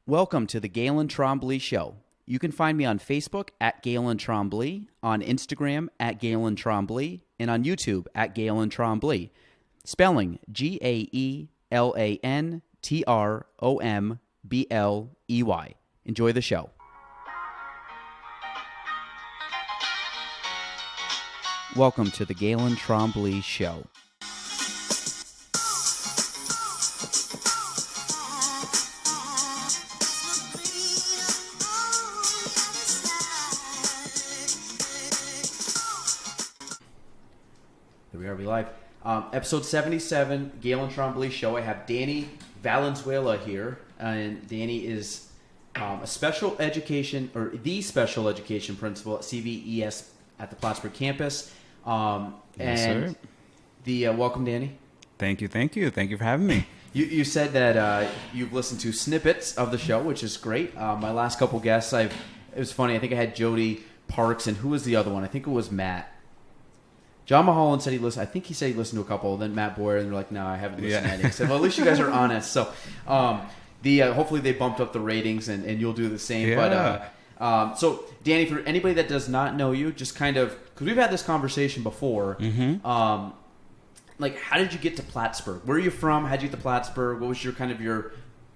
Welcome to the Gaelan Trombley Show. You can find me on Facebook at Gaelan Trombley, on Instagram at Gaelan Trombley, and on YouTube at Gaelan Trombley. Spelling GAELANTROMBLEY. Enjoy the show. Welcome to the Gaelan Trombley Show. Here we are, we live. Episode 77, Gaelan Trombley Show. I have Daniel Valenzuela here, and Danny is a special education, or the special education principal at CVES at the Plattsburgh Campus. Yes, sir. Welcome, Danny. Thank you. Thank you for having me. You said that you've listened to snippets of the show, which is great. My last couple guests, it was funny. I think I had Jody Parks, and who was the other one? I think it was Matt. John Mulholland said he listened. I think he said he listened to a couple. Then Matt Boyer, and they're like, "No, I haven't listened to any." He said, "Well, at least you guys are honest." So, hopefully they bumped up the ratings, and you'll do the same. Yeah. But so, Danny, for anybody that does not know you, just kind of because we've had this conversation before. Mm-hmm. Like, how did you get to Plattsburgh? Where are you from? How'd you get to Plattsburgh? What was your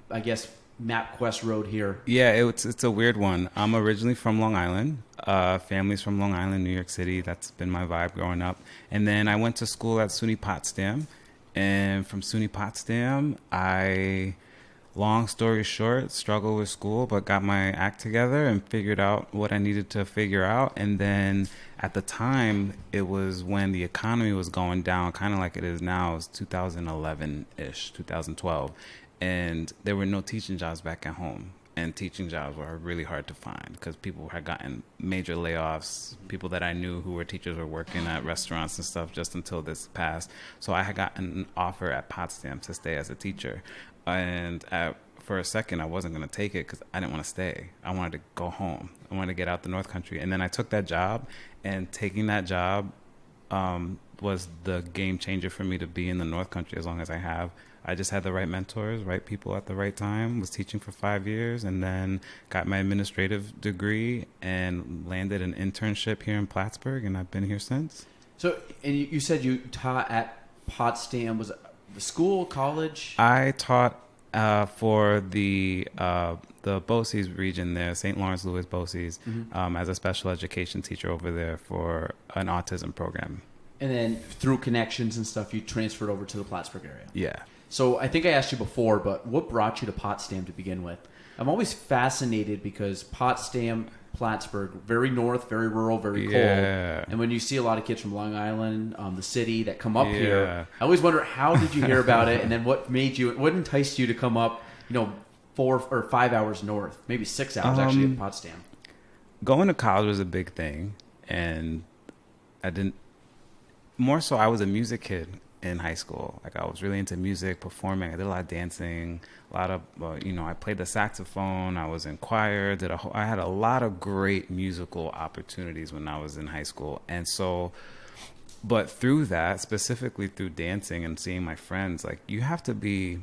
I guess, MapQuest road here? Yeah, it's a weird one. I'm originally from Long Island. Family's from Long Island, New York City. That's been my vibe growing up. And then I went to school at SUNY Potsdam. And from SUNY Potsdam, long story short, struggled with school, but got my act together and figured out what I needed to figure out. And then at the time, it was when the economy was going down, kind of like it is now. It was 2011-ish, 2012. And there were no teaching jobs back at home. And teaching jobs were really hard to find because people had gotten major layoffs. People that I knew who were teachers were working at restaurants and stuff just until this passed. So I had gotten an offer at Potsdam to stay as a teacher. And for a second, I wasn't going to take it because I didn't want to stay. I wanted to go home. I wanted to get out the North Country. And then I took that job. And taking that job was the game changer for me to be in the North Country as long as I have. I just had the right mentors, right people at the right time, was teaching for 5 years, and then got my administrative degree and landed an internship here in Plattsburgh, and I've been here since. So, and you said you taught at Potsdam. Was it the school, college? I taught for the BOCES region there, St. Lawrence Lewis BOCES, as a special education teacher over there for an autism program. And then through connections and stuff, you transferred over to the Plattsburgh area. Yeah. So I think I asked you before, but what brought you to Potsdam to begin with? I'm always fascinated because Potsdam, Plattsburgh, very north, very rural, very cold. And when you see a lot of kids from Long Island, the city that come up here, I always wonder, how did you hear about it? And then what enticed you to come up, 4 or 5 hours north, maybe 6 hours actually at Potsdam? Going to college was a big thing. And I was a music kid in high school. Like, I was really into music, performing. I did a lot of dancing, a lot of, I played the saxophone. I was in choir. I had a lot of great musical opportunities when I was in high school. And so, but through that, specifically through dancing and seeing my friends, like, you don't have to be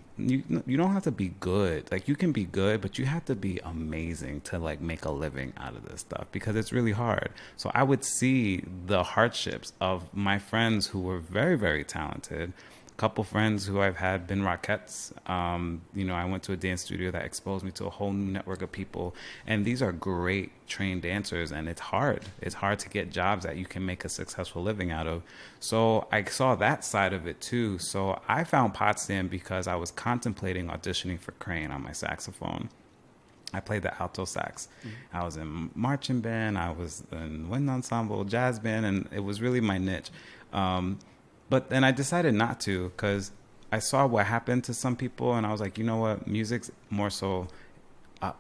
good. Like, you can be good, but you have to be amazing to, like, make a living out of this stuff because it's really hard. So I would see the hardships of my friends who were very, very talented. A couple friends who I've had been Rockettes. I went to a dance studio that exposed me to a whole new network of people. And these are great trained dancers, and it's hard. It's hard to get jobs that you can make a successful living out of. So I saw that side of it too. So I found Potsdam because I was contemplating auditioning for Crane on my saxophone. I played the alto sax. I was in marching band. I was in wind ensemble, jazz band, and it was really my niche. But then I decided not to because I saw what happened to some people, and I was like, you know what? Music's more so a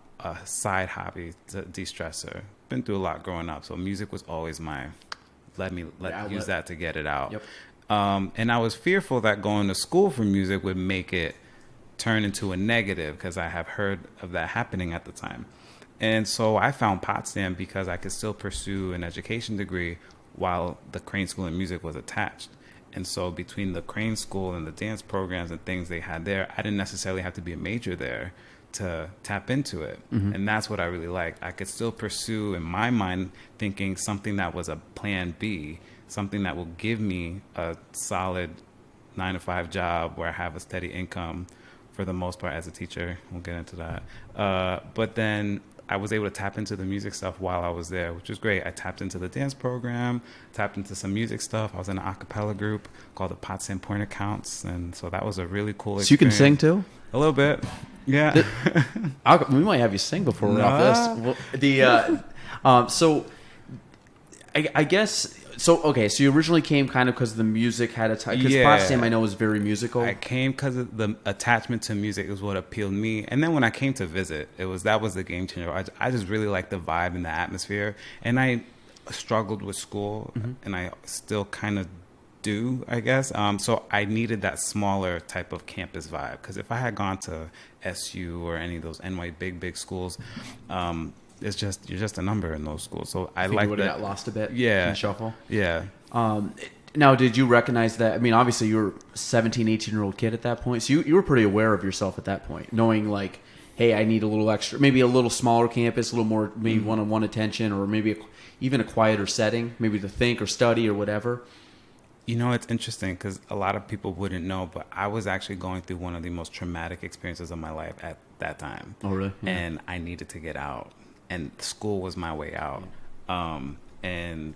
side hobby, de-stressor. Been through a lot growing up, so music was always use that to get it out. Yep. And I was fearful that going to school for music would make it turn into a negative because I have heard of that happening at the time. And so I found Potsdam because I could still pursue an education degree while the Crane School of Music was attached. And so between the Crane School and the dance programs and things they had there, I didn't necessarily have to be a major there to tap into it. And that's what I really liked. I could still pursue, in my mind, thinking something that was a plan B, something that will give me a solid 9-to-5 job where I have a steady income for the most part as a teacher. We'll get into that. But then I was able to tap into the music stuff while I was there, which was great. I tapped into the dance program, tapped into some music stuff. I was in an a cappella group called the Potsdam Point Accounts. And so that was a really cool experience. So you can sing too? A little bit. Yeah. We might have you sing before we're off this. So I guess, okay, so you originally came kind of because the music had a time, because Potsdam I know is very musical. I came because of the attachment to music is what appealed me. And then when I came to visit, that was the game changer. I just really liked the vibe and the atmosphere. And I struggled with school, and I still kind of do, I guess. So I needed that smaller type of campus vibe, because if I had gone to SU or any of those NY big schools, you're just a number in those schools. So I like that. You would have got lost a bit. Yeah. In the shuffle. Yeah. Now, did you recognize that? I mean, obviously you were 17, 18-year-old kid at that point, so you were pretty aware of yourself at that point, knowing like, hey, I need a little extra, maybe a little smaller campus, a little more maybe one-on-one attention, or maybe even a quieter setting, maybe to think or study or whatever. You know, it's interesting because a lot of people wouldn't know, but I was actually going through one of the most traumatic experiences of my life at that time. Oh, really? Yeah. And I needed to get out, and school was my way out. And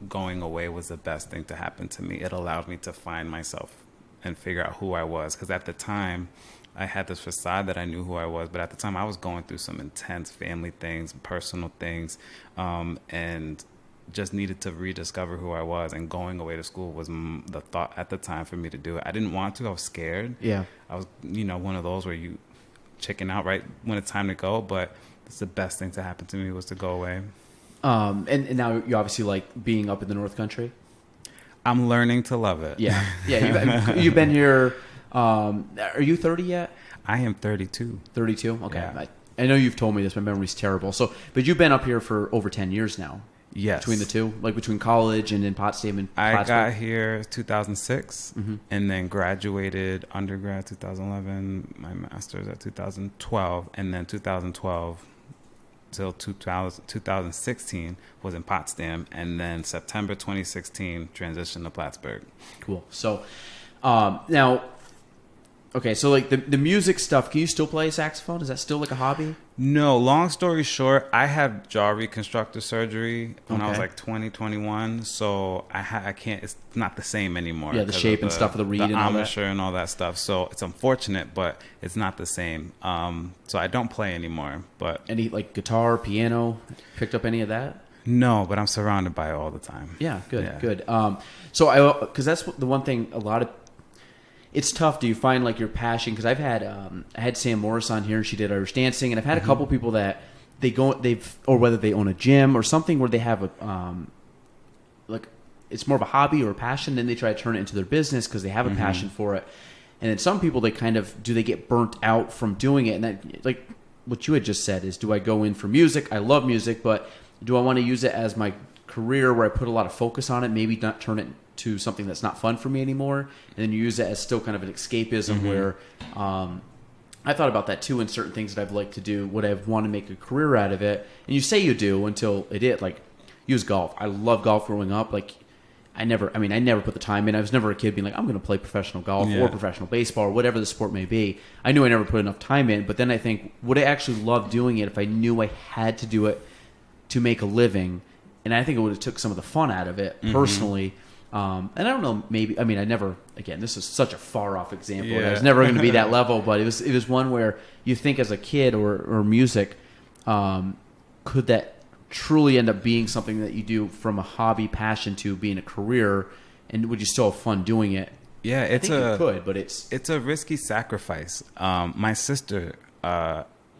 going away was the best thing to happen to me. It allowed me to find myself and figure out who I was, because at the time I had this facade that I knew who I was, but at the time I was going through some intense family things, personal things, and just needed to rediscover who I was. And going away to school was the thought at the time for me to do it. I didn't want to. I was scared. Yeah. I was, one of those where you chicken out right when it's time to go, but it's the best thing to happen to me was to go away. And now you obviously like being up in the North Country. I'm learning to love it. Yeah. You've been here. Are you 30 yet? I am 32. 32. Okay. Yeah. I know you've told me this. My memory's terrible. But you've been up here for over 10 years now. Yes. Between the two, like between college and then Potsdam and I Plattsburgh. got here 2006 and then graduated undergrad 2011, my master's at 2012, and then 2012 till 2016 was in Potsdam, and then September 2016 transitioned to Plattsburgh. Cool. So now, okay, so like the music stuff, can you still play saxophone? Is that still like a hobby? No, long story short, I had jaw reconstructive surgery when I was like 21, so I can't, it's not the same anymore. Yeah, the shape and stuff of the reed and all that. embouchure and all that stuff. So it's unfortunate, but it's not the same. So I don't play anymore. But any like guitar, piano, picked up any of that? No, but I'm surrounded by it all the time. Yeah, good. So because that's the one thing a lot of, it's tough. Do you find like your passion? Because I had Sam Morris on here, and she did Irish dancing, and I've had a couple people that or whether they own a gym or something where they have a like it's more of a hobby or a passion, then they try to turn it into their business because they have a passion for it. And then some people, they get burnt out from doing it, and that, like what you had just said, is do I go in for music? I love music, but do I want to use it as my career where I put a lot of focus on it, maybe not turn it to something that's not fun for me anymore, and then you use it as still kind of an escapism where I thought about that too in certain things that I've liked to do, would I want to make a career out of it? And you say you do until it is. Like, use golf. I love golf growing up. Like, I never put the time in. I was never a kid being like, I'm going to play professional golf or professional baseball or whatever the sport may be. I knew I never put enough time in, but then I think, would I actually love doing it if I knew I had to do it to make a living? And I think it would have took some of the fun out of it personally. And I don't know, maybe, I never, again, this is such a far off example. Yeah. I was never going to be that level, but it was one where you think as a kid or music, could that truly end up being something that you do from a hobby passion to being a career, and would you still have fun doing it? Yeah, I think you could, but it's a risky sacrifice. My sister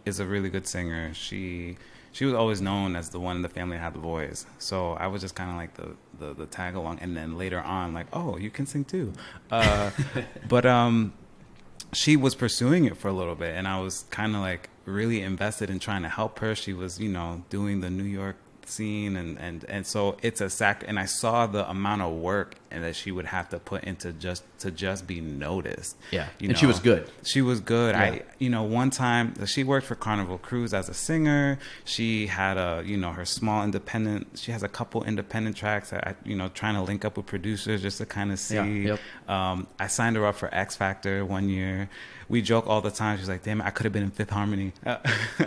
is a really good singer. She was always known as the one in the family that had the voice. So I was just kind of like the tag along. And then later on, like, oh, you can sing too. But she was pursuing it for a little bit. And I was kind of like really invested in trying to help her. She was, doing the New York scene. And so it's a and I saw the amount of work and that she would have to put into just be noticed. Yeah. You and know? she was good. She was good. Yeah. One time she worked for Carnival Cruise as a singer. She had her small independent, she has a couple independent tracks that trying to link up with producers just to kind of see. Yeah. Yep. I signed her up for X Factor one year. We joke all the time. She's like, damn it, I could have been in Fifth Harmony.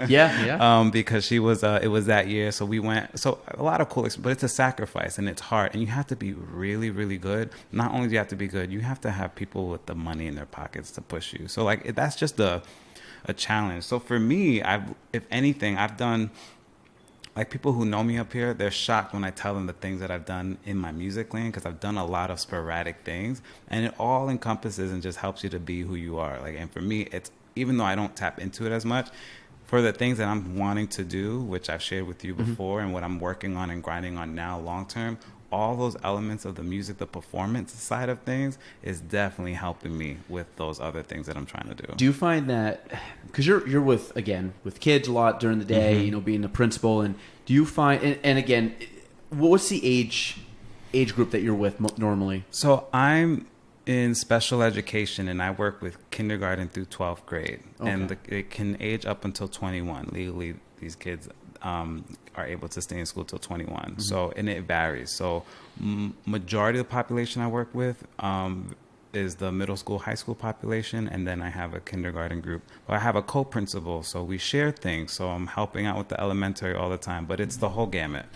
Yeah. Because she was, it was that year. So we went, so a lot of cool, but it's a sacrifice and it's hard. And you have to be really, really good. Not only do you have to be good, you have to have people with the money in their pockets to push you. So like, that's just a challenge. So for me, if anything, I've done, like people who know me up here, they're shocked when I tell them the things that I've done in my music lane, because I've done a lot of sporadic things, and it all encompasses and just helps you to be who you are. Like, and for me, it's, even though I don't tap into it as much, for the things that I'm wanting to do, which I've shared with you before, and what I'm working on and grinding on now long term, all those elements of the music, the performance side of things, is definitely helping me with those other things that I'm trying to do. Do you find that, because you're with kids a lot during the day, being a principal, and do you find, and again, what's the age group that you're with normally? So I'm in special education, and I work with kindergarten through 12th grade, and it can age up until 21. Legally, these kids are able to stay in school till 21. So, and it varies. So majority of the population I work with is the middle school, high school population. And then I have a kindergarten group. But I have a co-principal, so we share things. So I'm helping out with the elementary all the time, but it's the whole gamut.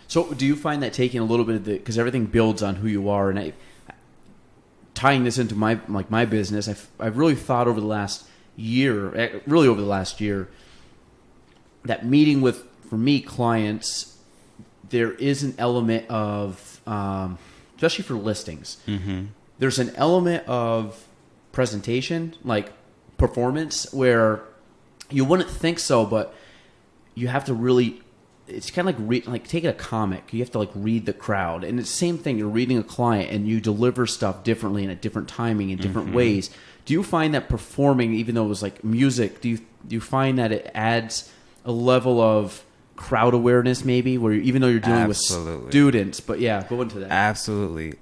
So do you find that taking a little bit of because everything builds on who you are, and tying this into my business, I've really thought over the last year, that meeting with, for me, clients, there is an element of, especially for listings, there's an element of presentation, like performance, where you wouldn't think so, but you have to really, it's kind of like taking a comic. You have to like read the crowd. And it's the same thing. You're reading a client and you deliver stuff differently in a different timing, in different ways. Do you find that performing, even though it was like music, do you find that it adds a level of crowd awareness, maybe, where even though you're dealing with students, but yeah, go into that. Absolutely.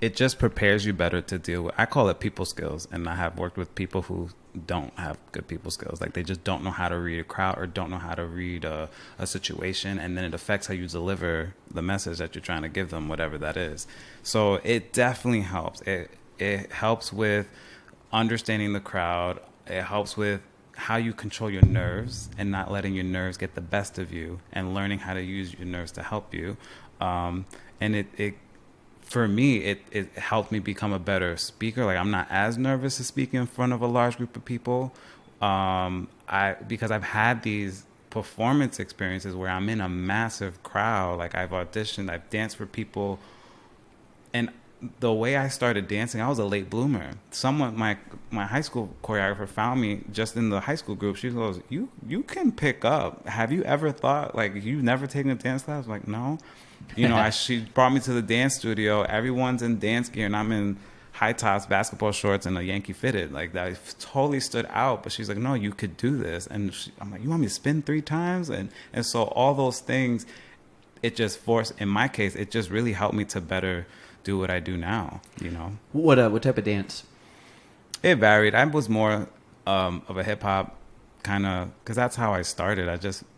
It just prepares you better to deal with, I call it people skills. And I have worked with people who don't have good people skills. Like they just don't know how to read a crowd or don't know how to read a situation. And then it affects how you deliver the message that you're trying to give them, whatever that is. So it definitely helps. It helps with understanding the crowd. It helps with how you control your nerves and not letting your nerves get the best of you, and learning how to use your nerves to help you. And it for me, it helped me become a better speaker. Like I'm not as nervous to speak in front of a large group of people. Because I've had these performance experiences where I'm in a massive crowd. Like I've auditioned, I've danced for people, and the way I started dancing, I was a late bloomer. Someone, my high school choreographer found me just in the high school group. She goes, you can pick up. Have you ever thought, like, you've never taken a dance class? I was like, no. She brought me to the dance studio. Everyone's in dance gear, and I'm in high tops, basketball shorts, and a Yankee fitted. Like, that totally stood out. But she's like, no, you could do this. And I'm like, you want me to spin 3 times? And so all those things, it just forced, in my case, it just really helped me to better do what I do now, What type of dance? It varied. I was more of a hip hop kind of, because that's how I started.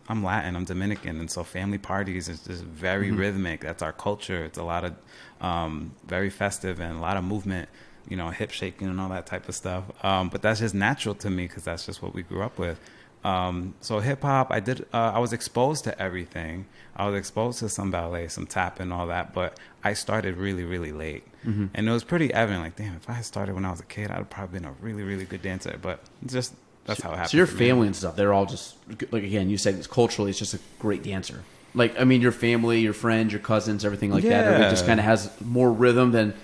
I'm Latin, I'm Dominican, and so family parties is just very rhythmic. That's our culture. It's a lot of very festive and a lot of movement, hip shaking and all that type of stuff. But that's just natural to me because that's just what we grew up with. So hip hop, I was exposed to everything. I was exposed to some ballet, some tap and all that, but I started really, really late. And it was pretty evident, like, damn, if I had started when I was a kid, I'd have probably been a really, really good dancer. But that's how it happened. So your family and stuff, they're all just, like, again, you said culturally, it's just a great dancer. Like, I mean, your family, your friends, your cousins, everything like that, everybody just kind of has more rhythm than...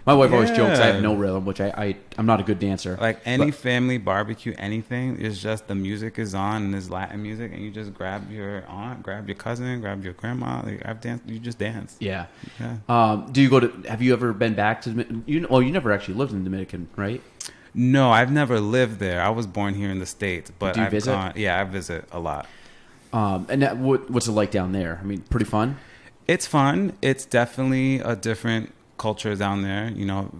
My wife always jokes I have no rhythm, which I'm not a good dancer. Like any family barbecue, anything, it's just the music is on and it's Latin music, and you just grab your aunt, grab your cousin, grab your grandma. Like, you just dance. Yeah. Do you have you ever been back to you never actually lived in Dominican, right? No, I've never lived there. I was born here in the States, but do you visit? I visit a lot. And what's it like down there? I mean, pretty fun? It's fun. It's definitely a different culture down there. You know,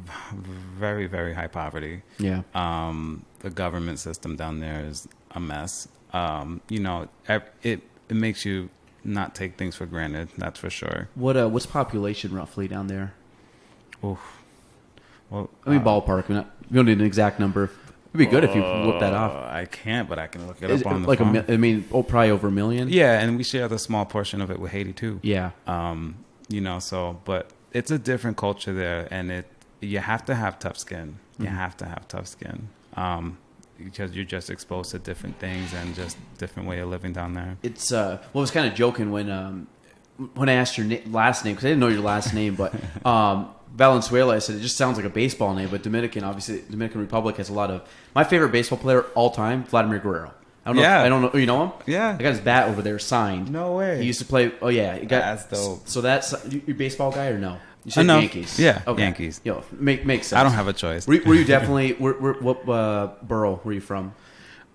very, very high poverty. Yeah. The government system down there is a mess. You know, it makes you not take things for granted. That's for sure. What's population roughly down there? Oof. Well, I mean, ballpark. We don't need an exact number. It'd be good if you look that off. I can't, but I can look it up on the like phone. I mean, probably over 1 million. Yeah, and we share the small portion of it with Haiti too. Yeah. You know, so but it's a different culture there, and you have to have tough skin. You have to have tough skin. Because you're just exposed to different things and just different way of living down there. It's I was kind of joking when I asked your last name, because I didn't know your last name, but Valenzuela, I said it just sounds like a baseball name, but Dominican Republic has a lot of. My favorite baseball player all time, Vladimir Guerrero. I don't know. You know him? Yeah. I got his bat over there signed. No way. He used to play. Oh yeah, that's dope. So that's you baseball guy or no? You said no. Yankees. Yeah, okay. Yankees. Yo, makes sense. I don't have a choice. Were you definitely? What borough were you from?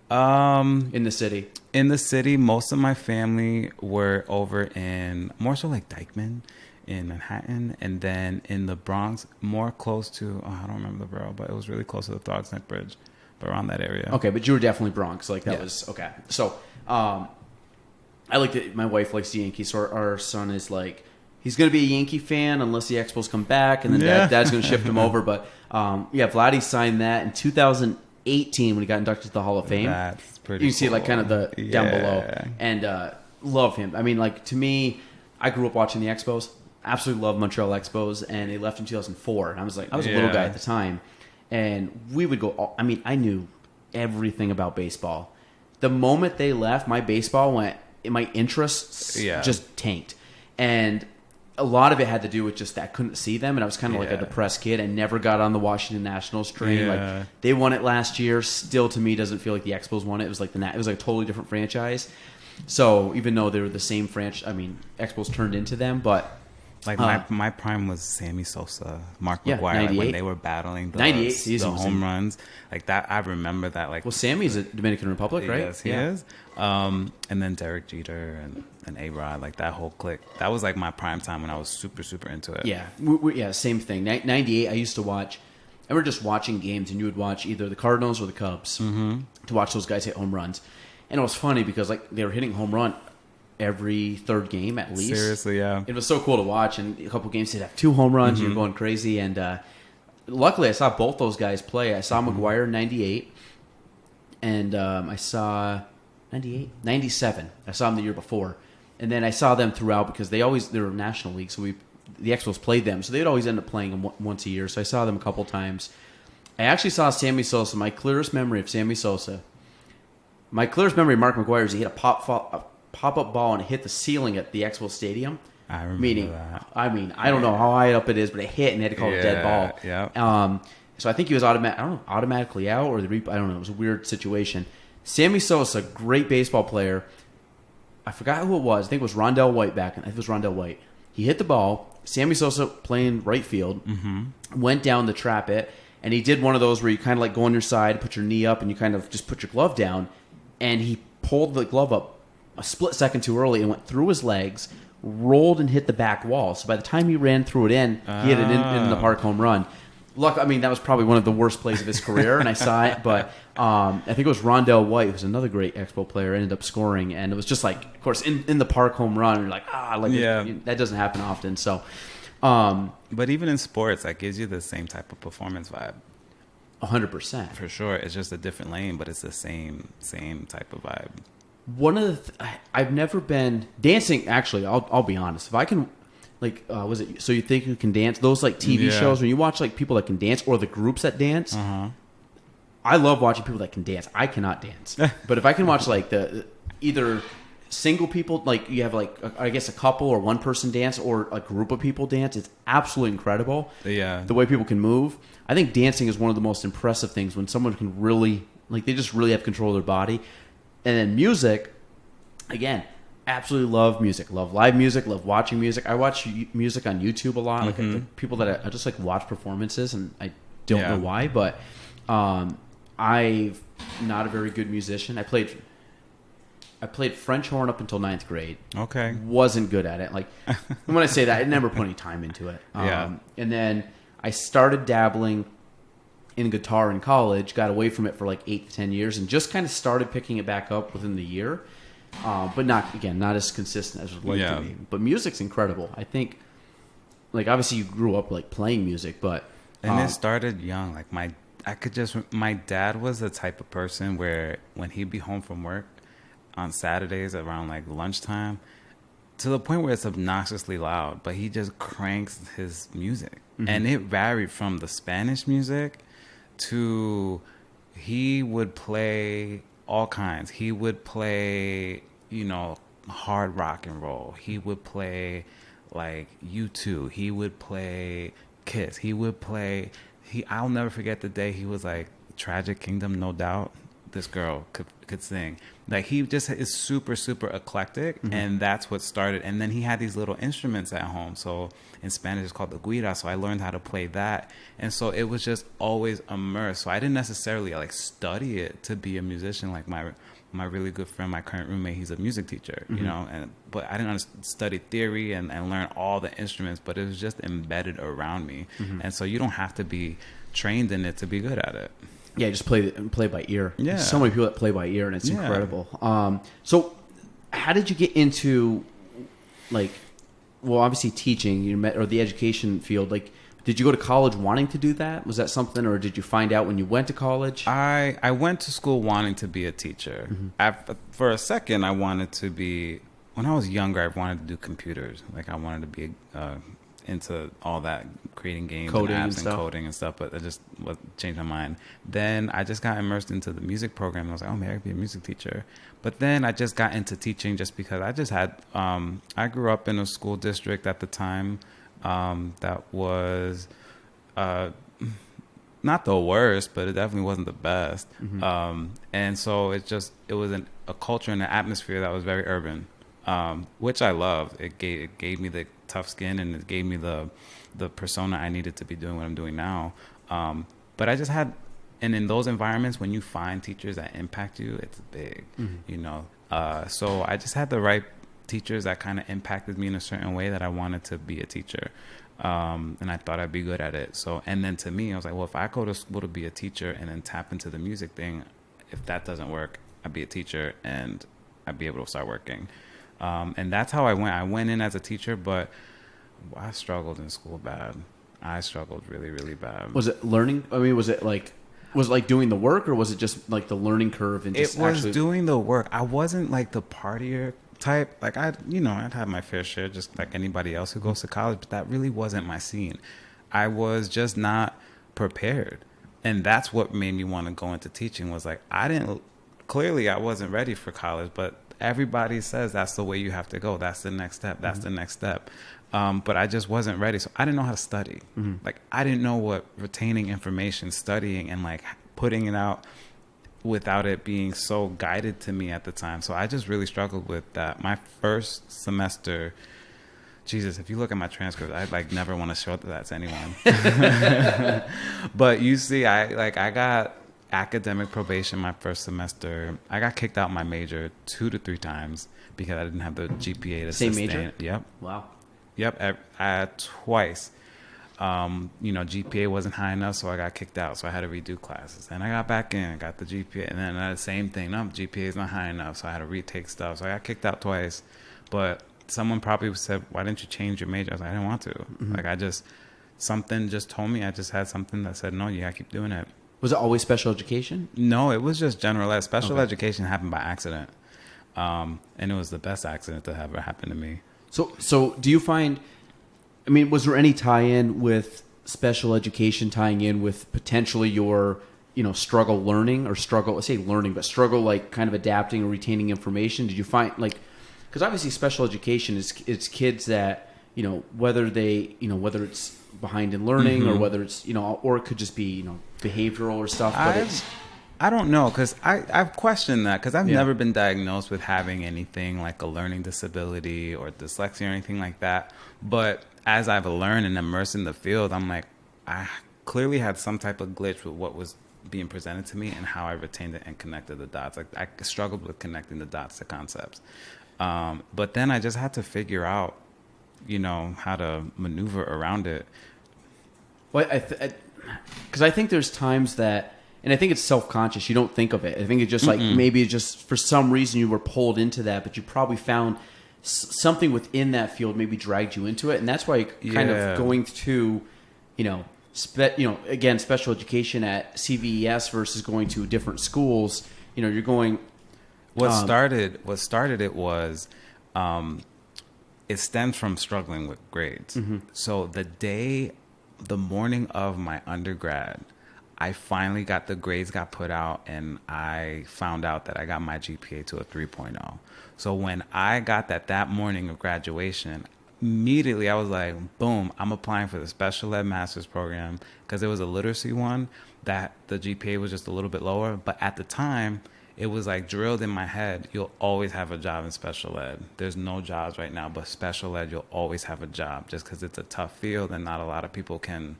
In the city. In the city, most of my family were over in more so like Dykeman in Manhattan, and then in the Bronx, more close to I don't remember the borough, but it was really close to the Throgs Neck Bridge, but around that area. Okay, but you were definitely Bronx. Like that was okay. So, I like that. My wife likes the Yankees, so our son is like. He's going to be a Yankee fan unless the Expos come back, and then Dad's going to shift him over. But, Vladdy signed that in 2018 when he got inducted to the Hall of Fame. That's pretty You can see, like, kind of the down below. And love him. I mean, like, to me, I grew up watching the Expos. Absolutely love Montreal Expos, and they left in 2004. And I was a little guy at the time. And we would go, I knew everything about baseball. The moment they left, my interests just tanked. And a lot of it had to do with just that I couldn't see them, and I was kind of like a depressed kid. I never got on the Washington Nationals train. Yeah. Like they won it last year. Still, to me, doesn't feel like the Expos won it. It was like it was like a totally different franchise. So even though they were the same franchise, Expos turned into them. But like my prime was Sammy Sosa, Mark McGwire, like when they were battling the 98 season the home runs like that. I remember that. Like, well, Sammy's a Dominican Republic, right? Yes, he is. And then Derek Jeter and A-Rod, like that whole clique. That was like my prime time when I was super, super into it. Yeah, same thing. 98, I used to watch. I remember just watching games, and you would watch either the Cardinals or the Cubs to watch those guys hit home runs. And it was funny because like they were hitting home run every third game at least. Seriously, yeah. It was so cool to watch, and a couple games they'd have 2 home runs. You're going crazy, and luckily I saw both those guys play. I saw McGwire in 98, and I saw 97. I saw them the year before, and then I saw them throughout because they were National League, so the Expos played them, so they'd always end up playing them once a year. So I saw them a couple times. I actually saw Sammy Sosa. My clearest memory of Sammy Sosa. My clearest memory of Mark McGwire is he hit a pop-up ball and it hit the ceiling at the Expo Stadium. I remember that. I don't know how high up it is, but it hit and they had to call it a dead ball. Yeah. So I think he was automatically out, or I don't know. It was a weird situation. Sammy Sosa, great baseball player. I forgot who it was. I think it was Rondell White I think it was Rondell White. He hit the ball. Sammy Sosa playing right field, went down to trap it, and he did one of those where you kind of like go on your side, put your knee up, and you kind of just put your glove down, and he pulled the glove up a split second too early and went through his legs, rolled and hit the back wall. So by the time he ran through it in, he hit an in the park home run. That was probably one of the worst plays of his career, and I saw it. But I think it was Rondell White, who's another great Expo player, ended up scoring, and it was just like, of course, in the park home run. You're like, that doesn't happen often. So, but even in sports, that gives you the same type of performance vibe. 100%. For sure. It's just a different lane, but it's the same type of vibe. One of the I've never been dancing. Actually, I'll be honest. If I can, like, was it So You Think You Can Dance? Those like TV shows when you watch like people that can dance or the groups that dance. I love watching people that can dance. I cannot dance, but if I can watch like the either single people, like you have like I guess a couple or one person dance or a group of people dance, it's absolutely incredible. Yeah, the way people can move. I think dancing is one of the most impressive things when someone can really they just really have control of their body. And then music, again, absolutely love music. Love live music. Love watching music. I watch music on YouTube a lot. Like people that I just like watch performances, and I don't know why, but I'm not a very good musician. I played I played French horn up until 9th grade. Okay. Wasn't good at it. Like when I say that, I never put any time into it. And then I started dabbling in guitar in college, got away from it for like 8 to 10 years, and just kind of started picking it back up within the year. But not as consistent as I'd like to be. But music's incredible. I think, like, obviously you grew up like playing music, but and it started young. Like my dad was the type of person where when he'd be home from work on Saturdays around like lunchtime, to the point where it's obnoxiously loud, but he just cranks his music. And it varied from the Spanish music to he would play all kinds. He would play, hard rock and roll. He would play like U2. He would play Kiss. He would play I'll never forget the day he was like Tragic Kingdom, No Doubt. This girl could sing. Like he just is super, super eclectic, and that's what started. And then he had these little instruments at home. So in Spanish it's called the guira. So I learned how to play that. And so it was just always immersed. So I didn't necessarily like study it to be a musician. Like my really good friend, my current roommate, he's a music teacher, but I didn't study theory and learn all the instruments, but it was just embedded around me. And so you don't have to be trained in it to be good at it. Yeah, just play by ear. Yeah. There's so many people that play by ear, and it's incredible. So how did you get into, like, well, obviously teaching, or the education field, like, did you go to college wanting to do that? Was that something, or did you find out when you went to college? I went to school wanting to be a teacher. For a second, I wanted to be, when I was younger, I wanted to do computers. Like, I wanted to be into all that, creating games coding and apps and and coding and stuff, but I just changed my mind. Then I just got immersed into the music program, and I was like, oh, maybe I could be a music teacher. But then I just got into teaching just because I just had, I grew up in a school district at the time that was not the worst, but it definitely wasn't the best. And so it was a culture and an atmosphere that was very urban, which I loved. It gave me the tough skin, and it gave me the persona I needed to be doing what I'm doing now. But I just had, and in those environments, when you find teachers that impact you, it's big, so I just had the right teachers that kind of impacted me in a certain way that I wanted to be a teacher. And I thought I'd be good at it. So, and then to me, I was like, well, if I go to school to be a teacher and then tap into the music thing, if that doesn't work, I'd be a teacher and I'd be able to start working. And that's how I went. I went in as a teacher, but I struggled in school bad. I struggled really, really bad. Was it learning? I mean, was it like doing the work, or was it just like the learning curve? And just it was doing the work. I wasn't like the partier type. Like I'd had my fair share, just like anybody else who goes to college, but that really wasn't my scene. I was just not prepared. And that's what made me want to go into teaching, was like, clearly I wasn't ready for college, but everybody says that's the way you have to go. That's the next step. That's the next step. But I just wasn't ready. So I didn't know how to study. Like I didn't know what retaining information, studying, and like putting it out without it being so guided to me at the time. So I just really struggled with that. My first semester, Jesus, if you look at my transcript, I like never want to show that to anyone. But you see, I got academic probation my first semester. I got kicked out my major 2 to 3 times because I didn't have the GPA to Same sustain major? it. Yep. Wow. Yep. Twice. GPA wasn't high enough, so I got kicked out. So I had to redo classes. And I got back in, I got the GPA. And then the same thing. No, GPA is not high enough, so I had to retake stuff. So I got kicked out twice. But someone probably said, why didn't you change your major? I was like, I didn't want to. Like something just told me, I just had something that said, no, you gotta keep doing it. Was it always special education? No, it was just general ed. Special education happened by accident. And it was the best accident that ever happened to me. So do you find, I mean, was there any tie-in with special education tying in with potentially your, struggle learning, or struggle, let's say learning, but struggle like kind of adapting or retaining information? Did you find like, because obviously special education it's kids that, whether whether it's behind in learning or whether it's, or it could just be, behavioral or stuff. But I don't know, because I've questioned that, because I've never been diagnosed with having anything like a learning disability or dyslexia or anything like that. But as I've learned and immersed in the field, I'm like, I clearly had some type of glitch with what was being presented to me and how I retained it and connected the dots. Like I struggled with connecting the dots to concepts. But then I just had to figure out, how to maneuver around it. Well, because I think there's times that, and I think it's self-conscious. You don't think of it. I think it's just like maybe it's just for some reason you were pulled into that, but you probably found something within that field maybe dragged you into it, and that's why kind of going to, again, special education at CVES versus going to different schools. You're going. What started it was. It stems from struggling with grades. So the morning of my undergrad, I finally got the grades got put out, and I found out that I got my GPA to a 3.0. So when I got that morning of graduation, immediately I was like, boom, I'm applying for the special ed master's program, because it was a literacy one that the GPA was just a little bit lower. But at the time, it was like drilled in my head, you'll always have a job in special ed. There's no jobs right now, but special ed, you'll always have a job, just because it's a tough field and not a lot of people can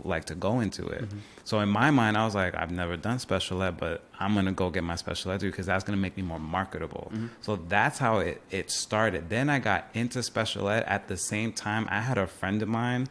like to go into it. So in my mind, I was like, I've never done special ed, but I'm going to go get my special ed degree because that's going to make me more marketable. So that's how it started. Then I got into special ed. At the same time, I had a friend of mine.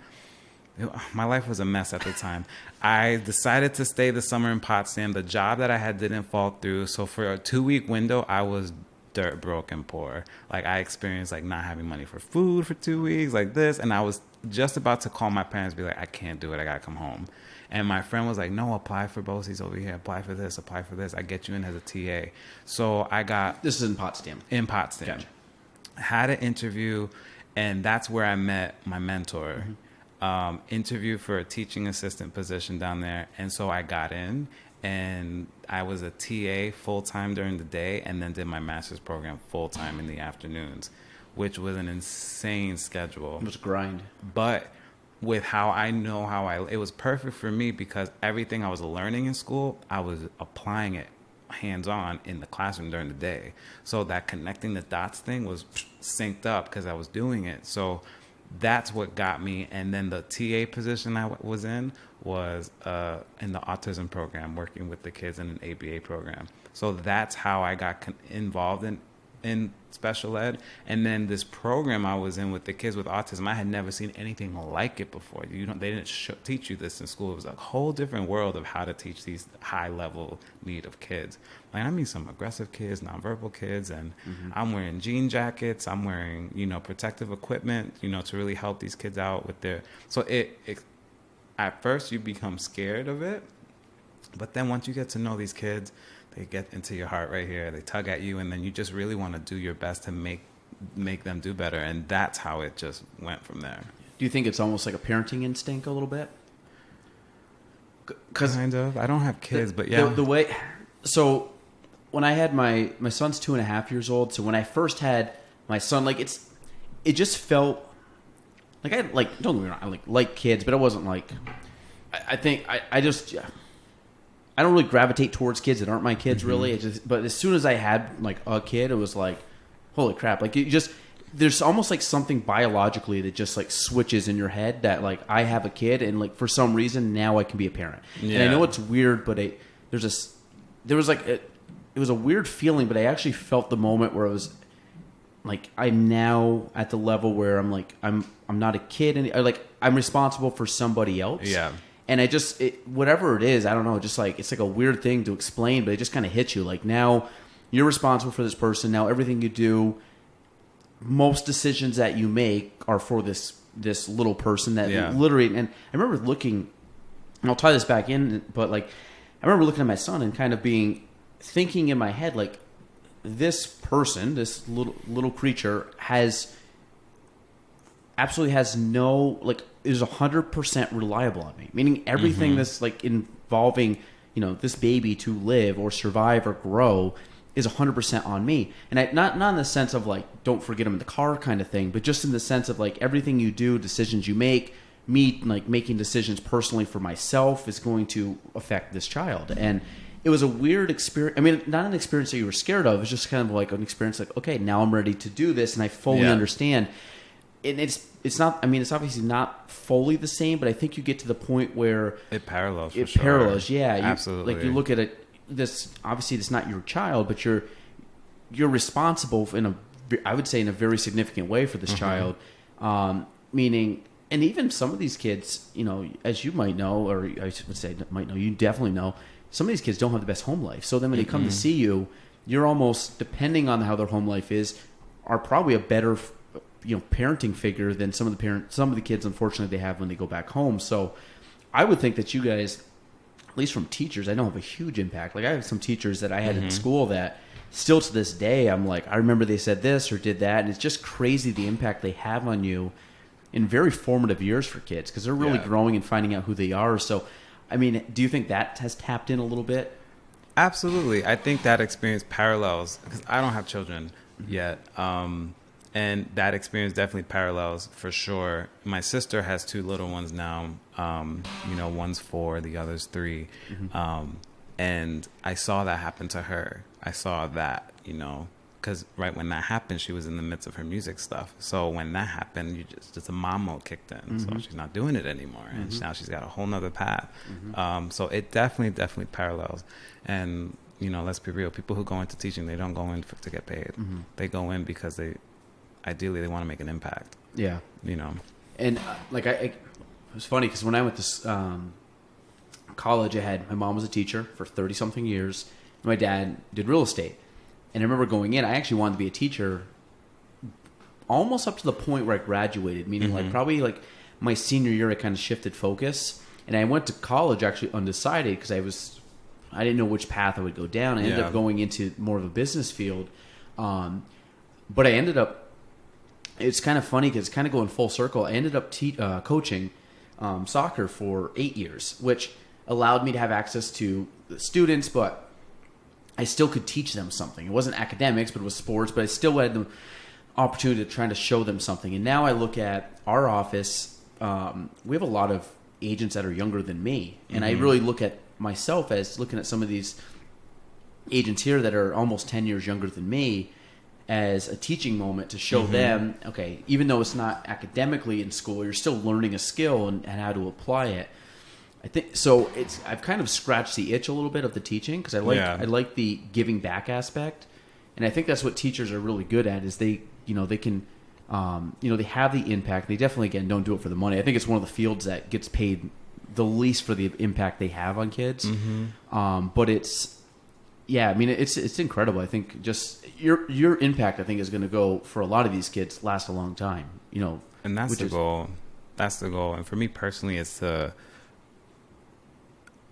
My life was a mess at the time. I decided to stay the summer in Potsdam. The job that I had didn't fall through. So for a 2-week window, I was dirt broke and poor. Like I experienced like not having money for food for 2 weeks like this. And I was just about to call my parents, be like, I can't do it. I got to come home. And my friend was like, no, apply for BOCES over here. Apply for this. Apply for this. I get you in as a TA. So I got... This is in Potsdam. In Potsdam. Gotcha. Had an interview, and that's where I met my mentor. Interview for a teaching assistant position down there. And so I got in, and I was a TA full-time during the day, and then did my master's program full-time in the afternoons, which was an insane schedule. It was a grind. But with it was perfect for me, because everything I was learning in school, I was applying it hands-on in the classroom during the day. So that connecting the dots thing was synced up because I was doing it. So that's what got me. And then the TA position I was in was in the autism program, working with the kids in an ABA program. So that's how I got involved in special ed. And then this program I was in with the kids with autism, I had never seen anything like it before. They didn't teach you this in school. It was a whole different world of how to teach these high level need of kids. Like I mean, some aggressive kids, nonverbal kids, and I'm wearing jean jackets. I'm wearing, protective equipment, to really help these kids out with their, so it at first you become scared of it, but then once you get to know these kids, they get into your heart right here. They tug at you, and then you just really want to do your best to make them do better. And that's how it just went from there. Do you think it's almost like a parenting instinct a little bit? Kind of. I don't have kids, but yeah. The way, so when I had my son's 2.5 years old. So when I first had my son, like it just felt like don't get me wrong, I like kids, but it wasn't like, I think I don't really gravitate towards kids that aren't my kids, really. But as soon as I had like a kid, it was like, holy crap! Like there's almost like something biologically that just like switches in your head that like I have a kid, and like for some reason now I can be a parent. Yeah. And I know it's weird, but it was a weird feeling, but I actually felt the moment where it was like I'm now at the level where I'm like I'm not a kid, and I'm responsible for somebody else. Yeah. And whatever it is, I don't know, just like, it's like a weird thing to explain, but it just kind of hits you. Like now you're responsible for this person. Now everything you do, most decisions that you make are for this little person that literally, and I remember looking, and I'll tie this back in, but like, I remember looking at my son and kind of thinking in my head, like this person, this little creature absolutely has no, like, is 100% reliable on me. Meaning everything that's like involving, this baby to live or survive or grow is 100% on me. And not in the sense of like, don't forget him in the car kind of thing, but just in the sense of like everything you do, decisions you make, me like making decisions personally for myself is going to affect this child. And it was a weird experience. I mean, not an experience that you were scared of. It was just kind of like an experience like, okay, now I'm ready to do this and I fully understand. and it's not. I mean, it's obviously not fully the same, but I think you get to the point where it parallels. It parallels, yeah. Absolutely. Like you look at it. This obviously it's not your child, but you're responsible I would say in a very significant way for this child. Meaning, and even some of these kids, you know, as you might know, or I would say might know, you definitely know, some of these kids don't have the best home life. So then when they come to see you, you're almost, depending on how their home life is, are probably a better, you know, parenting figure than some of the kids, unfortunately, they have when they go back home. So I would think that you guys, at least from teachers, I know have a huge impact. Like I have some teachers that I had in school that still to this day, I'm like, I remember they said this or did that. And it's just crazy the impact they have on you in very formative years for kids because they're really growing and finding out who they are. So, I mean, do you think that has tapped in a little bit? Absolutely. I think that experience parallels, because I don't have children yet. And that experience definitely parallels for sure. My sister has 2 little ones now. You know, one's 4, the other's 3. And I saw that happen to her. I saw that, you know, because right when that happened, she was in the midst of her music stuff. So when that happened, you just a mom mode kicked in. So she's not doing it anymore. And now she's got a whole nother path. So it definitely parallels. And, you know, let's be real. People who go into teaching, they don't go in to get paid. They go in because ideally they want to make an impact. Yeah. You know. And like it was funny because when I went to college, my mom was a teacher for 30 something years. And my dad did real estate. And I remember going in, I actually wanted to be a teacher almost up to the point where I graduated, meaning like probably like my senior year, I kind of shifted focus. And I went to college actually undecided because I didn't know which path I would go down. I ended up going into more of a business field. But I ended up, it's kind of funny because it's kind of going full circle. I ended up coaching soccer for 8 years, which allowed me to have access to the students, but I still could teach them something. It wasn't academics, but it was sports, but I still had the opportunity to try to show them something. And now I look at our office, we have a lot of agents that are younger than me. And I really look at myself as looking at some of these agents here that are almost 10 years younger than me as a teaching moment to show them, okay, even though it's not academically in school, you're still learning a skill and how to apply it. I think so. I've kind of scratched the itch a little bit of the teaching because I like the giving back aspect, and I think that's what teachers are really good at. Is they can, they have the impact. They definitely again don't do it for the money. I think it's one of the fields that gets paid the least for the impact they have on kids. But it's incredible. I think just your impact, I think, is going to go for a lot of these kids last a long time. You know, and that's the goal. That's the goal. And for me personally,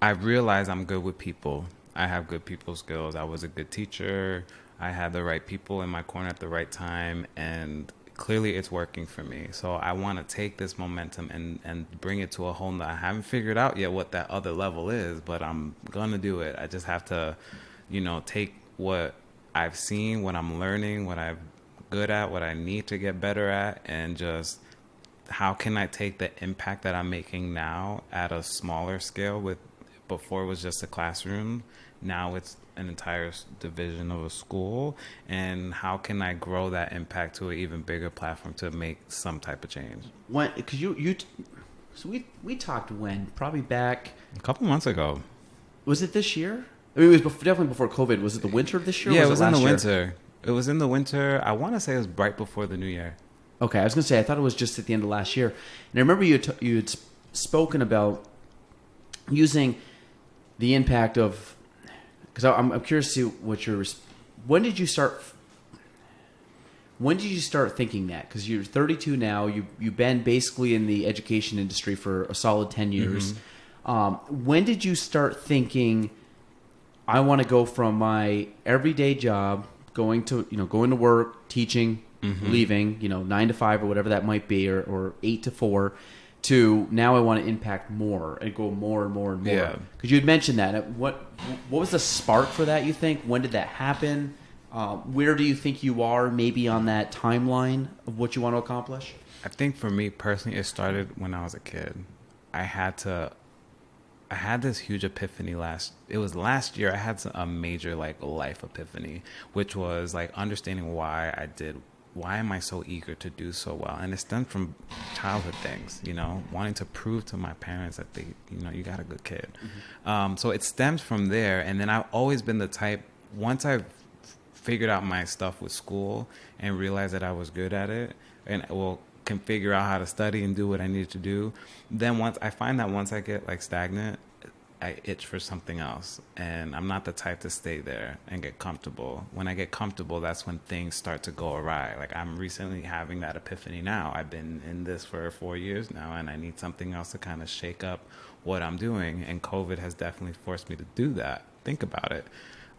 I realize I'm good with people. I have good people skills. I was a good teacher. I had the right people in my corner at the right time, and clearly it's working for me. So I want to take this momentum and bring it to a whole nother. I haven't figured out yet what that other level is, but I'm going to do it. I just have to, you know, take what I've seen, what I'm learning, what I'm good at, what I need to get better at, and just how can I take the impact that I'm making now at a smaller scale before it was just a classroom. Now it's an entire division of a school. And how can I grow that impact to an even bigger platform to make some type of change? Because so we talked when? Probably back a couple months ago. Was it this year? I mean, it was definitely before COVID. Was it the winter of this year? Yeah, it was in the winter. It was in the winter. I want to say it was right before the new year. Okay, I was going to say, I thought it was just at the end of last year. And I remember you had spoken about using the impact of, because I'm curious to see when did you start thinking that? Because you're 32 now, you've been basically in the education industry for a solid 10 years. When did you start thinking, I want to go from my everyday job, going to work, teaching, leaving, 9 to 5 or whatever that might be, or 8 to 4, to now I want to impact more and go more and more and more. Yeah. Because you had mentioned that. What was the spark for that, you think? When did that happen? Where do you think you are maybe on that timeline of what you want to accomplish? I think for me personally, it started when I was a kid. I had this huge epiphany last year. I had a major life epiphany, which was understanding why I did why am I so eager to do so well? And it stemmed from childhood things, you know, wanting to prove to my parents that they, you know, you got a good kid. So it stems from there. And then I've always been the type, once I figured out my stuff with school and realized that I was good at it and can figure out how to study and do what I needed to do, then once I get like stagnant, I itch for something else, and I'm not the type to stay there and get comfortable. When I get comfortable, that's when things start to go awry. Like I'm recently having that epiphany now. I've been in this for 4 years now, and I need something else to kind of shake up what I'm doing, and COVID has definitely forced me to do that. Think about it.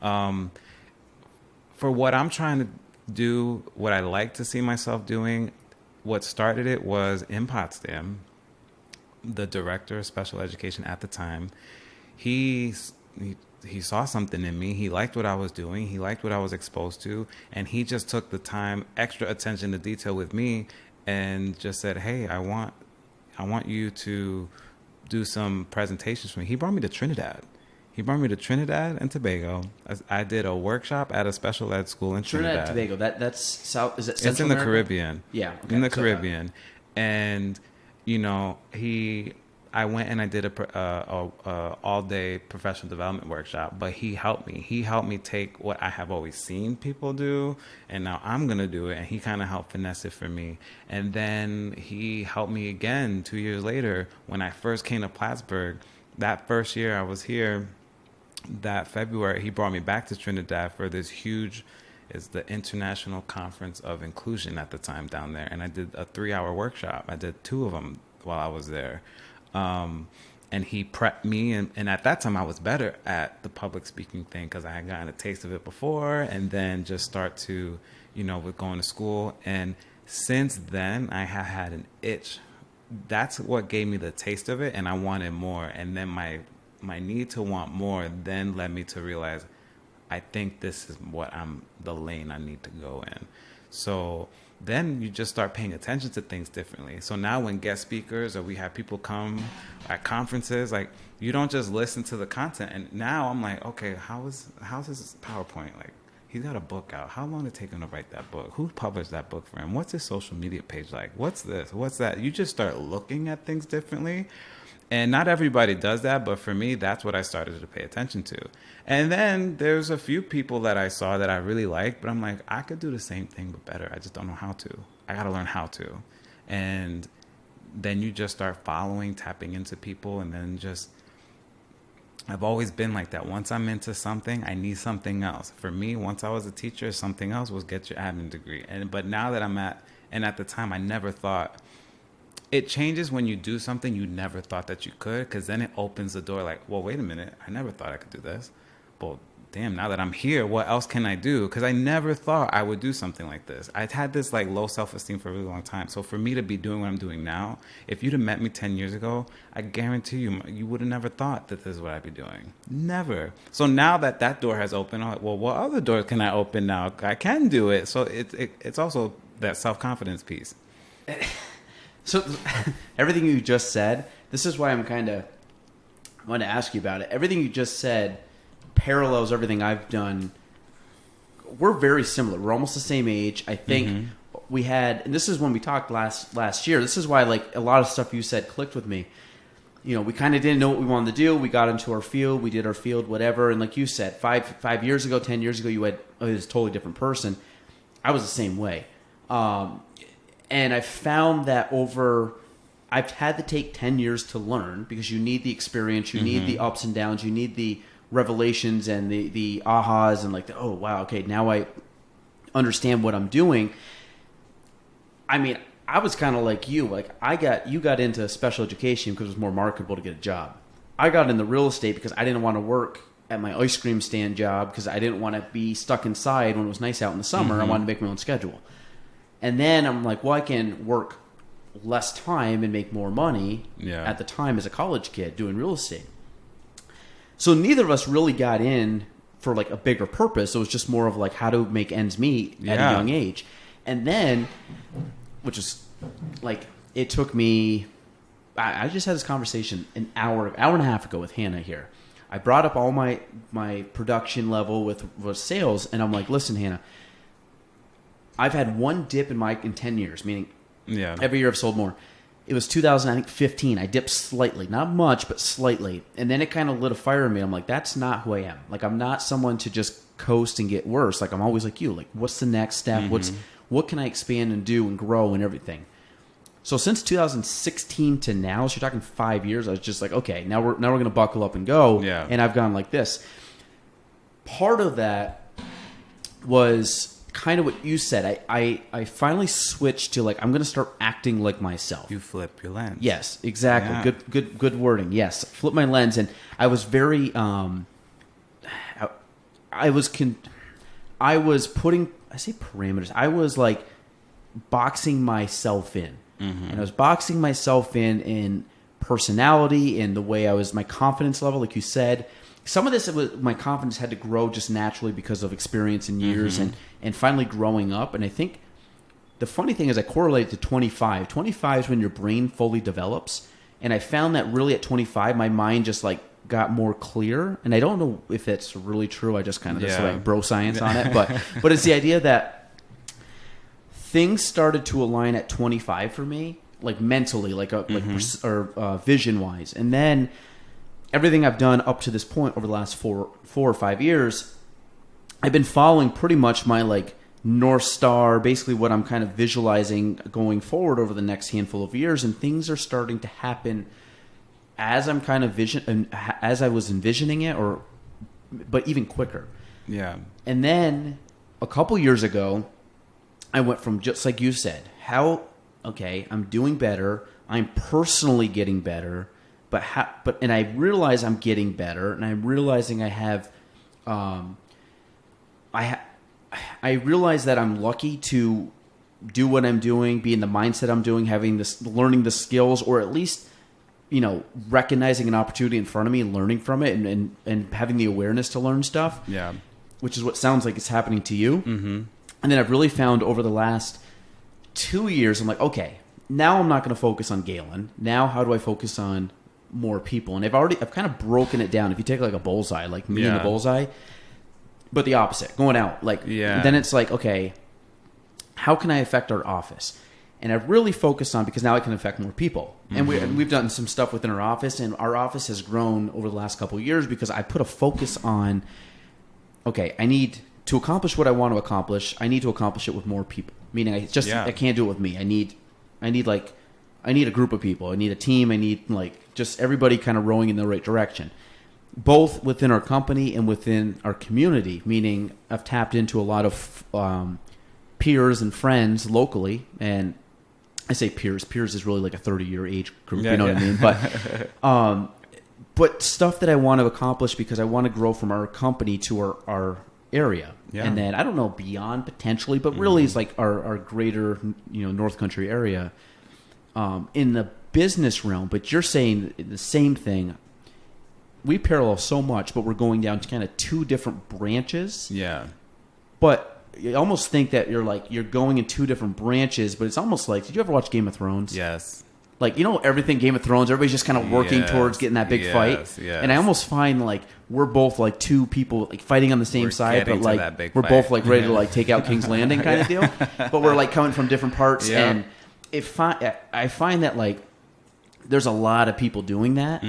For what I'm trying to do, what I like to see myself doing, what started it was in Potsdam, the director of special education at the time, he saw something in me. He liked what I was doing. He liked what I was exposed to. And he just took the time, extra attention to detail with me, and just said, hey, I want you to do some presentations for me. He brought me to Trinidad. And Tobago. I did a workshop at a special ed school in Trinidad. Tobago. That's South. Is it Central It's in the America? Caribbean. Yeah. Okay. In the Caribbean. And, you know, I went and I did a all-day professional development workshop, but he helped me. He helped me take what I have always seen people do, and now I'm going to do it, and he kind of helped finesse it for me. And then he helped me again 2 years later when I first came to Plattsburgh. That first year I was here, that February, he brought me back to Trinidad for this huge, it's the International Conference of Inclusion at the time down there, and I did a 3-hour workshop. I did 2 of them while I was there. And he prepped me, and at that time I was better at the public speaking thing because I had gotten a taste of it before, and then just start to, you know, with going to school. And since then I have had an itch. That's what gave me the taste of it, and I wanted more. And then my need to want more then led me to realize I think this is the lane I need to go in. So then you just start paying attention to things differently. So now when guest speakers or we have people come at conferences, like you don't just listen to the content. And now I'm like, okay, how's his PowerPoint? Like he's got a book out. How long did it take him to write that book? Who published that book for him? What's his social media page like? What's this? What's that? You just start looking at things differently. And not everybody does that, but for me, that's what I started to pay attention to. And then there's a few people that I saw that I really liked, but I'm like, I could do the same thing, but better. I just don't know how to. I got to learn how to. And then you just start following, tapping into people, and then I've always been like that. Once I'm into something, I need something else. For me, once I was a teacher, something else was get your admin degree. But now that at the time, I never thought. It changes when you do something you never thought that you could, because then it opens the door like, well, wait a minute. I never thought I could do this. Well, damn, now that I'm here, what else can I do? Because I never thought I would do something like this. I'd had this like low self-esteem for a really long time. So for me to be doing what I'm doing now, if you'd have met me 10 years ago, I guarantee you would have never thought that this is what I'd be doing. Never. So now that door has opened, I'm like, well, what other doors can I open now? I can do it. So it's also that self-confidence piece. So everything you just said, this is why I'm kind of want to ask you about it. Everything you just said parallels everything I've done. We're very similar. We're almost the same age. I think we had, and this is when we talked last year. This is why like a lot of stuff you said clicked with me. You know, we kind of didn't know what we wanted to do. We got into our field. We did our field, whatever. And like you said, 5 years ago, 10 years ago, you had was a totally different person. I was the same way. And I found that I've had to take 10 years to learn because you need the experience, you need the ups and downs, you need the revelations and the ahas and like, oh, wow, okay, now I understand what I'm doing. I mean, I was kind of like you. Like you got into special education because it was more marketable to get a job. I got into real estate because I didn't want to work at my ice cream stand job because I didn't want to be stuck inside when it was nice out in the summer. I wanted to make my own schedule. And then I'm like, well, I can work less time and make more money at the time as a college kid doing real estate. So neither of us really got in for like a bigger purpose. It was just more of like how to make ends meet at a young age. And then, which is like, it took me, I just had this conversation an hour and a half ago with Hannah here. I brought up all my production level with sales, and I'm like, listen, Hannah, I've had one dip in 10 years, meaning every year I've sold more. It was 2015. I dipped slightly, not much, but slightly. And then it kind of lit a fire in me. I'm like, that's not who I am. Like, I'm not someone to just coast and get worse. Like, I'm always like you. Like, what's the next step? What can I expand and do and grow and everything? So since 2016 to now, so you're talking 5 years, I was just like, okay, now we're going to buckle up and go. Yeah. And I've gone like this. Part of that was kind of what you said. I finally switched to, like, I'm going to start acting like myself. You flip your lens. Yes, exactly. Yeah. Good wording. Yes, flip my lens, and I was very I was putting, I say parameters. I was like boxing myself in, and I was boxing myself in personality and the way I was, my confidence level, like you said. Some of this, my confidence had to grow just naturally because of experience and years and finally growing up. And I think the funny thing is I correlate to 25. 25 is when your brain fully develops. And I found that really at 25, my mind just like got more clear. And I don't know if it's really true. I just kind of just like bro science on it. But it's the idea that things started to align at 25 for me, like mentally, like vision wise. And then everything I've done up to this point over the last 4 or 5 years, I've been following pretty much my like North Star, basically what I'm kind of visualizing going forward over the next handful of years, and things are starting to happen as I'm kind of as I was envisioning it, but even quicker. Yeah. And then a couple years ago, I went from, just like you said, I'm doing better. I'm personally getting better. And I realize I'm getting better, and I'm realizing I have, I realize that I'm lucky to do what I'm doing, be in the mindset I'm doing, learning the skills, or at least, recognizing an opportunity in front of me and learning from it, and having the awareness to learn stuff. Yeah, which is what sounds like it's happening to you. Mm-hmm. And then I've really found over the last 2 years, I'm like, okay, now I'm not going to focus on Gaelan. Now, how do I focus on more people? And I've kind of broken it down. If you take like a bullseye, like me and the bullseye, but the opposite, going out, like, then it's like, okay, how can I affect our office? And I've really focused on, because now I can affect more people. And we've done some stuff within our office, and our office has grown over the last couple of years because I put a focus on, okay, I need to accomplish what I want to accomplish. I need to accomplish it with more people. Meaning I can't do it with me. I need a group of people. I need a team. I need like just everybody kind of rowing in the right direction, both within our company and within our community. Meaning I've tapped into a lot of peers and friends locally, and I say peers. Peers is really like a 30-year age group. You know what I mean? But stuff that I want to accomplish because I want to grow from our company to our area. Yeah. And then I don't know, beyond potentially, but really it's like our greater, North Country area. In the business realm, but you're saying the same thing. We parallel so much, but we're going down to kind of two different branches. Yeah. But you almost think that you're going in two different branches, but it's almost like, did you ever watch Game of Thrones? Yes. Like, everything Game of Thrones, everybody's just kind of working towards getting that big fight. Yes. And I almost find like we're both like two people like fighting on the same side, but like we're both like ready to like take out King's Landing kind of deal. But we're like coming from different parts. And I find that like there's a lot of people doing that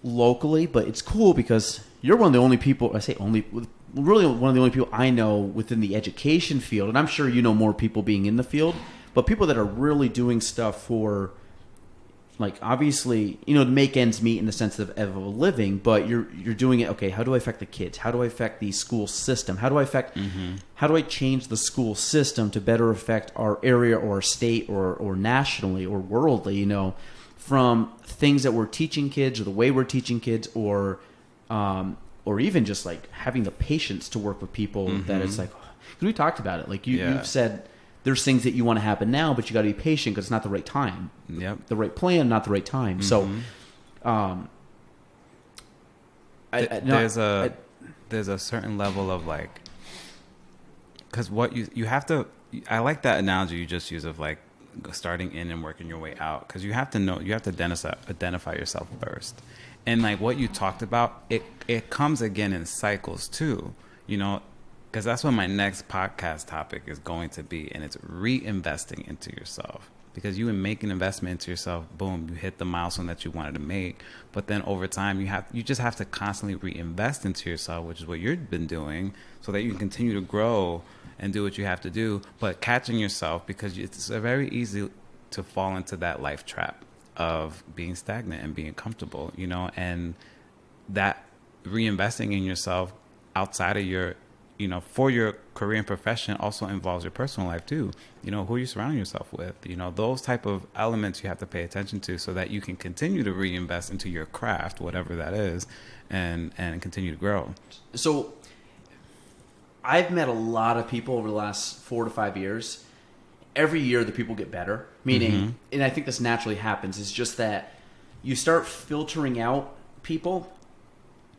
locally, but it's cool because you're one of the only people, I say only, really one of the only people I know within the education field, and I'm sure you know more people being in the field, but people that are really doing stuff for, like, obviously, to make ends meet in the sense of a living, but you're doing it, okay, how do I affect the kids? How do I affect the school system? How do I change the school system to better affect our area or state or nationally or worldly, from things that we're teaching kids or the way we're teaching kids or even just like having the patience to work with people that it's like, because we talked about it, like you've said, there's things that you want to happen now, but you got to be patient because it's not the right time. Yep. The right plan, not the right time. So, there's a certain level of like, because what you have to. I like that analogy you just used of like starting in and working your way out, because you have to identify yourself first, and like what you talked about, it comes again in cycles too. because that's what my next podcast topic is going to be, and it's reinvesting into yourself. Because you make an investment into yourself, boom, you hit the milestone that you wanted to make. But then over time, you just have to constantly reinvest into yourself, which is what you've been doing, so that you can continue to grow and do what you have to do. But catching yourself, because it's very easy to fall into that life trap of being stagnant and being comfortable, you know, and that reinvesting in yourself outside of your, you know, for your career and profession also involves your personal life too. You know, who you surround yourself with, you know, those type of elements you have to pay attention to so that you can continue to reinvest into your craft, whatever that is, and continue to grow. So I've met a lot of people over the last 4 to 5 years. Every year the people get better, meaning, and I think this naturally happens, it's just that you start filtering out people.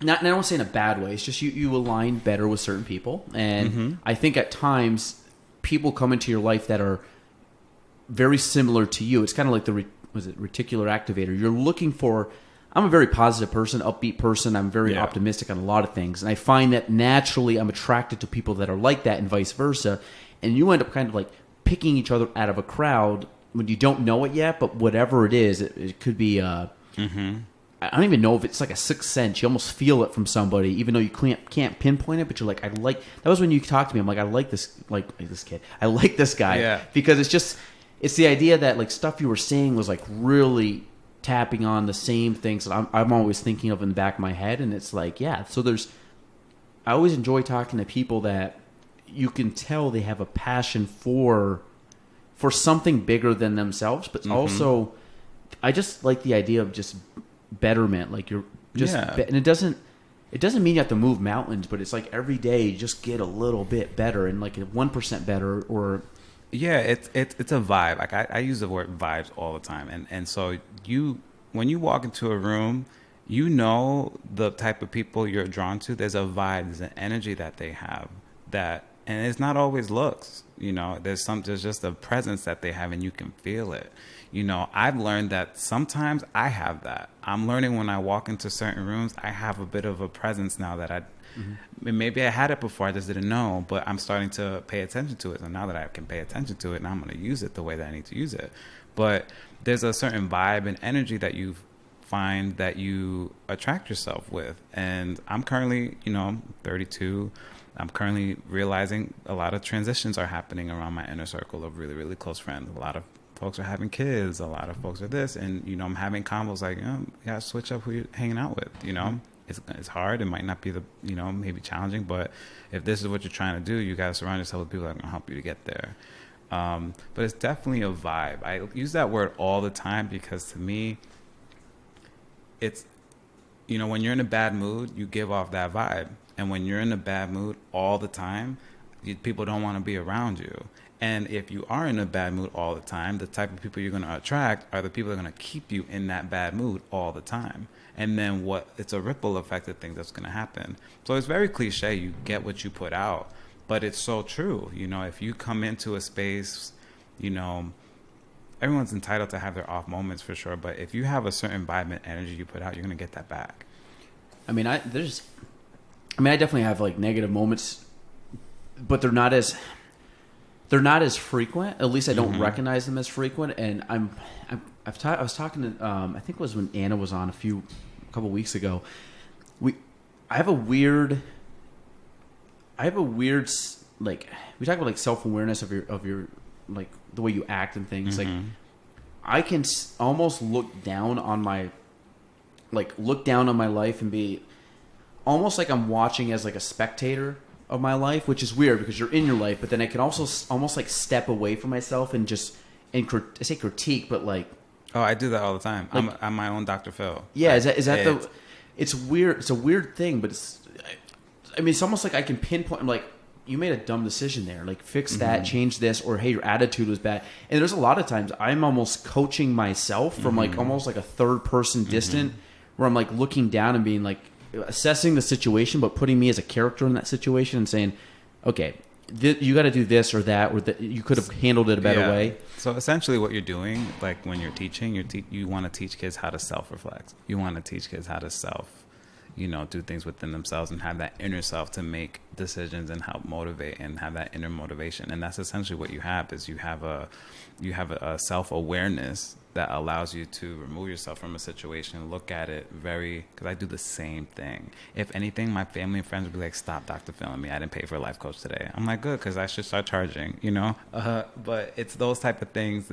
Not, and I don't say in a bad way. It's just you align better with certain people. And I think at times people come into your life that are very similar to you. It's kind of like the reticular activator. You're looking for, I'm a very positive person, upbeat person. I'm very optimistic on a lot of things. And I find that naturally I'm attracted to people that are like that and vice versa. And you end up kind of like picking each other out of a crowd when you don't know it yet. But whatever it is, it could be... I don't even know if it's like a sixth sense. You almost feel it from somebody, even though you can't pinpoint it. But you're like, I like. That was when you talked to me. I'm like, I like this kid. I like this guy because it's the idea that like stuff you were saying was like really tapping on the same things that I'm always thinking of in the back of my head, and it's like So I always enjoy talking to people that you can tell they have a passion for something bigger than themselves, but also I just like the idea of just betterment, like you're just and it doesn't mean you have to move mountains, but it's like every day you just get a little bit better and like 1% better. Or it's a vibe. Like I use the word vibes all the time, and so when you walk into a room, you know the type of people you're drawn to. There's a vibe, there's an energy that they have, and it's not always looks, you know. There's just a presence that they have, and you can feel it. You know, I've learned that sometimes I have that. I'm learning when I walk into certain rooms, I have a bit of a presence now that maybe I had it before, I just didn't know, but I'm starting to pay attention to it. So now that I can pay attention to it, now I'm going to use it the way that I need to use it. But there's a certain vibe and energy that you find that you attract yourself with. And I'm currently, 32. I'm currently realizing a lot of transitions are happening around my inner circle of really, really close friends. A lot of folks are having kids. A lot of folks are this. And, I'm having combos like, you gotta switch up who you're hanging out with, It's hard. It might not be maybe challenging. But if this is what you're trying to do, you got to surround yourself with people that are going to help you to get there. But it's definitely a vibe. I use that word all the time because to me, it's, when you're in a bad mood, you give off that vibe. And when you're in a bad mood all the time, people don't want to be around you. And if you are in a bad mood all the time, the type of people you're going to attract are the people that are going to keep you in that bad mood all the time. And then it's a ripple effect of things that's going to happen. So it's very cliche. You get what you put out, but it's so true. If you come into a space, everyone's entitled to have their off moments for sure. But if you have a certain vibe and energy you put out, you're going to get that back. I mean, I definitely have like negative moments, but they're not as frequent. At least I don't recognize them as frequent. And I was talking to I think it was when Anna was on a couple weeks ago. I have a weird like, we talk about like self-awareness of your like the way you act and things. Like I can almost look down on my life and be almost like I'm watching as like a spectator of my life, which is weird because you're in your life, but then I can also almost like step away from myself and I say critique, but like, oh, I do that all the time. Like, I'm my own Dr. Phil. Yeah, is that it's weird. It's a weird thing, but it's almost like I can pinpoint. I'm like, you made a dumb decision there. Like, fix that, change this, or hey, your attitude was bad. And there's a lot of times I'm almost coaching myself from like almost like a third person distant, where I'm like looking down and being like assessing the situation, but putting me as a character in that situation and saying, okay, you got to do this or that, or that you could have handled it a better way. So essentially what you're doing, like when you're teaching, you want to teach kids how to self-reflect. You want to teach kids how to do things within themselves and have that inner self to make decisions and help motivate and have that inner motivation. And that's essentially what you have, is you have a self-awareness that allows you to remove yourself from a situation, look at it because I do the same thing. If anything, my family and friends would be like, stop Dr. Phil me, I didn't pay for a life coach today. I'm like, good, because I should start charging, but it's those type of things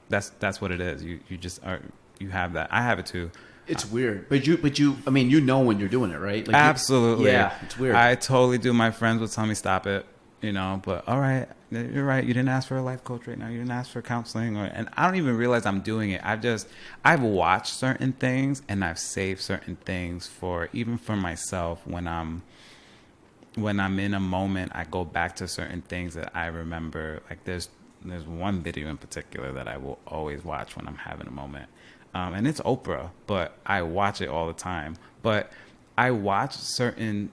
that's what it is. You just are, you have that. I have it too. It's weird, but you, I mean, when you're doing it, right? Like absolutely. Yeah, it's weird. I totally do. My friends would tell me, stop it, but all right, you're right. You didn't ask for a life coach right now. You didn't ask for counseling, and I don't even realize I'm doing it. I've watched certain things and I've saved certain things even for myself. When I'm in a moment, I go back to certain things that I remember. Like there's one video in particular that I will always watch when I'm having a moment. And it's Oprah, but I watch it all the time. But I watch certain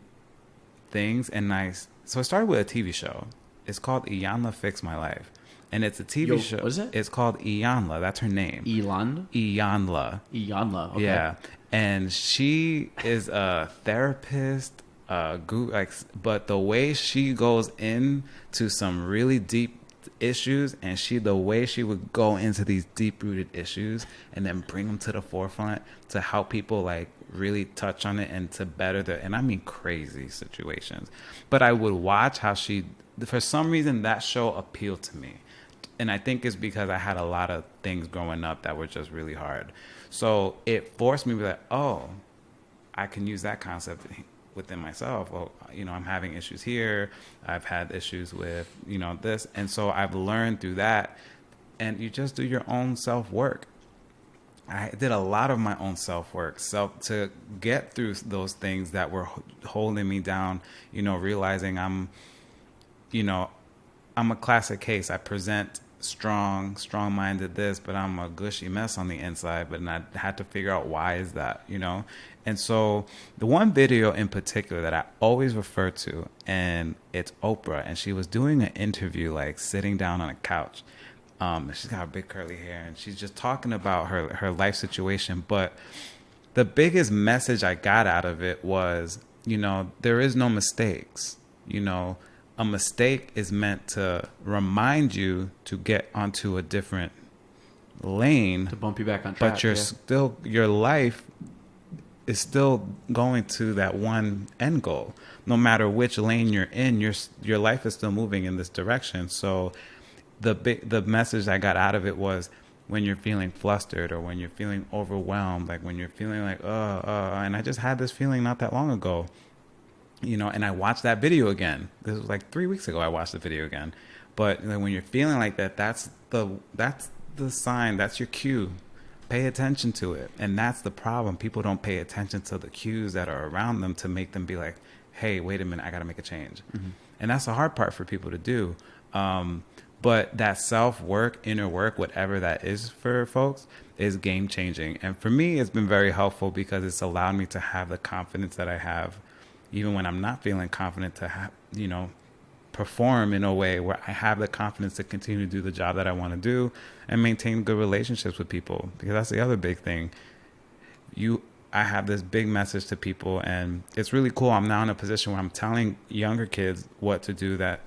things, so I started with a TV show. It's called Iyanla Fix My Life. And it's a TV show. What is it? It's called Iyanla. That's her name. Iyanla? Iyanla, okay. Yeah. And she is a therapist, but the way she goes into some really deep issues, and the way she would go into these deep-rooted issues and then bring them to the forefront to help people like really touch on it and to better and I mean crazy situations. But I would watch how for some reason that show appealed to me, and I think it's because I had a lot of things growing up that were just really hard, so it forced me to be like, oh, I can use that concept within myself. Well, I'm having issues here. I've had issues with, this. And so I've learned through that. And you just do your own self-work. I did a lot of my own self-work. To get through those things that were holding me down, realizing I'm a classic case. I present strong-minded but I'm a gushy mess on the inside. But I had to figure out, why is that, And so the one video in particular that I always refer to, and it's Oprah, and she was doing an interview, like sitting down on a couch. She's got big curly hair, and she's just talking about her life situation. But the biggest message I got out of it was, there is no mistakes. A mistake is meant to remind you to get onto a different lane, to bump you back on track. But your life is still going to that one end goal. No matter which lane you're in, your life is still moving in this direction. So the message I got out of it was, when you're feeling flustered or when you're feeling overwhelmed, like when you're feeling like, and I just had this feeling not that long ago, and I watched that video again. This was like 3 weeks ago. I watched the video again. But when you're feeling like that, that's the sign. That's your cue. Pay attention to it. And that's the problem. People don't pay attention to the cues that are around them to make them be like, hey, wait a minute, I got to make a change. Mm-hmm. And that's the hard part for people to do. But that self-work, inner work, whatever that is for folks, is game-changing. And for me, it's been very helpful because it's allowed me to have the confidence that I have, even when I'm not feeling confident, to have, perform in a way where I have the confidence to continue to do the job that I want to do and maintain good relationships with people. Because that's the other big thing. I have this big message to people, and it's really cool. I'm now in a position where I'm telling younger kids what to do that,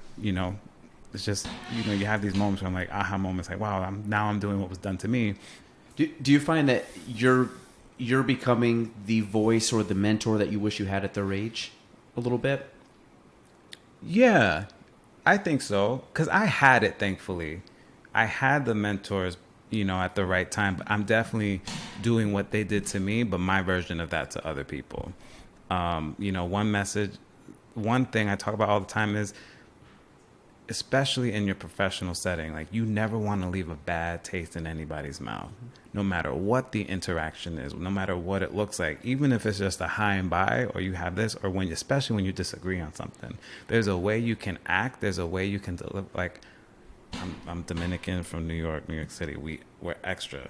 it's just, you have these moments where I'm like, aha moments, like, wow, I'm doing what was done to me. Do you find that you're becoming the voice or the mentor that you wish you had at their age a little bit? Yeah, I think so. Because I had it, thankfully. I had the mentors, at the right time. But I'm definitely doing what they did to me, but my version of that to other people. One thing I talk about all the time is, especially in your professional setting, like, you never want to leave a bad taste in anybody's mouth, no matter what the interaction is, no matter what it looks like, even if it's just a hi and bye, or you have this, or especially when you disagree on something. There's a way you can act. There's a way you can deliver. Like, I'm Dominican from New York City. We're extra,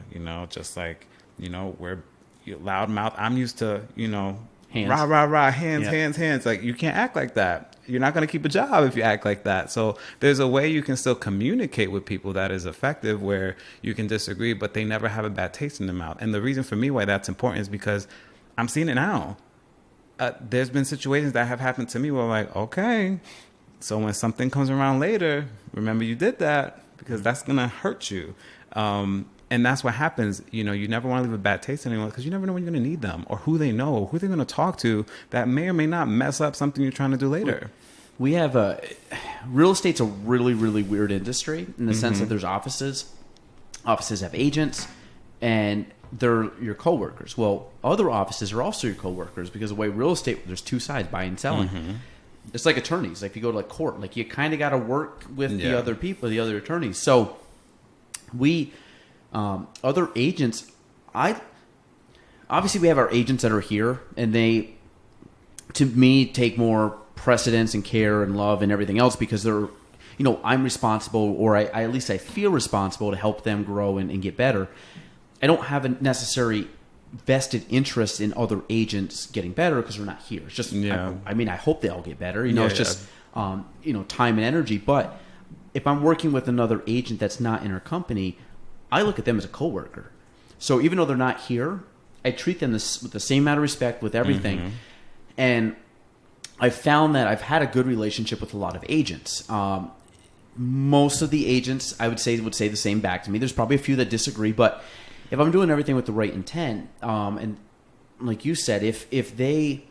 just like, we're loud mouth. I'm used to, hands. Rah, rah, rah, hands. Like, you can't act like that. You're not going to keep a job if you act like that. So there's a way you can still communicate with people that is effective, where you can disagree, but they never have a bad taste in their mouth. And the reason for me why that's important is because I'm seeing it now. there's been situations that have happened to me where I'm like, okay, so when something comes around later, remember you did that, because that's going to hurt you. And that's what happens. You know, you never want to leave a bad taste in anyone, because you never know when you're going to need them, or who they know, or who they're going to talk to that may or may not mess up something you're trying to do later. We have real estate's a really, really weird industry in the sense that there's offices. Offices have agents, and they're your coworkers. Well, other offices are also your coworkers, because the way real estate, there's two sides, buying and selling. It's like attorneys. Like if you go to like court, like you kind of got to work with the other people, the other attorneys. So we, other agents, obviously we have our agents that are here, and they, to me, take more precedence and care and love and everything else, because they're, you know, I'm responsible, or I at least I feel responsible to help them grow and get better. I don't have a necessary vested interest in other agents getting better because they're not here. It's just, I mean, I hope they all get better. You know, it's just, you know, time and energy. But if I'm working with another agent that's not in our company, I look at them as a coworker. So even though they're not here, I treat them with the same amount of respect with everything. And I found that I've had a good relationship with a lot of agents. Most of the agents, I would say the same back to me. There's probably a few that disagree, but if I'm doing everything with the right intent, and like you said, if they,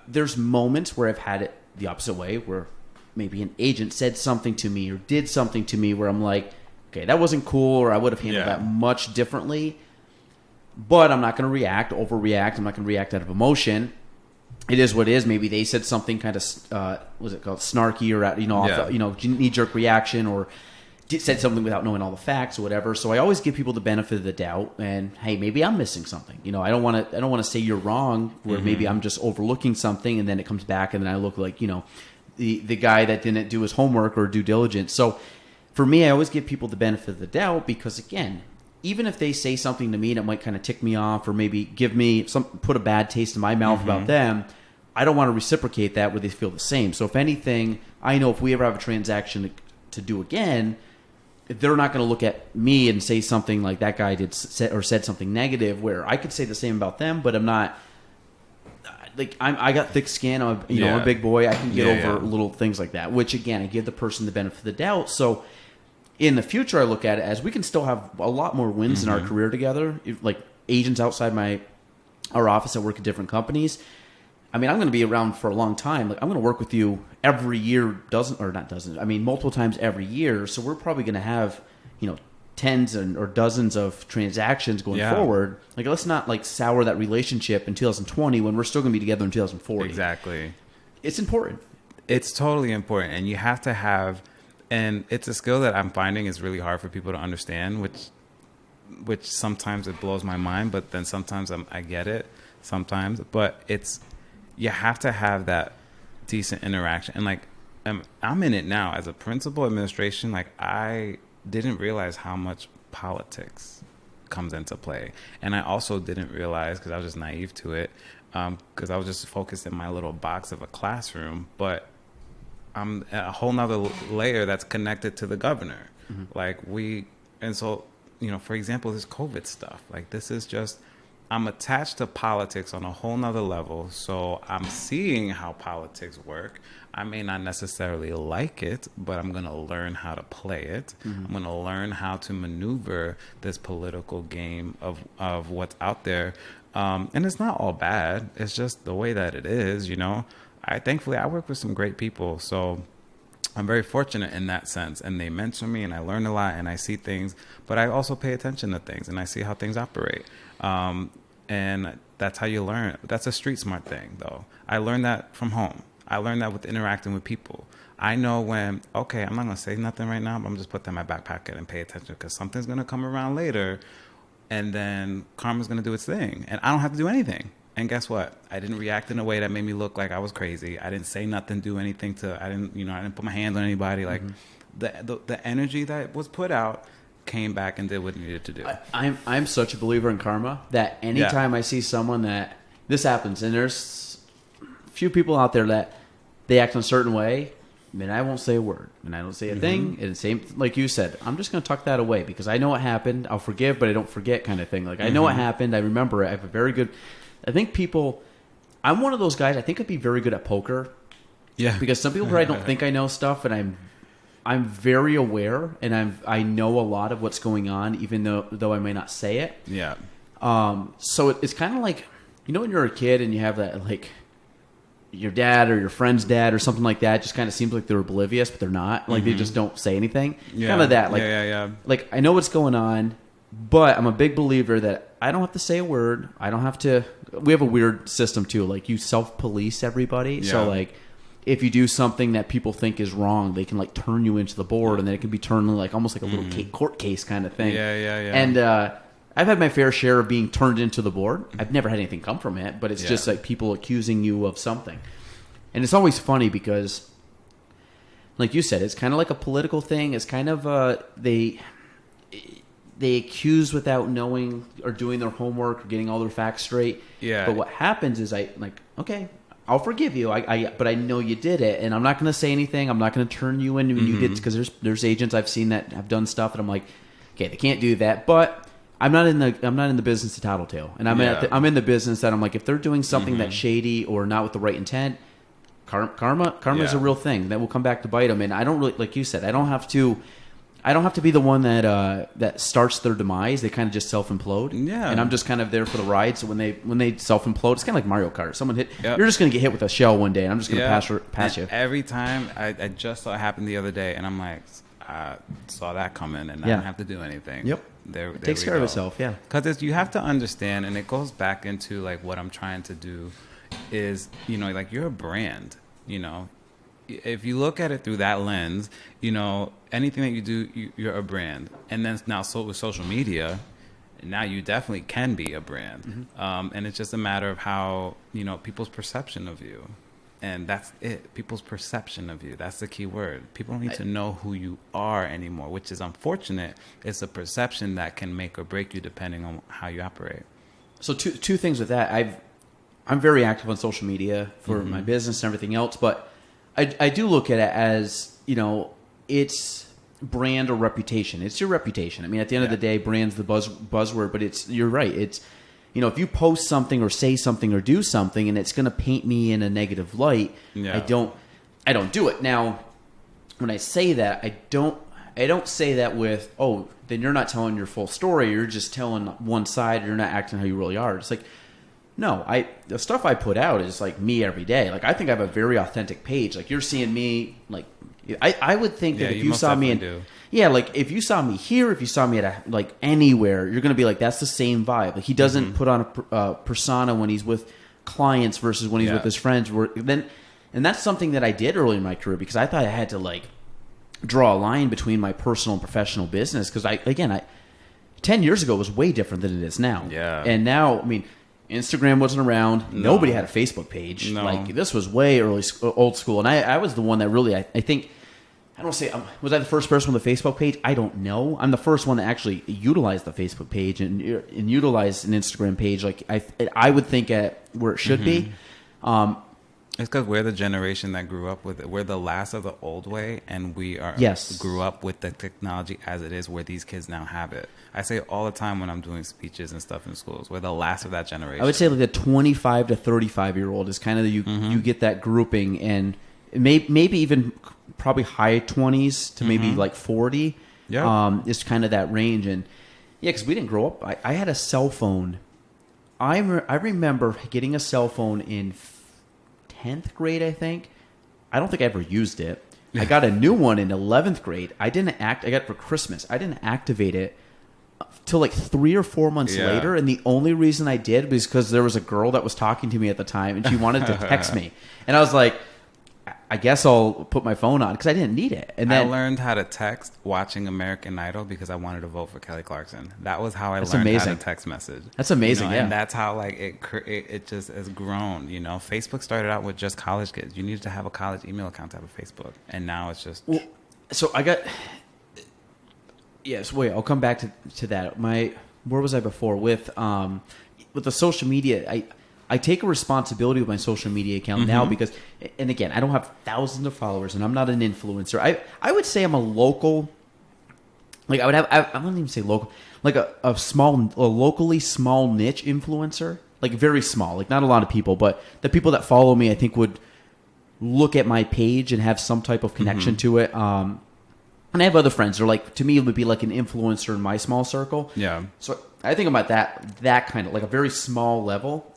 there's moments where I've had it the opposite way, where maybe an agent said something to me or did something to me where I'm like, okay, that wasn't cool, or I would have handled that much differently. But I'm not going to overreact. I'm not going to react out of emotion. It is what it is. Maybe they said something kind of, what's it called, snarky, or knee-jerk reaction, or said something without knowing all the facts or whatever. So I always give people the benefit of the doubt. And hey, maybe I'm missing something. You know, I don't want to say you're wrong, where maybe I'm just overlooking something, and then it comes back, and then I look like, you know, the guy that didn't do his homework or due diligence. So for me, I always give people the benefit of the doubt, because again, even if they say something to me that might kind of tick me off, or maybe put a bad taste in my mouth about them, I don't want to reciprocate that where they feel the same. So if anything, I know if we ever have a transaction to do again, they're not going to look at me and say something like that guy said something negative, where I could say the same about them, but I'm not, like, I got thick skin. I'm a big boy. I can get over little things like that, which again, I give the person the benefit of the doubt. So in the future, I look at it as we can still have a lot more wins in our career together. Like agents outside our office that work at different companies. I mean, I'm going to be around for a long time. Like, I'm going to work with you every year, multiple times every year. So we're probably going to have, you know, tens or dozens of transactions going forward. Like, let's not like sour that relationship in 2020 when we're still going to be together in 2040. Exactly. It's important. It's totally important. And you have to have, and it's a skill that I'm finding is really hard for people to understand, which sometimes it blows my mind, but then sometimes I get it sometimes, but you have to have that decent interaction. And like, I'm in it now as a principal administration. Like, I didn't realize how much politics comes into play. And I also didn't realize, because I was just naive to it, because I was just focused in my little box of a classroom, but I'm a whole nother layer that's connected to the governor. And so, you know, for example, this COVID stuff, like, this is just, I'm attached to politics on a whole nother level. So I'm seeing how politics work. I may not necessarily like it, but I'm going to learn how to play it. I'm going to learn how to maneuver this political game of what's out there. And it's not all bad. It's just the way that it is, you know. Thankfully, I work with some great people. So I'm very fortunate in that sense. And they mentor me, and I learn a lot, and I see things. But I also pay attention to things, and I see how things operate. And that's how you learn. That's a street smart thing, though. I learned that from home. I learned that with interacting with people. I know when, okay, I'm not going to say nothing right now, but I'm just put that in my back pocket and pay attention, because something's going to come around later, and then karma's going to do its thing. And I don't have to do anything. And guess what? I didn't react in a way that made me look like I was crazy. I didn't say nothing, do anything I didn't put my hands on anybody. Like, the energy that was put out came back and did what it needed to do. I'm such a believer in karma that anytime I see someone that this happens, and there's a few people out there that they act in a certain way, and I won't say a word, and I don't say a thing, and same like you said, I'm just going to tuck that away, because I know what happened. I'll forgive, but I don't forget, kind of thing. Like, I know what happened. I remember it. I have a very good. I think people I'm one of those guys. I think I'd be very good at poker. Yeah. Because some people probably don't think I know stuff, and I'm very aware, and I know a lot of what's going on, even though I may not say it. Yeah. So it's kind of like, when you're a kid and you have that, like, your dad or your friend's dad or something like that just kind of seems like they're oblivious, but they're not. Like, they just don't say anything. Yeah. Kind of that. Like, yeah. Like, I know what's going on, but I'm a big believer that I don't have to say a word. I don't have to. We have a weird system, too. Like, you self-police everybody. Yeah. So, like, if you do something that people think is wrong, they can, like, turn you into the board, and then it can be turned into, like, almost like a little court case kind of thing. Yeah. And I've had my fair share of being turned into the board. I've never had anything come from it, but it's just like people accusing you of something. And it's always funny because, like you said, it's kind of like a political thing. It's kind of they accuse without knowing or doing their homework or getting all their facts straight. Yeah. But what happens is okay, I'll forgive you. But I know you did it, and I'm not going to say anything. I'm not going to turn you in when you did, because there's agents I've seen that have done stuff, and I'm like, okay, they can't do that, but I'm not in the business of tattletale, and I'm in the business that I'm like, if they're doing something that's shady or not with the right intent, karma is a real thing that will come back to bite them. And I don't really, like you said, I don't have to be the one that starts their demise. They kind of just self implode. Yeah, and I'm just kind of there for the ride. So when they self implode, it's kind of like Mario Kart. Someone hit, you're just going to get hit with a shell one day, and I'm just going to pass you. Every time I just saw it happen the other day, and I'm like, I saw that coming, and I don't have to do anything. Yep. It takes care of itself, yeah. Because you have to understand, and it goes back into like what I'm trying to do is, like you're a brand, If you look at it through that lens, anything that you do, you're a brand. And then now with social media, now you definitely can be a brand. And it's just a matter of how, people's perception of you. And that's it. People's perception of you. That's the key word. People don't need to know who you are anymore, which is unfortunate. It's a perception that can make or break you depending on how you operate. So two things with that. I'm very active on social media for my business and everything else, but I do look at it as, it's brand or reputation. It's your reputation. I mean, at the end of the day, brand's the buzzword, but you're right. It's, if you post something or say something or do something and it's going to paint me in a negative light, I don't do it. Now, when I say that, I don't say that with, then you're not telling your full story. You're just telling one side. You're not acting how you really are. It's like, no, the stuff I put out is like me every day. Like, I think I have a very authentic page. Like, you're seeing me, like, I would think that if you saw me like if you saw me here, if you saw me at anywhere, you're going to be like, that's the same vibe. Like, he doesn't put on a persona when he's with clients versus when he's with his friends. And that's something that I did early in my career, because I thought I had to like draw a line between my personal and professional business. Because 10 years ago was way different than it is now. Yeah. And now, I mean, Instagram wasn't around. No. Nobody had a Facebook page. No. Like, this was way old school. And I was the one that really, I think, I don't say, was I the first person with a Facebook page? I don't know. I'm the first one that actually utilized the Facebook page and utilized an Instagram page. Like, I would think at where it should be. It's because we're the generation that grew up with it. We're the last of the old way, and we grew up with the technology as it is, where these kids now have it. I say all the time when I'm doing speeches and stuff in schools, we're the last of that generation. I would say like the 25 to 35-year-old is kind of you get that grouping, and maybe even probably high 20s to maybe like 40 is kind of that range. And because we didn't grow up. I had a cell phone. I remember getting a cell phone in 10th grade, I think. I don't think I ever used it. I got a new one in 11th grade. I got it for Christmas. I didn't activate it till like 3 or 4 months later, and the only reason I did was because there was a girl that was talking to me at the time, and she wanted to text me. And I was like, I guess I'll put my phone on, because I didn't need it. And then I learned how to text watching American Idol because I wanted to vote for Kelly Clarkson. That was how I learned how to text message. That's amazing, And that's how like it just has grown. Facebook started out with just college kids. You needed to have a college email account to have a Facebook, and now it's just. Well, so I got. Yes, wait. I'll come back to that. Where was I before with the social media? I take a responsibility with my social media account now because, and again, I don't have thousands of followers, and I'm not an influencer. I would say I'm a local, like I wouldn't even say local, like a locally small niche influencer. like very small, like not a lot of people, but the people that follow me, I think would look at my page and have some type of connection to it. And I have other friends that are like, to me, it would be like an influencer in my small circle. Yeah. So I think about that kind of like a very small level.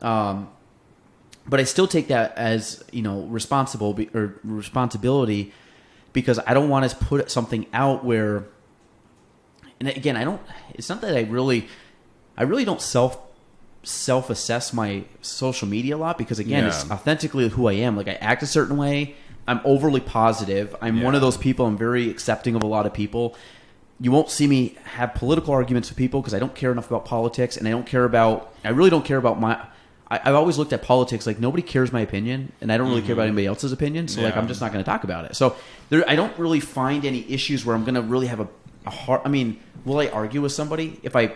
But I still take that as, responsibility, because I don't want to put something out where, and again, it's not that I really don't self-assess my social media a lot, because again, it's authentically who I am. Like I act a certain way. I'm overly positive. I'm one of those people. I'm very accepting of a lot of people. You won't see me have political arguments with people because I don't care enough about politics, and I really don't care about I've always looked at politics like nobody cares my opinion, and I don't really care about anybody else's opinion. So like I'm just not going to talk about it. So I don't really find any issues where I'm going to really have a hard. I mean, will I argue with somebody if I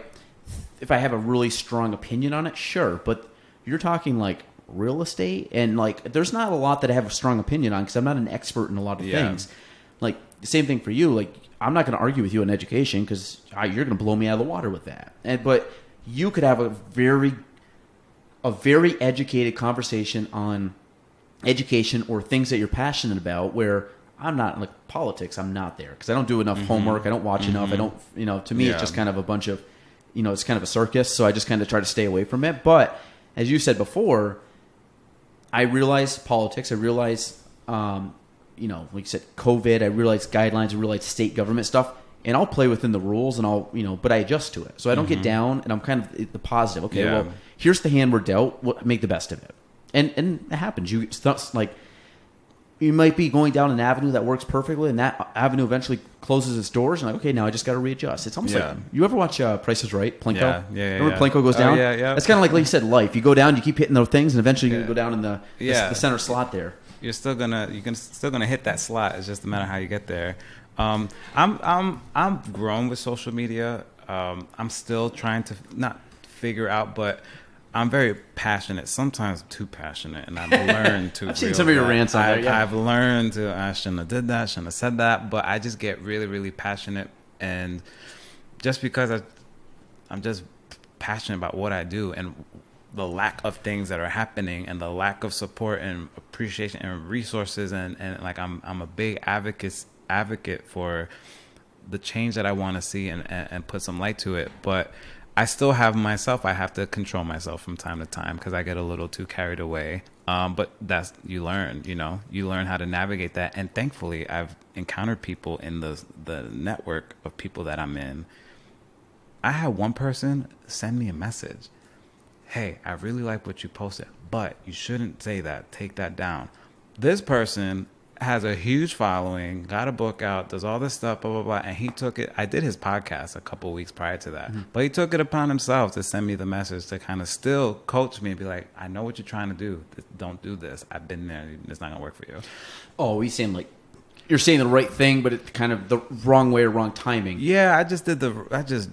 have a really strong opinion on it? Sure, but you're talking like real estate, and like there's not a lot that I have a strong opinion on because I'm not an expert in a lot of things. Like the same thing for you. Like I'm not going to argue with you on education because you're going to blow me out of the water with that. But you could have a very educated conversation on education or things that you're passionate about, where I'm not like politics. I'm not there because I don't do enough homework. I don't watch enough. I don't, to me, it's just kind of a bunch of, it's kind of a circus. So I just kind of try to stay away from it. But as you said before, I realize politics. I realize, like you said, COVID. I realize guidelines. I realize state government stuff. And I'll play within the rules, and but I adjust to it. So I don't get down, and I'm kind of the positive. Okay, well, here's the hand we're dealt. We'll make the best of it. And it happens. You might be going down an avenue that works perfectly, and that avenue eventually closes its doors. And like, okay, now I just got to readjust. It's almost like, you ever watch Price is Right? Plinko? Remember Plinko goes down? Yeah. That's kind of like you said, life. You go down, you keep hitting those things, and eventually you go down in the center slot there. You're still gonna hit that slot. It's just a matter of how you get there. I'm grown with social media. I'm still trying to not figure out, but I'm very passionate. Sometimes too passionate, and I've learned to. I've seen some of your rants on there. I've learned to. I shouldn't have did that. Shouldn't have said that. But I just get really, really passionate, and just because I'm just passionate about what I do, and the lack of things that are happening, and the lack of support and appreciation and resources, and like I'm a big advocate for the change that I want to see and put some light to it. But I still have myself. I have to control myself from time to time because I get a little too carried away. But you learn how to navigate that. And thankfully, I've encountered people in the network of people that I'm in. I had one person send me a message. Hey, I really like what you posted, but you shouldn't say that. Take that down. This person has a huge following, got a book out, does all this stuff, blah, blah, blah. And he took it. I did his podcast a couple of weeks prior to that. But he took it upon himself to send me the message to kind of still coach me and be like, I know what you're trying to do. Don't do this. I've been there. It's not going to work for you. Oh, we seem like you're saying the right thing, but it's kind of the wrong way or wrong timing. Yeah, I just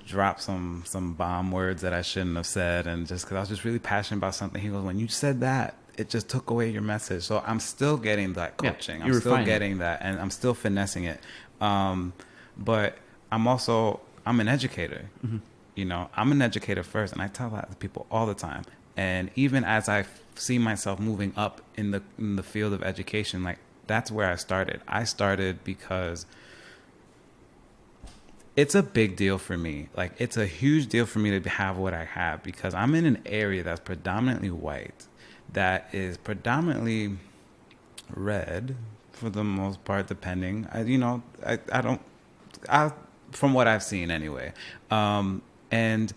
dropped some bomb words that I shouldn't have said. And just because I was just really passionate about something. He goes, when you said that, it just took away your message. So I'm still getting that coaching. I'm still getting that, and I'm still finessing it. But I'm an educator. I'm an educator first, and I tell that to people all the time. And even as I see myself moving up in the field of education, like that's where I started. I started because it's a big deal for me. Like it's a huge deal for me to have what I have, because I'm in an area that's predominantly white, that is predominantly red for the most part, depending. From what I've seen anyway. And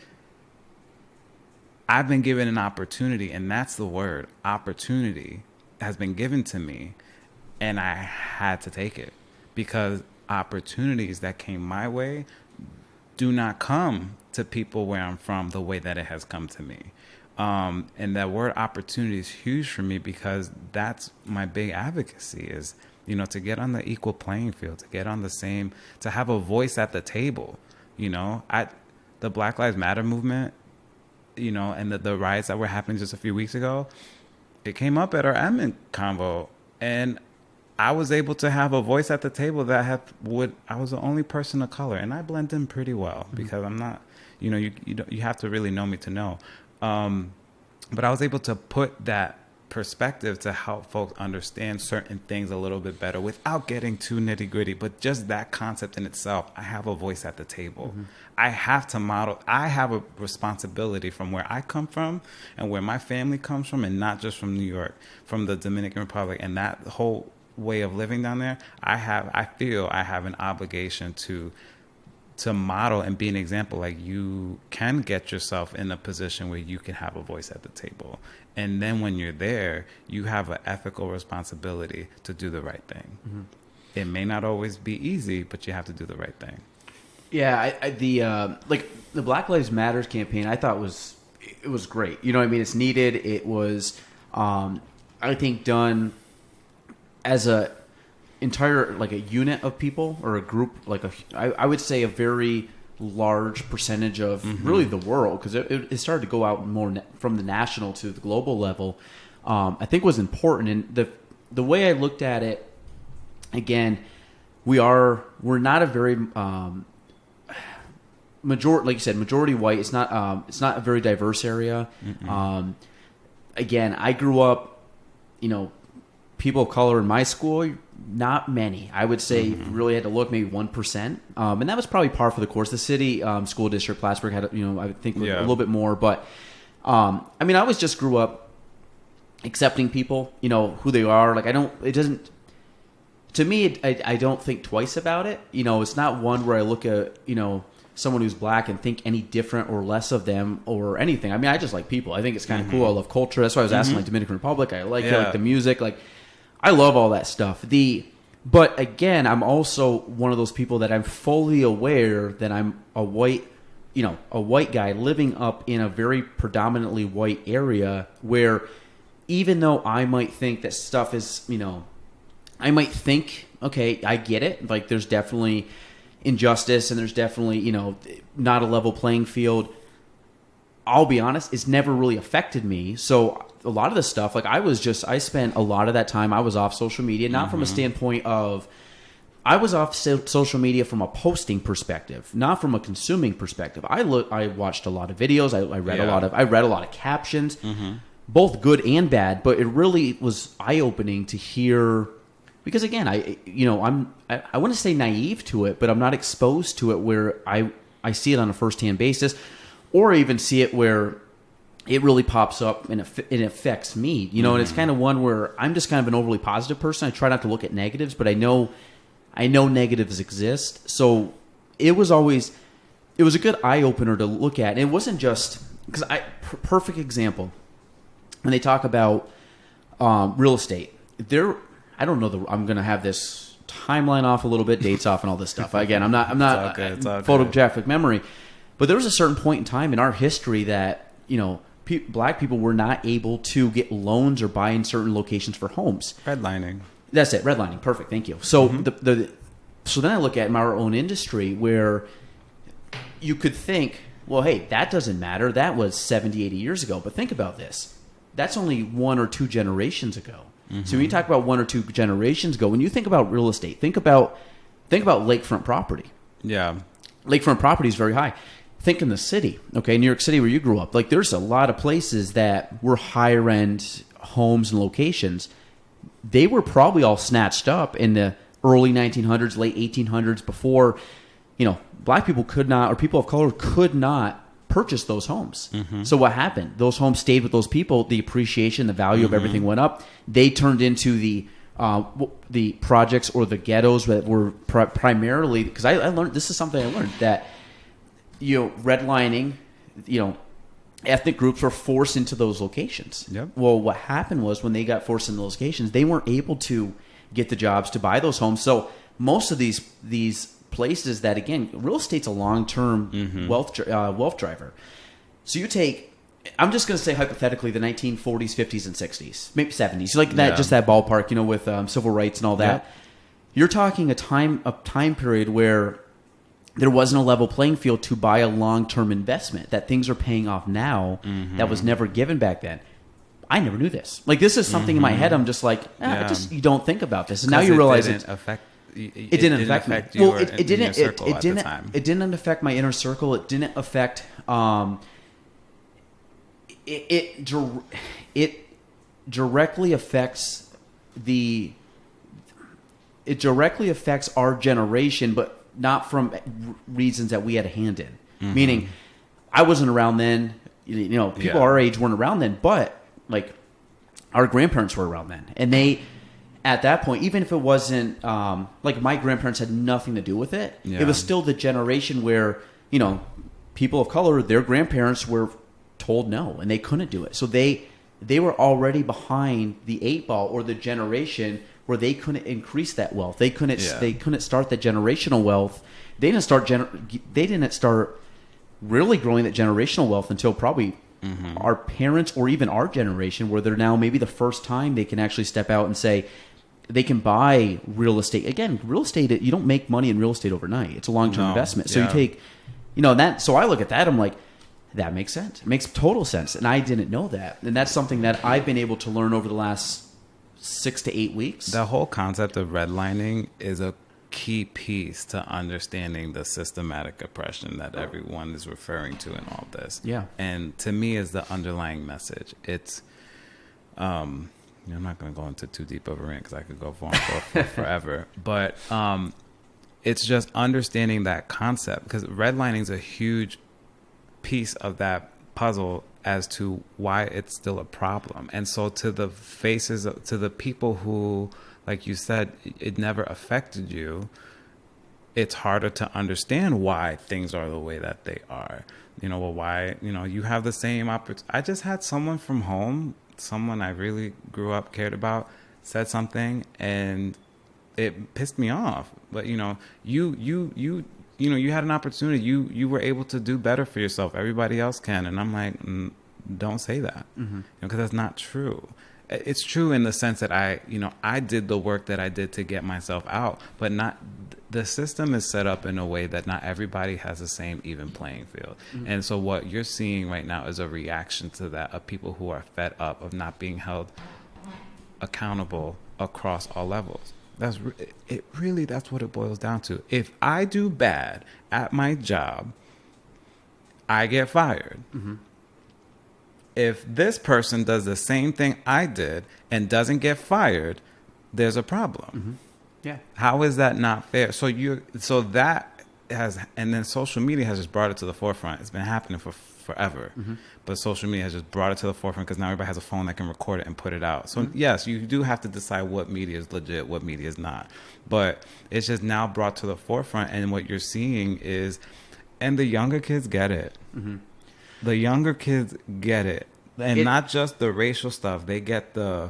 I've been given an opportunity, and that's the word. Opportunity has been given to me, and I had to take it, because opportunities that came my way do not come to people where I'm from the way that it has come to me. And that word opportunity is huge for me, because that's my big advocacy is, to get on the equal playing field, to get on the same, to have a voice at the table. The Black Lives Matter movement, and the riots that were happening just a few weeks ago, it came up at our admin convo, and I was able to have a voice at the table I was the only person of color, and I blend in pretty well, because I'm not, you have to really know me to know. But I was able to put that perspective to help folks understand certain things a little bit better without getting too nitty gritty. But just that concept in itself, I have a voice at the table. I have to model. I have a responsibility from where I come from and where my family comes from, and not just from New York, from the Dominican Republic, and that whole way of living down there. I feel I have an obligation to model and be an example. Like, you can get yourself in a position where you can have a voice at the table. And then when you're there, you have an ethical responsibility to do the right thing. It may not always be easy, but you have to do the right thing. Yeah, the Black Lives Matters campaign, I thought it was great. You know what I mean? It's needed. It was, I think, done as a entire, like, a unit of people, or a group, like I would say a very large percentage of really the world, because it started to go out more from the national to the global level. I think was important. And the way I looked at it, again, we're not a very majority, like you said, majority white. It's not a very diverse area. Again, I grew up, people of color in my school, not many. I would say, if you really had to look, maybe 1%. And that was probably par for the course. The city school district, Plattsburgh, had, I think a little bit more. But, I always just grew up accepting people, who they are. Like, to me, I don't think twice about it. It's not one where I look at, someone who's black and think any different or less of them or anything. I just like people. I think it's kind of cool. I love culture. That's why I was asking, like, Dominican Republic. I like it, like the music, like, I love all that stuff. But again, I'm also one of those people that I'm fully aware that I'm a white guy living up in a very predominantly white area, where even though I might think that stuff is, I might think, okay, I get it. Like, there's definitely injustice and there's definitely, not a level playing field. I'll be honest, it's never really affected me. So a lot of the stuff, like, I spent a lot of that time, I was off social media, not from a standpoint of, I was off social media from a posting perspective, not from a consuming perspective. I watched a lot of videos. I read a lot of captions, both good and bad, but it really was eye-opening to hear, because again, I want to say naive to it, but I'm not exposed to it where I see it on a first-hand basis, or even see it where it really pops up and it affects me, and it's kind of one where I'm just kind of an overly positive person. I try not to look at negatives, but I know negatives exist. So it was a good eye opener to look at. And it wasn't just because perfect example when they talk about real estate. I don't know I'm going to have this timeline off a little bit, dates off, and all this stuff. Again, I'm not it's all photographic memory, but there was a certain point in time in our history that black people were not able to get loans or buy in certain locations for homes. Redlining. That's it. Redlining. Perfect. Thank you. So so then I look at our own industry where you could think, well, hey, that doesn't matter. That was 70, 80 years ago. But think about this. That's only 1 or 2 generations ago. So when you talk about 1 or 2 generations ago, when you think about real estate, think about lakefront property. Yeah. Lakefront property is very high. Think in the city, okay, New York City, where you grew up. Like, there's a lot of places that were higher end homes and locations. They were probably all snatched up in the early 1900s, late 1800s, before, black people could not, or people of color could not purchase those homes. So what happened? Those homes stayed with those people. The appreciation, the value of everything went up. They turned into the projects or the ghettos that were primarily, because I learned, this is something I learned, that redlining, ethnic groups were forced into those locations. Yep. Well, what happened was when they got forced into those locations, they weren't able to get the jobs to buy those homes. So most of these places that, again, real estate's a long-term wealth driver. So you take, I'm just going to say hypothetically, the 1940s, 50s, and 60s, maybe 70s, like that, just that ballpark, with civil rights and all that. Yep. You're talking a time period where there wasn't a level playing field to buy a long-term investment, that things are paying off now that was never given back then. I never knew this. Like, this is something in my head. I'm just like, you don't think about this. And now you realize it didn't affect you. Well, it didn't. It didn't affect my inner circle. It didn't affect. it directly affects our generation, but not from reasons that we had a hand in. Mm-hmm. Meaning, I wasn't around then. People our age weren't around then, but like our grandparents were around then, and they, at that point, even if it wasn't like my grandparents had nothing to do with it, it was still the generation where people of color, their grandparents were told no, and they couldn't do it, so they were already behind the 8 ball, or the generation where they couldn't increase that wealth. They couldn't start that generational wealth. They didn't start really growing that generational wealth until probably our parents, or even our generation, where they're now maybe the first time they can actually step out and say they can buy real estate. Again, real estate, you don't make money in real estate overnight. It's a long-term investment. So you take, that. So I look at that, I'm like, that makes sense. It makes total sense. And I didn't know that. And that's something that I've been able to learn over the last 6 to 8 weeks. The whole concept of redlining is a key piece to understanding the systematic oppression that everyone is referring to in all this. Yeah. And to me is the underlying message. It's, I'm not going to go into too deep of a rant because I could go for forever. But it's just understanding that concept, because redlining is a huge piece of that puzzle as to why it's still a problem. And so to the people who, like you said, it never affected you, it's harder to understand why things are the way that they are. Why, you have the same opportunity. I just had someone from home, someone I really grew up, cared about, said something, and it pissed me off. But, you had an opportunity. You were able to do better for yourself. Everybody else can. And I'm like, don't say that, because that's not true. It's true in the sense that I did the work that I did to get myself out, but the system is set up in a way that not everybody has the same even playing field. And so what you're seeing right now is a reaction to that, of people who are fed up of not being held accountable across all levels. That's what it boils down to. If I do bad at my job, I get fired. If this person does the same thing I did and doesn't get fired, there's a problem. Yeah. How is that not fair? So that has, and then social media has just brought it to the forefront. It's been happening for forever, but social media has just brought it to the forefront because now everybody has a phone that can record it and put it out. So yes, you do have to decide what media is legit, what media is not, but it's just now brought to the forefront. And what you're seeing is, and the younger kids get it. The younger kids get it, and not just the racial stuff. They get the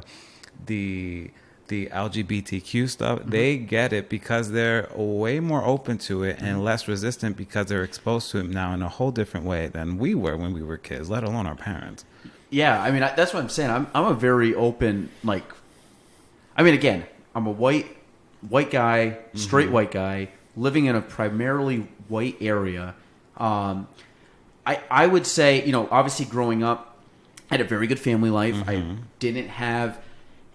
LGBTQ stuff. They get it because they're way more open to it and less resistant, because they're exposed to it now in a whole different way than we were when we were kids, let alone our parents. Yeah, I mean, that's what I'm saying. I'm a very open, again, I'm a white guy, straight white guy, living in a primarily white area. I would say, obviously growing up, I had a very good family life. I didn't have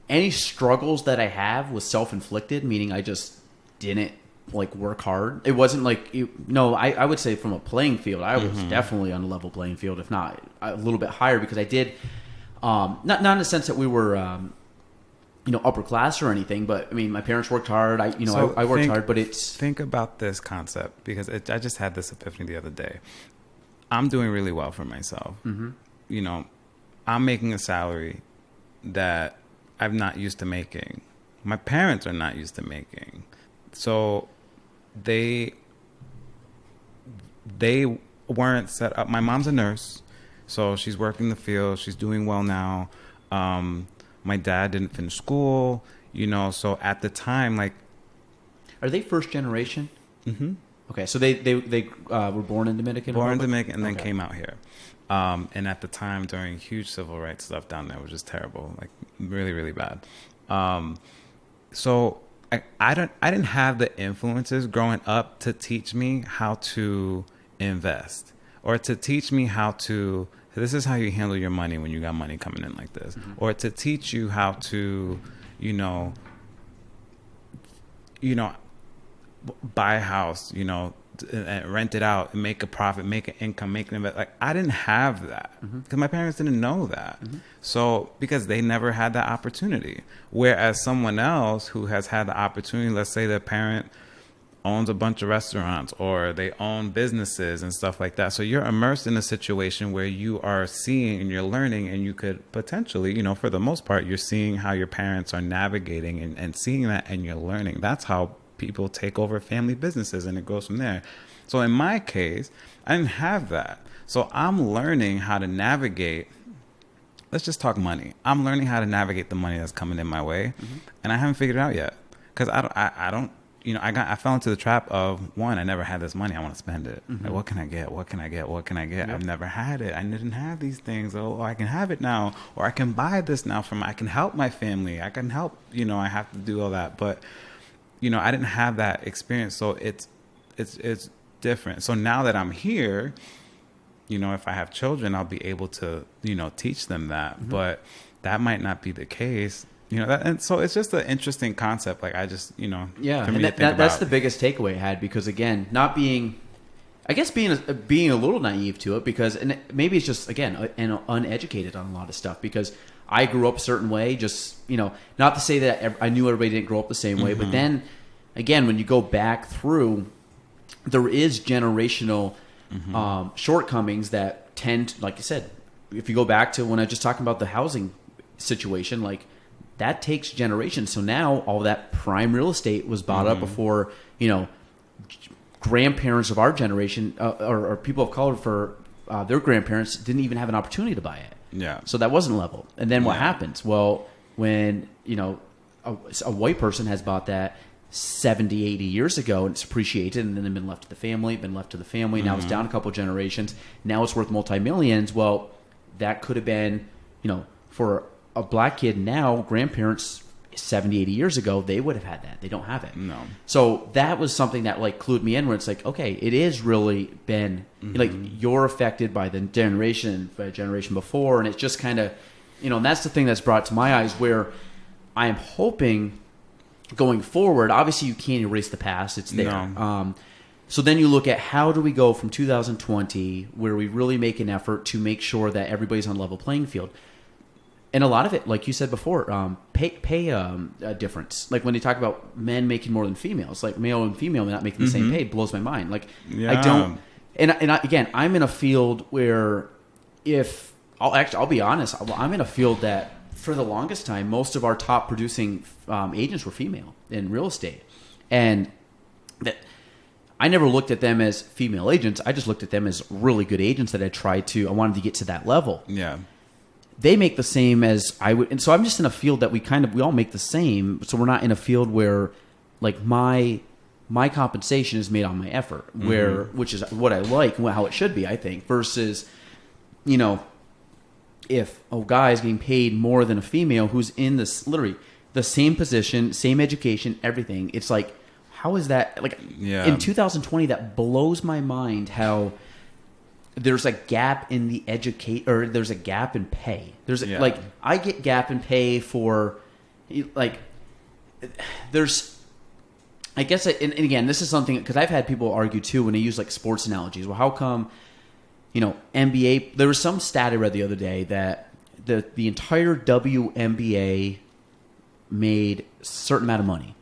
any struggles that I have was self-inflicted, meaning I just didn't work hard. It wasn't I would say from a playing field, I was definitely on a level playing field, if not a little bit higher, because I did, not in the sense that we were, upper class or anything, but I mean, my parents worked hard. I worked hard, but think about this concept, because I just had this epiphany the other day. I'm doing really well for myself. I'm making a salary that I'm not used to making. My parents are not used to making. So they weren't set up. My mom's a nurse, so she's working the field. She's doing well now. My dad didn't finish school, so at the time, Are they first generation? Okay, so they were born in Dominican Republic? Born in Dominican and then came out here. And at the time, during huge civil rights stuff down there, was just terrible, really, really bad. So I didn't have the influences growing up to teach me how to invest, or to teach me how to, this is how you handle your money when you got money coming in like this, or to teach you how to, buy a house, rent it out and make a profit, make an income, make an investment. Like, I didn't have that because my parents didn't know that. So because they never had that opportunity. Whereas someone else who has had the opportunity, let's say their parent owns a bunch of restaurants or they own businesses and stuff like that. So you're immersed in a situation where you are seeing and you're learning, and you could potentially, for the most part, you're seeing how your parents are navigating and seeing that, and you're learning. That's how people take over family businesses, and it goes from there. So in my case, I didn't have that. So I'm learning how to navigate. Let's just talk money. I'm learning how to navigate the money that's coming in my way, and I haven't figured it out yet because I don't. I fell into the trap of, one, I never had this money. I want to spend it. Like, what can I get? What can I get? What can I get? I've never had it. I didn't have these things. Oh, I can have it now, or I can buy this now I can help my family. I can help. I have to do all that, but I didn't have that experience, so it's different. So now that I'm here, if I have children, I'll be able to, teach them that. But that might not be the case, and so it's just an interesting concept. Like, I just, yeah, and that's the biggest takeaway I had, because again, not being, I guess being a little naive to it, because, and maybe it's just, again, uneducated on a lot of stuff, because I grew up a certain way, just, not to say that I knew everybody didn't grow up the same way, but then, again, when you go back through, there is generational shortcomings that tend, like I said, if you go back to when I was just talking about the housing situation, like, that takes generations. So now all that prime real estate was bought up before, grandparents of our generation or people of color for their grandparents didn't even have an opportunity to buy it. Yeah. So that wasn't level. And then what happens? Well, when, a white person has bought that 70, 80 years ago, and it's appreciated, and then been left to the family, now it's down a couple generations. Now it's worth multi-millions. Well, that could have been, for a black kid now, grandparents 70, 80 years ago, they would have had that. They don't have it. No. So that was something that like clued me in, where it's like, okay, it is really been like you're affected by the generation before, and it's just kind of, and that's the thing that's brought to my eyes, where I am hoping going forward, obviously you can't erase the past, it's there. No. So then you look at how do we go from 2020, where we really make an effort to make sure that everybody's on a level playing field. And a lot of it, like you said before, pay difference. Like when they talk about men making more than females, like male and female not making the same pay, blows my mind. Like I don't, again, I'm in a field where I'll be honest, I'm in a field that for the longest time, most of our top producing agents were female in real estate, and that I never looked at them as female agents. I just looked at them as really good agents that I wanted to get to that level. Yeah. They make the same as I would. And so I'm just in a field that we all make the same. So we're not in a field where like my compensation is made on my effort, which is what I like and how it should be, I think, versus, if a guy is getting paid more than a female who's in this literally the same position, same education, everything. It's like, how is that? Like in 2020, that blows my mind how there's a gap in the there's a gap in pay. Like I get gap in pay for like I guess and again, this is something because I've had people argue too when they use like sports analogies. Well, how come NBA? There was some stat I read the other day that the entire WNBA made a certain amount of money.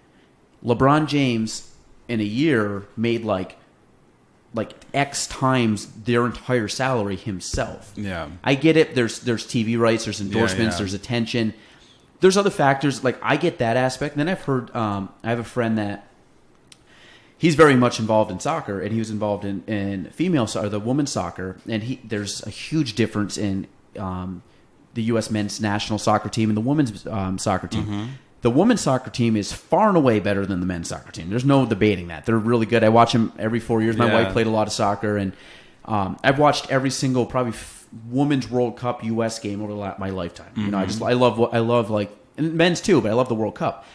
LeBron James in a year made like X times their entire salary himself. Yeah. I get it. There's TV rights, there's endorsements, there's attention. There's other factors. Like I get that aspect. And then I've heard, I have a friend that he's very much involved in soccer, and he was involved in female or the women's soccer. And there's a huge difference in the U.S. men's national soccer team and the women's soccer team. Mm-hmm. The women's soccer team is far and away better than the men's soccer team. There's no debating that. They're really good. I watch them every 4 years. My wife played a lot of soccer, and I've watched every single probably Women's World Cup U.S. game over my lifetime. Mm-hmm. I love like and men's too, but I love the World Cup.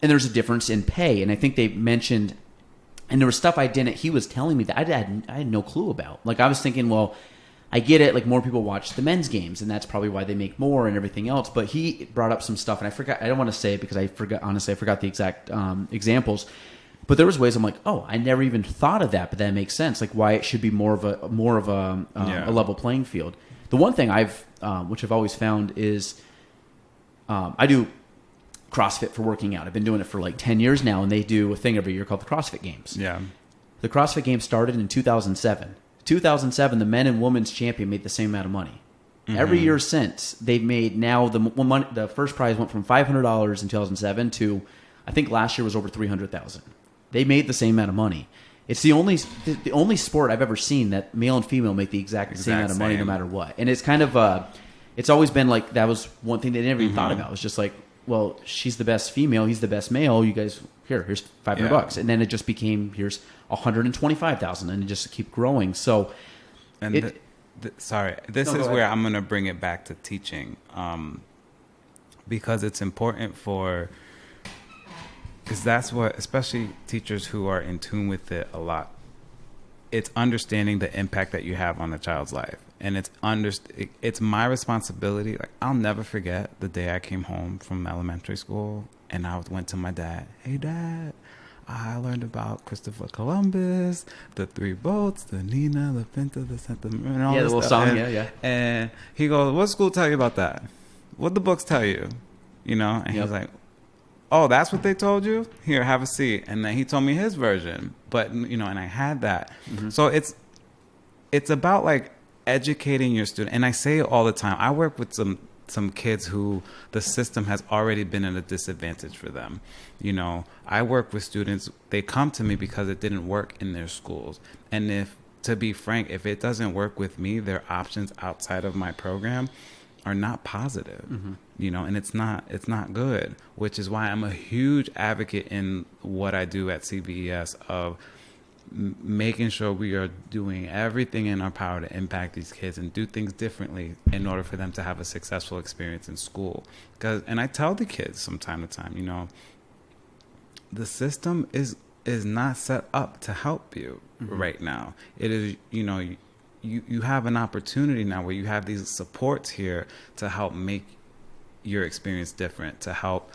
And there's a difference in pay, and I think they mentioned, and there was stuff he was telling me that I had no clue about. Like I was thinking, well, I get it. Like more people watch the men's games, and that's probably why they make more and everything else. But he brought up some stuff, and I forgot. I don't want to say it because I forgot. Honestly, I forgot the exact examples. But there was ways I'm like, oh, I never even thought of that, but that makes sense. Like why it should be more of a level playing field. The one thing which I've always found is, I do CrossFit for working out. I've been doing it for like 10 years now, and they do a thing every year called the CrossFit Games. Yeah. The CrossFit Games started in 2007. 2007, the men and women's champion made the same amount of money. Every year since, they've made now the first prize went from $500 in 2007 to, I think last year was over $300,000. They made the same amount of money. It's the only sport I've ever seen that male and female make the exact same amount of money no matter what. And it's kind of it's always been like that was one thing they never even thought about. It was just like, well, she's the best female, he's the best male. You guys here's $500, and then it just became here's $125,000, and it just keep growing. So, and sorry, this is where I'm going to bring it back to teaching, because it's important because that's what, especially teachers who are in tune with it a lot, it's understanding the impact that you have on a child's life. And it's my responsibility. Like, I'll never forget the day I came home from elementary school and I went to my dad. Hey, Dad, I learned about Christopher Columbus, the 3 boats, the Nina, the Pinta, the Santa Maria, and all this the little stuff. song, and, yeah. And he goes, what school tell you about that? What the books tell you? You know? And he was like, oh, that's what they told you? Here, have a seat. And then he told me his version. But, and I had that. So it's about, like, educating your student. And I say it all the time. I work with some kids who the system has already been at a disadvantage for them. I work with students, they come to me because it didn't work in their schools. And to be frank, if it doesn't work with me, their options outside of my program are not positive, and it's not good, which is why I'm a huge advocate in what I do at CVES of making sure we are doing everything in our power to impact these kids and do things differently in order for them to have a successful experience in school. And I tell the kids from time to time, the system is not set up to help you right now. It is, you have an opportunity now where you have these supports here to help make your experience different, to help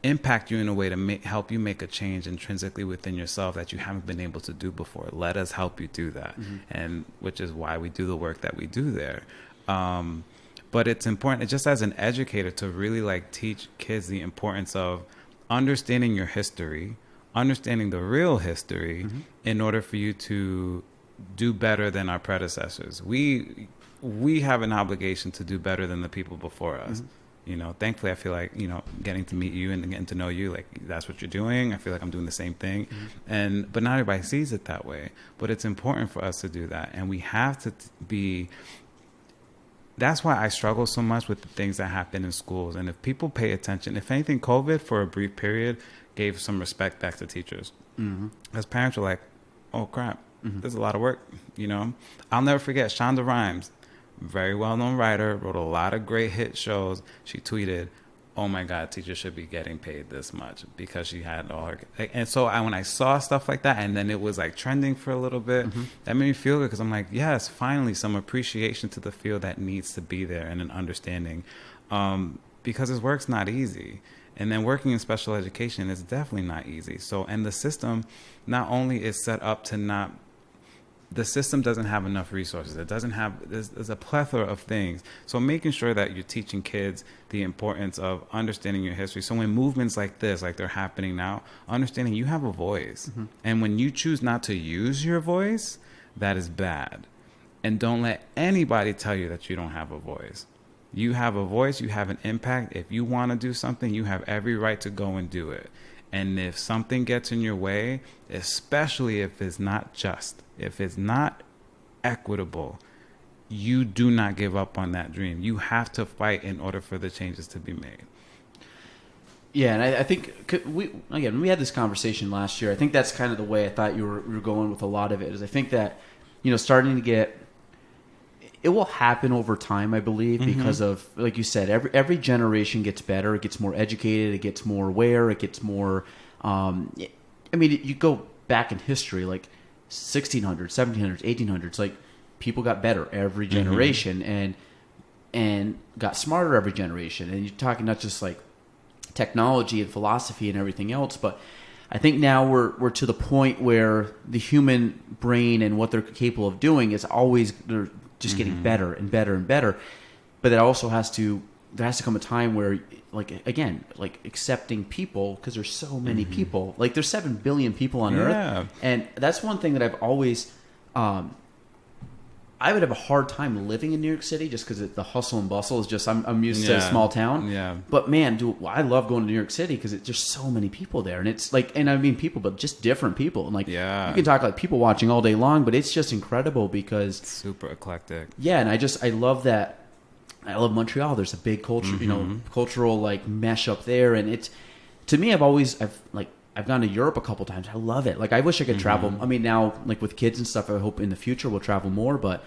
impact you in a way to help you make a change intrinsically within yourself that you haven't been able to do before. Let us help you do that. And which is why we do the work that we do there. But it's important, just as an educator, to really like teach kids the importance of understanding your history, understanding the real history in order for you to do better than our predecessors. We have an obligation to do better than the people before us. Thankfully, I feel like, getting to meet you and getting to know you, like that's what you're doing. I feel like I'm doing the same thing. But not everybody sees it that way. But it's important for us to do that. And we have to that's why I struggle so much with the things that happen in schools. And if people pay attention, if anything, COVID for a brief period gave some respect back to teachers. As parents were like, oh crap, there's a lot of work, I'll never forget Shonda Rhimes, very well-known writer, wrote a lot of great hit shows. She tweeted, oh my God, teachers should be getting paid this much, because she had all her... And so when I saw stuff like that, and then it was like trending for a little bit, that made me feel good, because I'm like, yes, finally some appreciation to the field that needs to be there, and an understanding, because this work's not easy. And then working in special education is definitely not easy. So, and the system not only is set up to the system doesn't have enough resources. It doesn't have, there's a plethora of things. So making sure that you're teaching kids the importance of understanding your history. So when movements like this, like they're happening now, understanding you have a voice. And when you choose not to use your voice, that is bad. And don't let anybody tell you that you don't have a voice. You have a voice, you have an impact. If you want to do something, you have every right to go and do it. And if something gets in your way, especially if it's not just, if it's not equitable, you do not give up on that dream. You have to fight in order for the changes to be made. Yeah, and I think we had this conversation last year. I think that's kind of the way I thought you were going with a lot of it. Is I think that starting to get, it will happen over time, I believe, because of, like you said, every generation gets better. It gets more educated. It gets more aware. It gets more. You go back in history, like 1600s, 1700s, 1800s. Like people got better every generation, and got smarter every generation. And you're talking not just like technology and philosophy and everything else, but I think now we're to the point where the human brain and what they're capable of doing is always, they're just getting better and better and better. But there has to come a time where, like, again, like accepting people, because there's so many people. Like, there's 7 billion people on Earth, and that's one thing that I've always. I would have a hard time living in New York City just because the hustle and bustle is just, I'm used to a small town. Yeah. But man, I love going to New York City because it's just so many people there, and it's like, and I mean people, but just different people, and like you can talk like people watching all day long, but it's just incredible because it's super eclectic. Yeah, and I love that. I love Montreal. There's a big culture, cultural like mesh up there, and it's, to me, I've gone to Europe a couple times. I love it. Like, I wish I could travel. I mean, now, like with kids and stuff, I hope in the future we'll travel more, but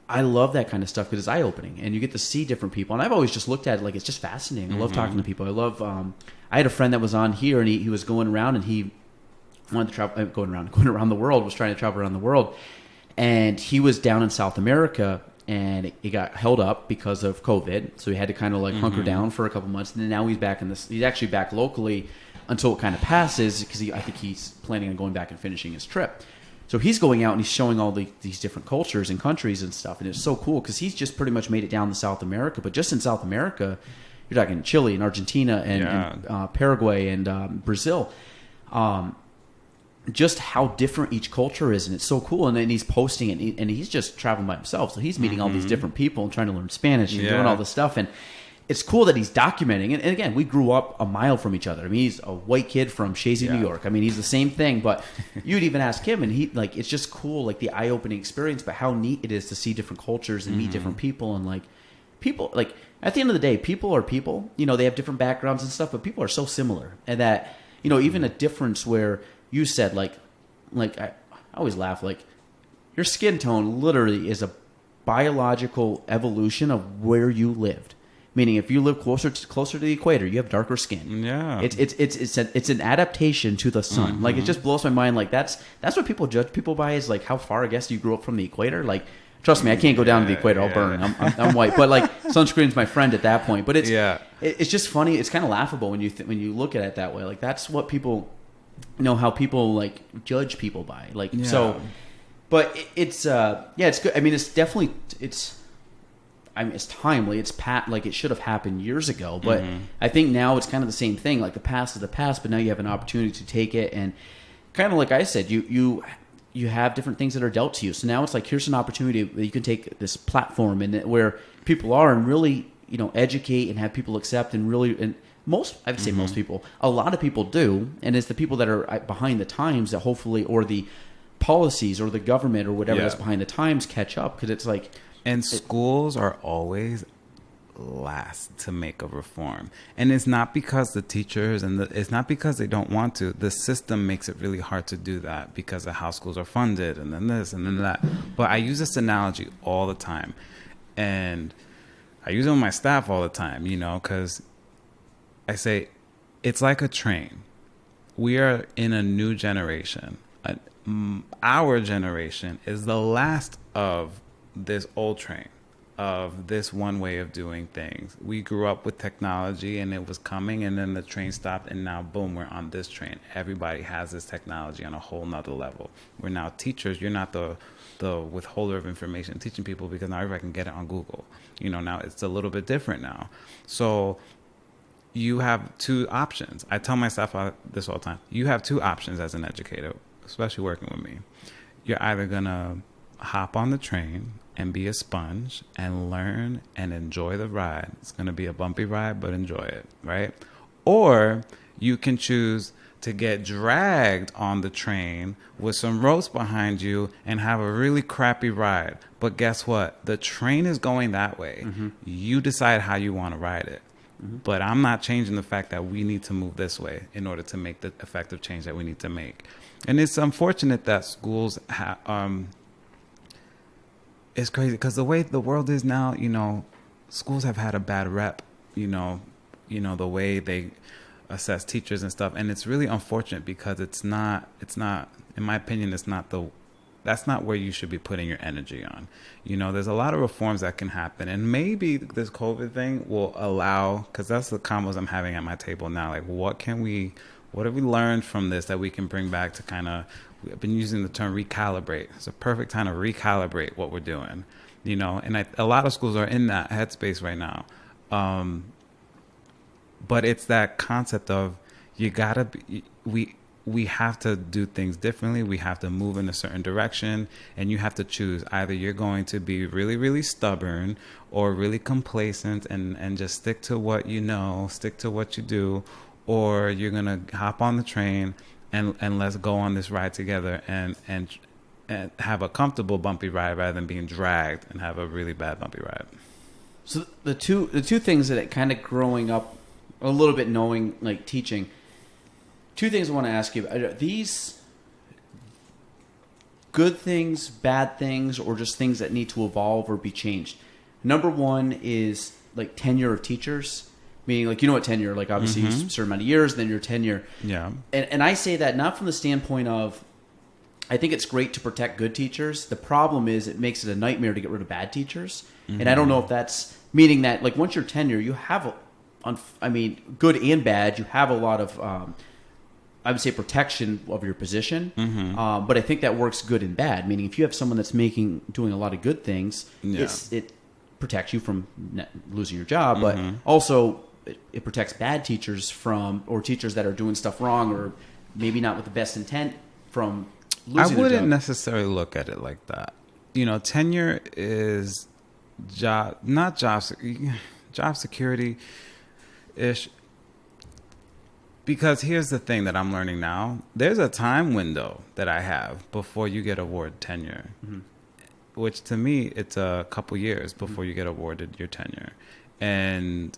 I love that kind of stuff because it's eye-opening and you get to see different people. And I've always just looked at it like it's just fascinating. I love talking to people. I love, I had a friend that was on here and he was going around and he wanted to travel, going around the world, was trying to travel around the world. And he was down in South America and it got held up because of COVID. So he had to kind of like hunker down for a couple months. And then now he's back he's actually back locally until it kind of passes, because I think he's planning on going back and finishing his trip. So he's going out and he's showing all these different cultures and countries and stuff, and it's so cool because he's just pretty much made it down to South America. But just in South America, you're talking Chile and Argentina and Paraguay and Brazil. Just how different each culture is, and it's so cool. And then he's posting it, and he's just traveling by himself, so he's meeting all these different people and trying to learn Spanish and doing all this stuff. And it's cool that he's documenting. And again, we grew up a mile from each other. I mean, he's a white kid from Shazy, New York. I mean, he's the same thing. But you'd even ask him, and he like, it's just cool, like the eye-opening experience. But how neat it is to see different cultures and meet different people, and like people, like at the end of the day, people are people. You know, they have different backgrounds and stuff, but people are so similar. And that, you know, even a difference where you said like I always laugh, like your skin tone literally is a biological evolution of where you lived. Meaning, if you live closer to the equator, you have darker skin. Yeah, it's an adaptation to the sun. Like, it just blows my mind. Like, that's what people judge people by, is like how far, I guess, you grew up from the equator. Like, trust me, I can't go down to the equator. I'll burn. I'm white, but like sunscreen's my friend at that point. But it's just funny. It's kind of laughable when you look at it that way. Like, that's what people, you know, how people like judge people by. Like, so, but it's good. I mean, it's definitely it's timely. It's like it should have happened years ago. But I think now it's kind of the same thing. Like, the past is the past, but now you have an opportunity to take it, and kind of like I said, you have different things that are dealt to you. So now it's like, here's an opportunity that you can take this platform and where people are, and really, you know, educate and have people accept, and really, and I would say most people, a lot of people do, and it's the people that are behind the times that hopefully, or the policies or the government or whatever that's behind the times, catch up, because it's like. And schools are always last to make a reform. And it's not because the teachers it's not because they don't want to. The system makes it really hard to do that because of how schools are funded, and then this and then that. But I use this analogy all the time. And I use it with my staff all the time, you know, because I say it's like a train. We are in a new generation. Our generation is the last of this old train, of this one way of doing things. We grew up with technology and it was coming, and then the train stopped, and now boom, we're on this train. Everybody has this technology on a whole nother level. We're now teachers. You're not the withholder of information teaching people, because now everybody can get it on Google. You know, now it's a little bit different now. So you have two options. I tell my staff this all the time. You have two options as an educator, especially working with me. You're either gonna hop on the train and be a sponge and learn and enjoy the ride. It's going to be a bumpy ride, but enjoy it, right? Or you can choose to get dragged on the train with some ropes behind you and have a really crappy ride. But guess what? The train is going that way. You decide how you want to ride it. But I'm not changing the fact that we need to move this way in order to make the effective change that we need to make. And it's unfortunate that schools it's crazy because the way the world is now, you know, schools have had a bad rep, you know, the way they assess teachers and stuff. And it's really unfortunate because it's not, in my opinion, that's not where you should be putting your energy on. You know, there's a lot of reforms that can happen, and maybe this COVID thing will allow, because that's the combos I'm having at my table now. Like, what can we What have we learned from this that we can bring back to kind of, we've been using the term recalibrate. It's a perfect time to recalibrate what we're doing, you know, and a lot of schools are in that headspace right now. But it's that concept of you gotta be, we have to do things differently. We have to move in a certain direction, and you have to choose. Either you're going to be really, really stubborn or really complacent and just stick to what you know, stick to what you do, or you're going to hop on the train and let's go on this ride together and have a comfortable bumpy ride rather than being dragged and have a really bad bumpy ride. So the two things that kind of growing up a little bit, knowing like teaching, two things I want to ask you. Are these good things, bad things, or just things that need to evolve or be changed? Number one is like tenure of teachers, meaning like, you know what tenure, like obviously you serve a certain amount of years, then your tenure. Yeah. And I say that not from the standpoint of, I think it's great to protect good teachers. The problem is it makes it a nightmare to get rid of bad teachers. And I don't know if that's meaning that like once you're tenure, you have, good and bad, you have a lot of, I would say protection of your position, but I think that works good and bad. Meaning, if you have someone that's doing a lot of good things, it protects you from losing your job, but also it protects bad teachers or teachers that are doing stuff wrong or maybe not with the best intent from losing their job. I wouldn't necessarily look at it like that. You know, tenure is job security ish. Because here's the thing that I'm learning now. There's a time window that I have before you get awarded tenure, which to me, it's a couple years before you get awarded your tenure. And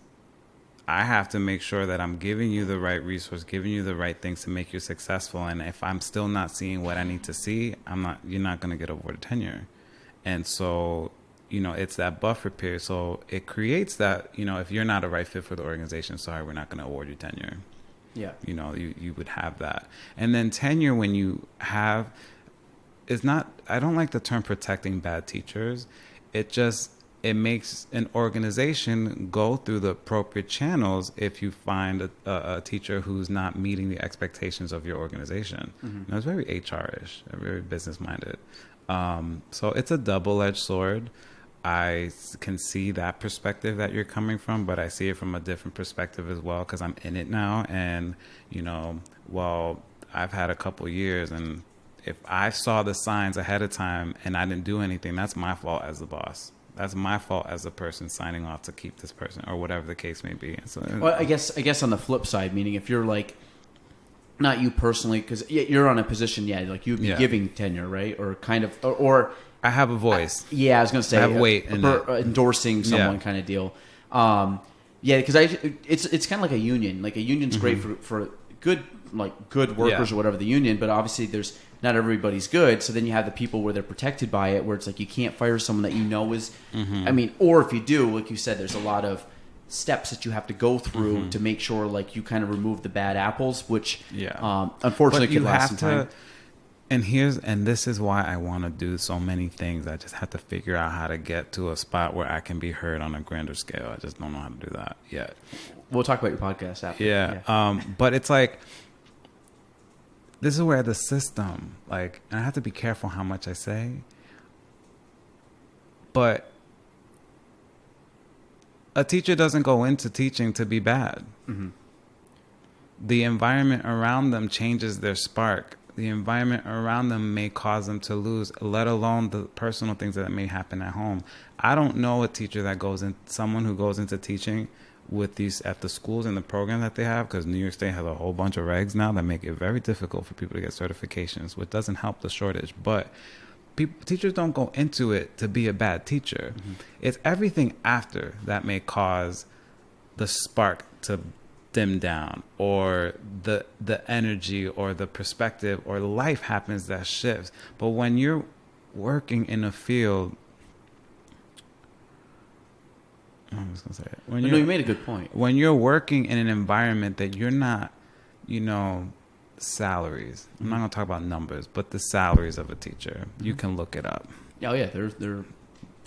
I have to make sure that I'm giving you the right resource, giving you the right things to make you successful. And if I'm still not seeing what I need to see, you're not going to get awarded tenure. And so, you know, it's that buffer period. So it creates that, you know, if you're not a right fit for the organization, sorry, we're not going to award you tenure. Yeah. You know, you would have that. And then tenure, when you have, is not, I don't like the term protecting bad teachers. It makes an organization go through the appropriate channels if you find a teacher who's not meeting the expectations of your organization. You know, it's very HR-ish, very business-minded. So it's a double-edged sword. I can see that perspective that you're coming from, but I see it from a different perspective as well because I'm in it now. And, you know, well, I've had a couple years, and if I saw the signs ahead of time and I didn't do anything, that's my fault as the boss. That's my fault as the person signing off to keep this person or whatever the case may be. So, well, I guess on the flip side, meaning if you're like, not you personally, because you're on a position, like you'd be giving tenure, right? Or kind of, or I have a voice. I was going to say, I have weight in endorsing someone kind of deal. Because it's kind of like a union. Like a union's great for good workers or whatever the union, but obviously there's not everybody's good. So then you have the people where they're protected by it, where it's like you can't fire someone that you know is, or if you do, like you said, there's a lot of steps that you have to go through to make sure like you kind of remove the bad apples, which unfortunately can last some time. And this is why I want to do so many things. I just have to figure out how to get to a spot where I can be heard on a grander scale. I just don't know how to do that yet. We'll talk about your podcast after. Yeah. But it's like, this is where the system, like, and I have to be careful how much I say, but a teacher doesn't go into teaching to be bad. The environment around them changes their spark. The environment around them may cause them to lose, let alone the personal things that may happen at home. I don't know a teacher someone who goes into teaching with these at the schools and the program that they have, because New York State has a whole bunch of regs now that make it very difficult for people to get certifications, which doesn't help the shortage. But teachers don't go into it to be a bad teacher. It's everything after that may cause the spark to dim down, or the energy or the perspective or life happens that shifts. But when you're working in a field, I was gonna say it. You made a good point. When you're working in an environment that you're not, salaries. I'm not gonna talk about numbers, but the salaries of a teacher, you can look it up. Oh yeah, they're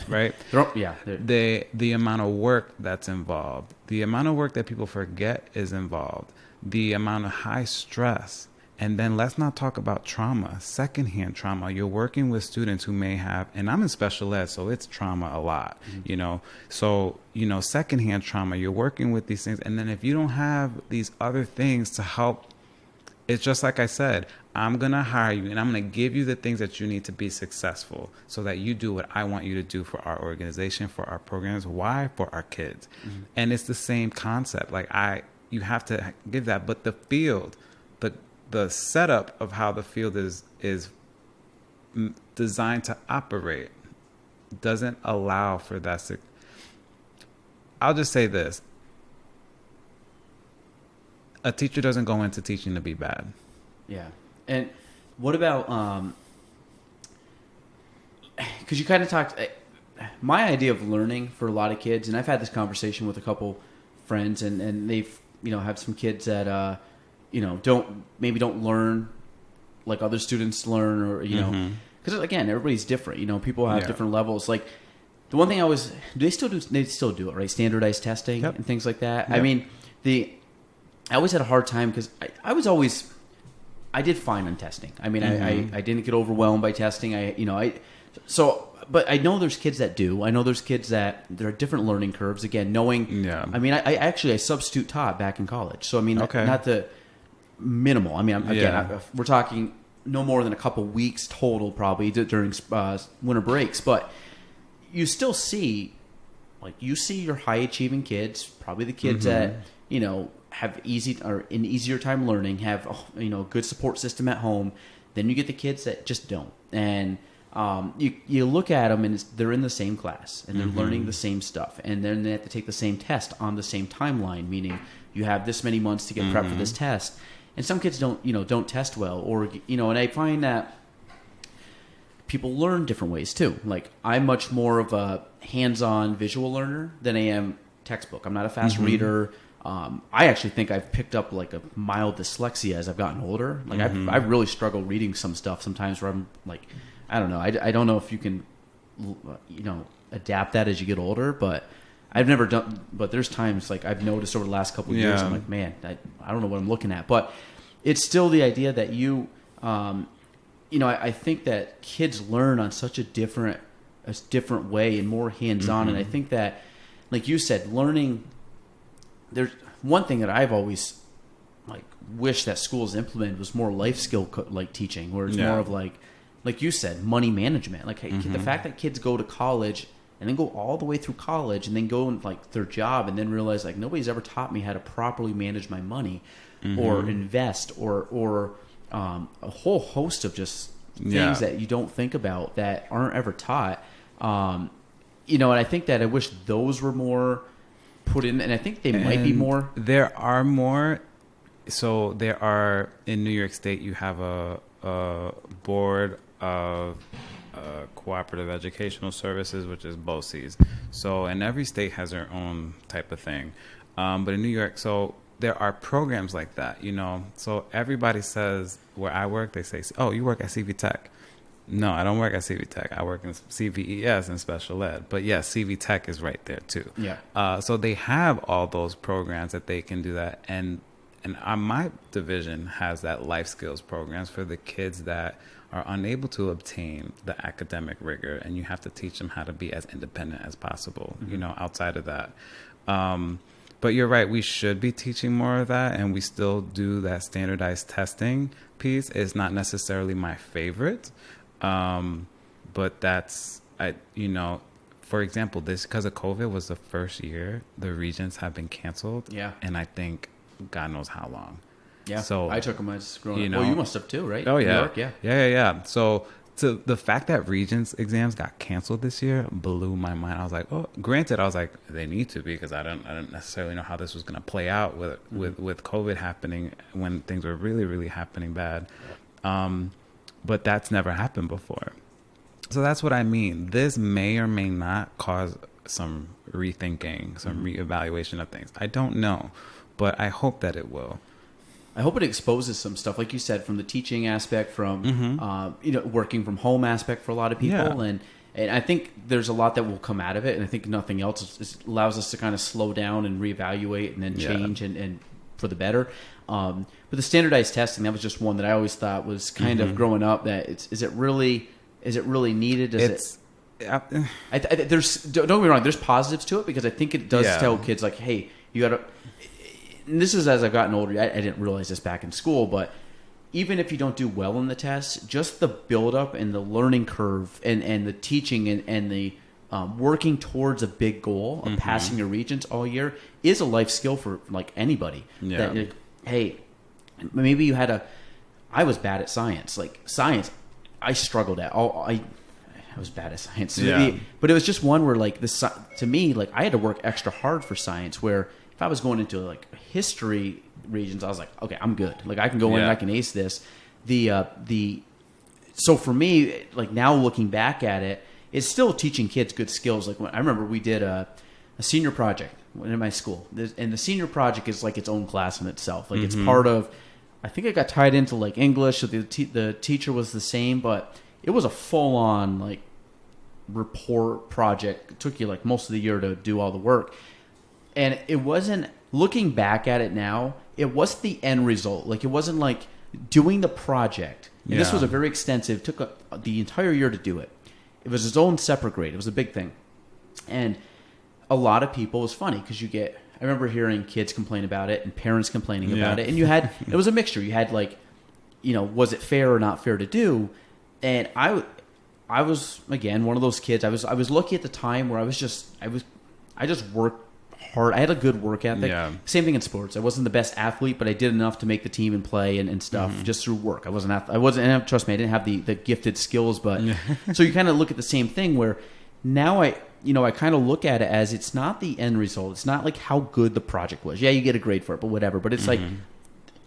right? Yeah. The amount of work that's involved, the amount of work that people forget is involved, the amount of high stress. And then let's not talk about trauma, secondhand trauma. You're working with students who may have, and I'm in special ed, so it's trauma a lot, you know. So, you know, secondhand trauma, you're working with these things. And then if you don't have these other things to help, it's just like I said, I'm going to hire you and I'm going to give you the things that you need to be successful so that you do what I want you to do for our organization, for our programs. Why? For our kids. And it's the same concept. Like you have to give that, but the field, the setup of how the field is designed to operate doesn't allow for that. I'll just say this. A teacher doesn't go into teaching to be bad. Yeah. And what about, because you kind of talked, my idea of learning for a lot of kids, and I've had this conversation with a couple friends, and they've, you know, have some kids that, you know, don't learn like other students learn, or, you know, because again, everybody's different. You know, people have different levels. Like the one thing they still do it, right? Standardized testing and things like that. I mean, I always had a hard time because I did fine on testing. I mean, I didn't get overwhelmed by testing. But I know there's kids that do. I know there's kids that there are different learning curves. Again, knowing. Yeah. I mean, I substitute taught back in college. So I mean, not the minimal. I mean, we're talking no more than a couple weeks total, probably during winter breaks. But you still see, like, your high achieving kids, probably the kids that, you know, have an easier time learning, have, you know, a good support system at home. Then you get the kids that just don't. And you look at them and they're in the same class and they're learning the same stuff. And then they have to take the same test on the same timeline, meaning you have this many months to get prepped for this test. And some kids don't test well, or, you know, and I find that people learn different ways too. Like, I'm much more of a hands-on visual learner than I am textbook. I'm not a fast reader. I actually think I've picked up like a mild dyslexia as I've gotten older. Like I've really struggled reading some stuff sometimes where I'm like, I don't know. I don't know if you can, you know, adapt that as you get older, but I've never done, but there's times like I've noticed over the last couple of years, I'm like, man, I don't know what I'm looking at, but it's still the idea that you know, I think that kids learn on such a different way and more hands-on. And I think that, like you said, learning, there's one thing that I've always like wished that schools implemented was more life skill like teaching, where it's more of like you said, money management. Like the fact that kids go to college and then go all the way through college and then go and like their job and then realize like nobody's ever taught me how to properly manage my money or invest or a whole host of just things that you don't think about that aren't ever taught. You know, and I think that I wish those were more put in, and I think they might be more. There are more. So there are, in New York State, you have a board of cooperative educational services, which is BOCES. So, and every state has their own type of thing. But in New York, so there are programs like that, you know. So everybody says, where I work, they say, oh, you work at CV Tech. No, I don't work at CV Tech. I work in CVES in special ed. But yeah, CV Tech is right there too. Yeah. So they have all those programs that they can do that. And my division has that life skills programs for the kids that are unable to obtain the academic rigor, and you have to teach them how to be as independent as possible, you know, outside of that. But you're right, we should be teaching more of that, and we still do that standardized testing piece. It's not necessarily my favorite, but that's, you know, for example, this, because of COVID, was the first year the regents have been canceled. Yeah. And I think God knows how long. Yeah. So I took them as growing up. Well, you must have too, right? Oh, yeah. New York, yeah. Yeah. So the fact that regents exams got canceled this year blew my mind. I was like, oh, granted, I was like, they need to, because I don't necessarily know how this was going to play out with COVID happening when things were really, really happening bad. But that's never happened before. So that's what I mean. This may or may not cause some rethinking, some reevaluation of things. I don't know, but I hope that it will. I hope it exposes some stuff, like you said, from the teaching aspect, from you know, working from home aspect for a lot of people, And I think there's a lot that will come out of it. And I think nothing else allows us to kind of slow down and reevaluate and then change and for the better. But the standardized testing, that was just one that I always thought was kind of growing up that is it really needed? There's don't get me wrong, there's positives to it because I think it does tell kids like, hey, you got to, and this is as I've gotten older, I didn't realize this back in school, but even if you don't do well in the test, just the buildup and the learning curve and the teaching and the working towards a big goal of passing your regents all year is a life skill for like anybody. Yeah. That, hey, maybe you had I was bad at science. Like science, I struggled at. I was bad at science. Yeah. But it was just one where like this to me, like I had to work extra hard for science. Where if I was going into like history regions, I was like, okay, I'm good. Like I can go in and I can ace this. So for me, like now looking back at it, it's still teaching kids good skills. Like I remember we did a senior project in my school, and the senior project is like its own class in itself. Like it's part of. I think it got tied into like English. So the teacher was the same, but it was a full on like report project. It took you like most of the year to do all the work, and it wasn't. Looking back at it now, it wasn't the end result. Like it wasn't like doing the project. And this was a very extensive. Took the entire year to do it. It was its own separate grade. It was a big thing, and a lot of people, it was funny because I remember hearing kids complain about it and parents complaining about it, and it was a mixture. You had like, was it fair or not fair to do? And I was again one of those kids. I was lucky at the time where I just worked hard. I had a good work ethic. Yeah. Same thing in sports. I wasn't the best athlete, but I did enough to make the team and play and stuff just through work. I wasn't. And trust me, I didn't have the gifted skills, but so you kind of look at the same thing where now I kind of look at it as it's not the end result. It's not like how good the project was. Yeah, you get a grade for it, but whatever. But it's like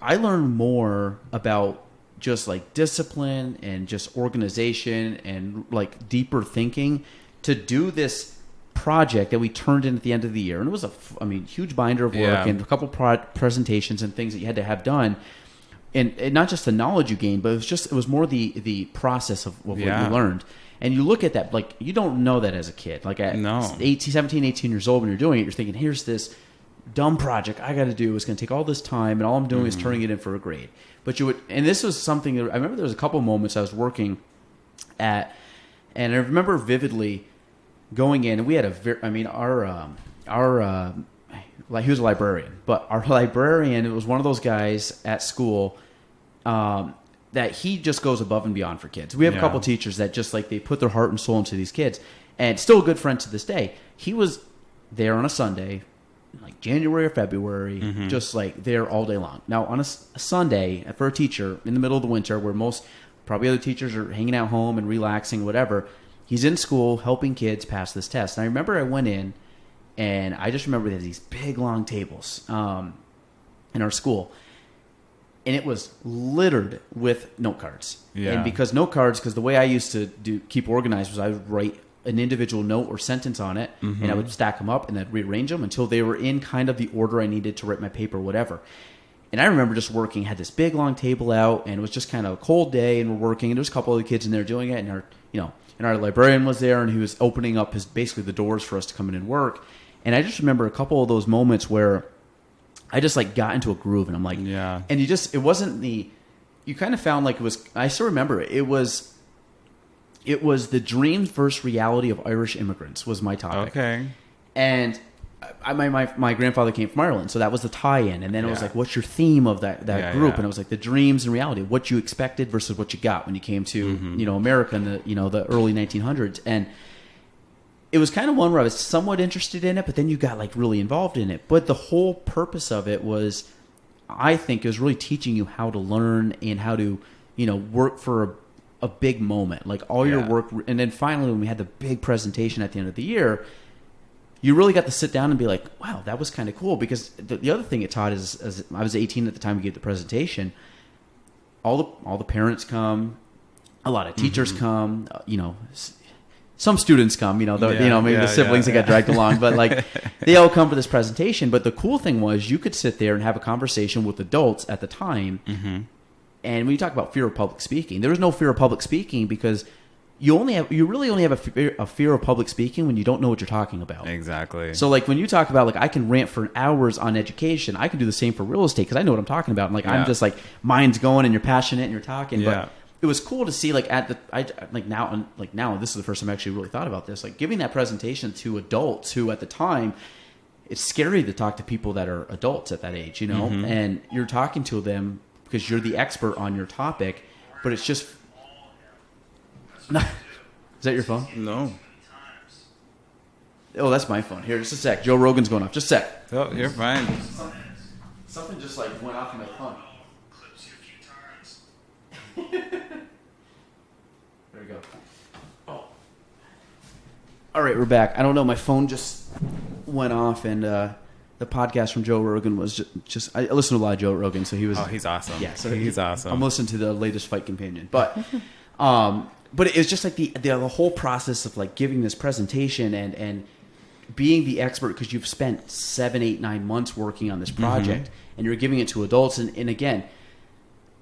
I learned more about just like discipline and just organization and like deeper thinking to do this project that we turned in at the end of the year. And it was huge binder of work and a couple presentations and things that you had to have done. And not just the knowledge you gained, but it was more the process of what you learned. And you look at that, like, you don't know that as a kid. Like, at 17, 18 years old, when you're doing it, you're thinking, here's this dumb project I got to do. It's going to take all this time, and all I'm doing is turning it in for a grade. But and this was something that, I remember there was a couple moments I was working at, and I remember vividly going in, and we had he was a librarian, but our librarian, it was one of those guys at school, that he just goes above and beyond for kids. We have a couple teachers that just like they put their heart and soul into these kids, and still a good friend to this day. He was there on a Sunday, like January or February, just like there all day long. Now on a Sunday for a teacher in the middle of the winter, where most probably other teachers are hanging out home and relaxing, whatever, he's in school helping kids pass this test. And I remember I went in, and I just remember there's these big long tables in our school. And it was littered with note cards. Yeah. And because the way I used to keep organized was I would write an individual note or sentence on it, and I would stack them up and then rearrange them until they were in kind of the order I needed to write my paper or whatever. And I remember just working, had this big long table out, and it was just kind of a cold day, and we're working, and there was a couple other kids in there doing it, and our librarian was there, and he was opening up basically the doors for us to come in and work. And I just remember a couple of those moments where I just like got into a groove, and I'm like, and it wasn't you kind of found like I still remember it. It was the dreams versus reality of Irish immigrants was my topic. Okay. And my grandfather came from Ireland, so that was the tie-in. And then it was like, what's your theme of that group? And it was like the dreams and reality, what you expected versus what you got when you came to America in the early 1900s. And it was kind of one where I was somewhat interested in it, but then you got like really involved in it. But the whole purpose of it was, I think, it was really teaching you how to learn and how to, work for a big moment, like all your work. And then finally, when we had the big presentation at the end of the year, you really got to sit down and be like, wow, that was kind of cool. Because the other thing it taught is, as I was 18 at the time we gave the presentation, all the parents come, a lot of teachers come, some students come, maybe the siblings that got dragged along, but like they all come for this presentation. But the cool thing was you could sit there and have a conversation with adults at the time. And when you talk about fear of public speaking, there was no fear of public speaking because you really only have a fear of public speaking when you don't know what you're talking about. Exactly. So like when you talk about like I can rant for hours on education, I can do the same for real estate because I know what I'm talking about. And like I'm just like mind's going and you're passionate and you're talking. Yeah. But it was cool to see like now this is the first time I actually really thought about this. Like giving that presentation to adults who at the time, it's scary to talk to people that are adults at that age, you know, and you're talking to them because you're the expert on your topic, but it's just. Is that your phone? No. Oh, that's my phone. Here, just a sec. Joe Rogan's going off. Just a sec. Oh, you're fine. Something just like went off in my phone. There we go. Oh. All right, we're back. I don't know. My phone just went off, and the podcast from Joe Rogan was just I listen to a lot of Joe Rogan, so he was. Oh, he's awesome. Yeah, so he's awesome. I'm listening to the latest Fight Companion, but but it was just like the whole process of like giving this presentation and being the expert because you've spent 7, 8, 9 months working on this project and you're giving it to adults. And again,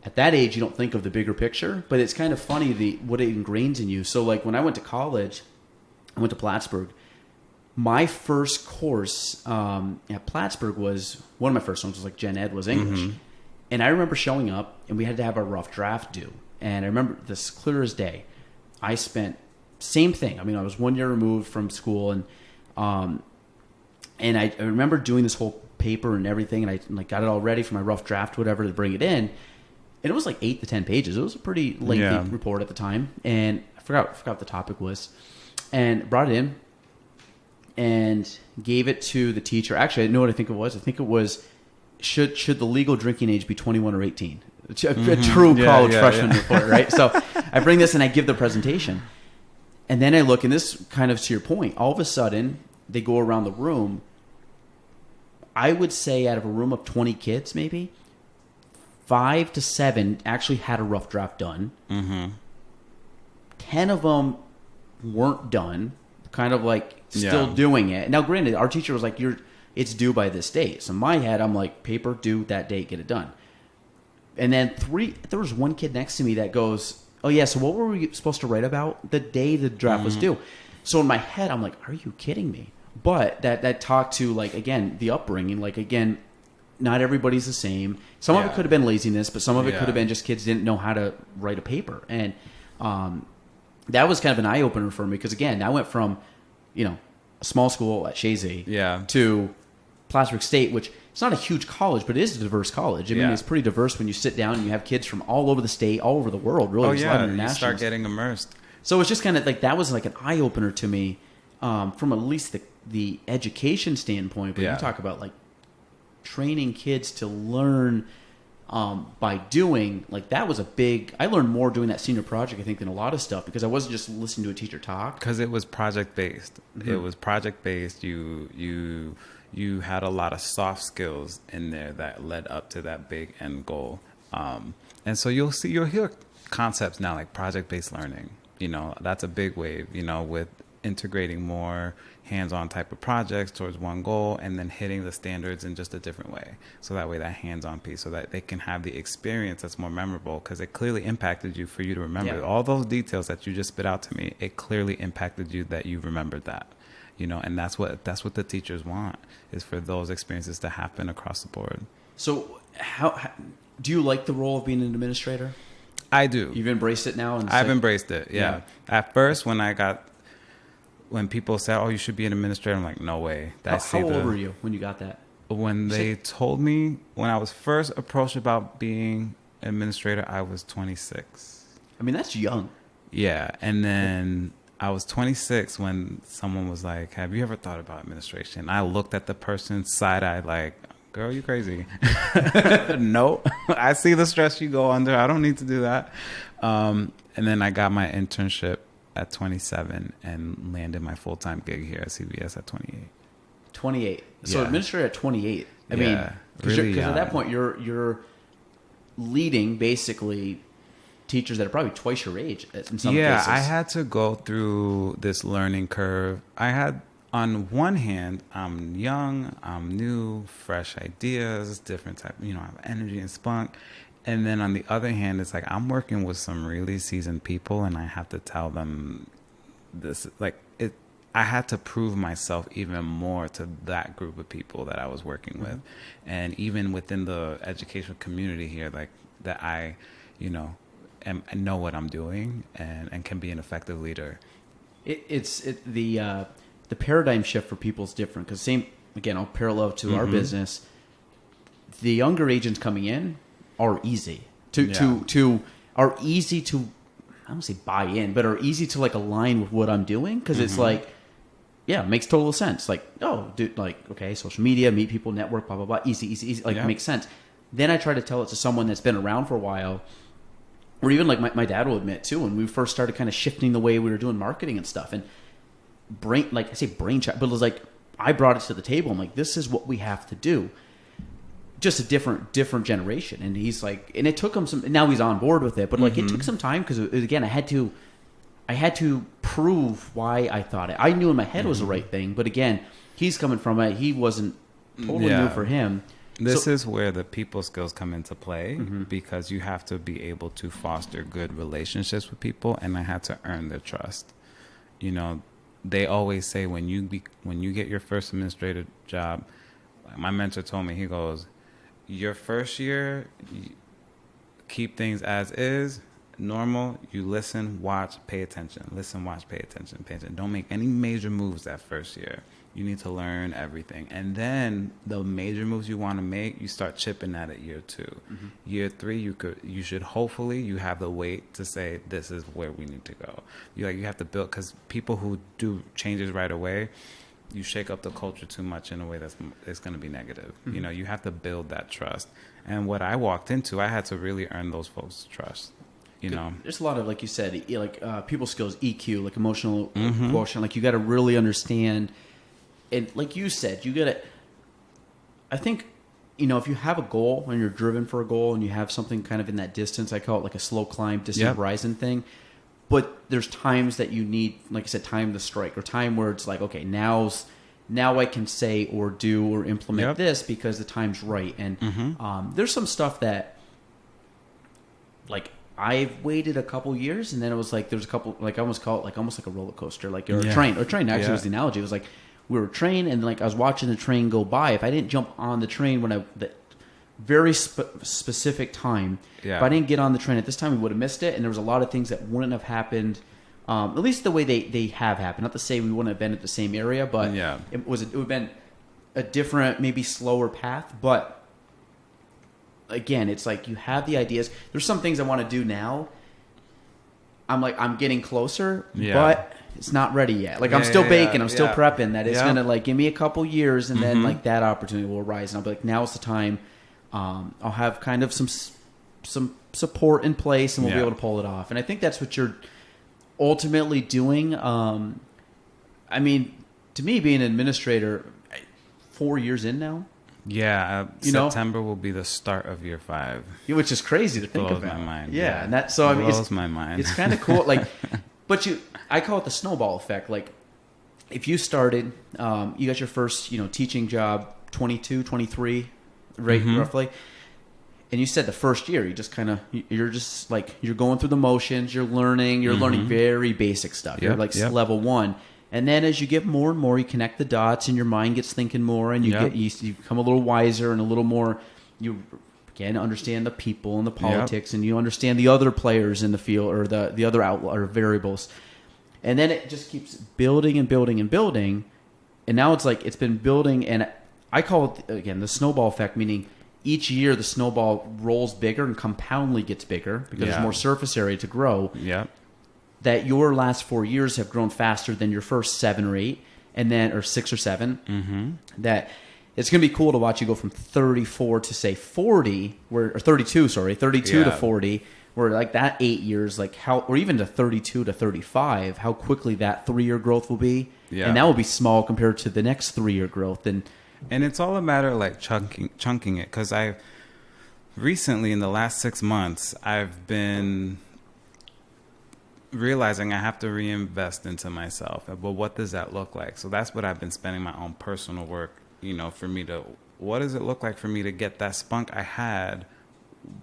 at that age, you don't think of the bigger picture, but it's kind of funny what it ingrains in you. So like when I went to college, I went to Plattsburgh. My first course at Plattsburgh was one of my first ones was like Gen Ed was English. And I remember showing up and we had to have our rough draft due. And I remember this clear as day. I spent same thing. I mean, I was 1 year removed from school, and I remember doing this whole paper and everything, and I like got it all ready for my rough draft, whatever, to bring it in. And it was like 8 to 10 pages. It was a pretty lengthy report at the time, and I forgot what the topic was, and brought it in and gave it to the teacher. Actually, I know what I think it was. I think it was should the legal drinking age be 21 or 18? A true college freshman report, right? So I bring this and I give the presentation. And then I look, and this kind of to your point, all of a sudden they go around the room. I would say out of a room of 20 kids, maybe 5 to 7 actually had a rough draft done. 10 of them weren't done, kind of like still doing it. Now, granted, our teacher was like, it's due by this date. So in my head, I'm like, paper due that date, get it done. And then there was one kid next to me that goes, oh yeah, so what were we supposed to write about the day the draft was due? So in my head, I'm like, are you kidding me? But that talked to like, again, the upbringing, like again, not everybody's the same. Some of it could have been laziness, but some of it could have been just kids didn't know how to write a paper. And that was kind of an eye opener for me because again, I went from, a small school at Shazy to Plattsburgh State, which it's not a huge college, but it is a diverse college. I mean, it's pretty diverse when you sit down and you have kids from all over the state, all over the world, really. Oh, yeah, you start getting immersed. So it's just kind of like, that was like an eye-opener to me from at least the education standpoint. But you talk about like training kids to learn by doing, like that was I learned more doing that senior project, I think, than a lot of stuff because I wasn't just listening to a teacher talk. Because it was project-based. It was project-based. You had a lot of soft skills in there that led up to that big end goal. And so you'll hear concepts now like project-based learning. That's a big wave, with integrating more hands-on type of projects towards one goal and then hitting the standards in just a different way. So that way that hands-on piece so that they can have the experience that's more memorable because it clearly impacted you for you to remember. All those details that you just spit out to me, it clearly impacted you that you remembered that. And that's what the teachers want is for those experiences to happen across the board. So how do you like the role of being an administrator? I do. You've embraced it now? I've embraced it, yeah. At first, when people said, oh, you should be an administrator, I'm like, no way. How old were you when you got that? When they told me, when I was first approached about being an administrator, I was 26. I mean, that's young. Yeah, and then I was 26 when someone was like, have you ever thought about administration? I looked at the person side-eyed like, girl, you crazy. No, I see the stress you go under. I don't need to do that. And then I got my internship at 27 and landed my full-time gig here at CVES at 28. 28. So administrator at 28. I mean, because at that point you're leading basically teachers that are probably twice your age in some cases. I had to go through this learning curve. I had, on one hand, I'm young, I'm new, fresh ideas, different type, I have energy and spunk. And then on the other hand, it's like I'm working with some really seasoned people, and I have to tell them this, like it. I had to prove myself even more to that group of people that I was working with, and even within the educational community here, like that I, I know what I'm doing and can be an effective leader. The paradigm shift for people is different because again, I'll parallel to our business. The younger agents coming in are easy are easy to, I don't say buy in, but are easy to like align with what I'm doing because it's like, yeah, it makes total sense. Like, oh, dude, like, okay, social media, meet people, network, blah, blah, blah, easy, like, makes sense. Then I try to tell it to someone that's been around for a while, or even like my dad will admit too, when we first started kind of shifting the way we were doing marketing and stuff, and brain check, but it was like, I brought it to the table. I'm like, this is what we have to do. Just a different generation. And he's like, and it took him now he's on board with it, but like it took some time because again, I had to prove why I thought it. I knew in my head it was the right thing, but again, he's coming from it. He wasn't totally new for him. This is where the people skills come into play because you have to be able to foster good relationships with people, and I had to earn their trust. They always say when you get your first administrative job, my mentor told me, he goes, your first year, keep things as is, normal. You listen, watch, pay attention. Listen, watch, pay attention. Don't make any major moves that first year. You need to learn everything. And then the major moves you want to make, you start chipping at it year 2. Year 3, you should hopefully you have the weight to say, this is where we need to go. You have to build, because people who do changes right away, you shake up the culture too much in a way it's going to be negative. You have to build that trust. And what I walked into, I had to really earn those folks' trust. There's a lot of, like you said, like people skills, EQ, like emotional quotient. Like you got to really understand. And like you said, I think, if you have a goal and you're driven for a goal and you have something kind of in that distance, I call it like a slow climb, distant horizon thing. But there's times that you need, like I said, time to strike, or time where it's like, okay, now I can say or do or implement this because the time's right. And there's some stuff that, like, I've waited a couple years, and then it was like there's a couple, like I almost call it like almost like a roller coaster, like or a train. Or train actually was the analogy. It was like we were a train, and like I was watching the train go by. If I didn't jump on the train when the very specific time, if I didn't get on the train at this time, we would have missed it. And there was a lot of things that wouldn't have happened, at least the way they have happened. Not to say we wouldn't have been at the same area, but it would have been a different, maybe slower path. But again, it's like you have the ideas. There's some things I want to do now. I'm getting closer, but it's not ready yet. Like I'm still baking, I'm still prepping. That it's gonna like give me a couple years, and then like that opportunity will arise, and I'll be like, now's the time. I'll have kind of some support in place, and we'll be able to pull it off. And I think that's what you're ultimately doing. I mean, to me, being an administrator, 4 years in now. Yeah, September will be the start of year 5, which is crazy to think about. Blows my mind. Yeah, and that I mean, blows my mind. It's kind of cool. Like, but I call it the snowball effect. Like, if you started, you got your first, teaching job, 22, 23, right, roughly. And you said the first year, you're just like, you're going through the motions, you're learning very basic stuff. You're like level 1. And then as you get more and more, you connect the dots, and your mind gets thinking more, and you become a little wiser and a little more, you again understand the people and the politics, and you understand the other players in the field, or the other outlet or variables. And then it just keeps building and building and building. And now it's like it's been building, and I call it, again, the snowball effect, meaning each year the snowball rolls bigger and compoundly gets bigger because there's more surface area to grow. Yeah. That your last 4 years have grown faster than your first 7 or 8, and then, or 6 or 7. That it's going to be cool to watch you go from 34 to say 40, or 32 to 40, where like that 8 years, like how, or even to 32 to 35, how quickly that 3-year growth will be. Yeah. And that will be small compared to the next 3-year growth. And it's all a matter of like chunking it. Cause I've recently, in the last 6 months, I've been realizing I have to reinvest into myself. But what does that look like? So that's what I've been spending my own personal work, for me to, what does it look like for me to get that spunk I had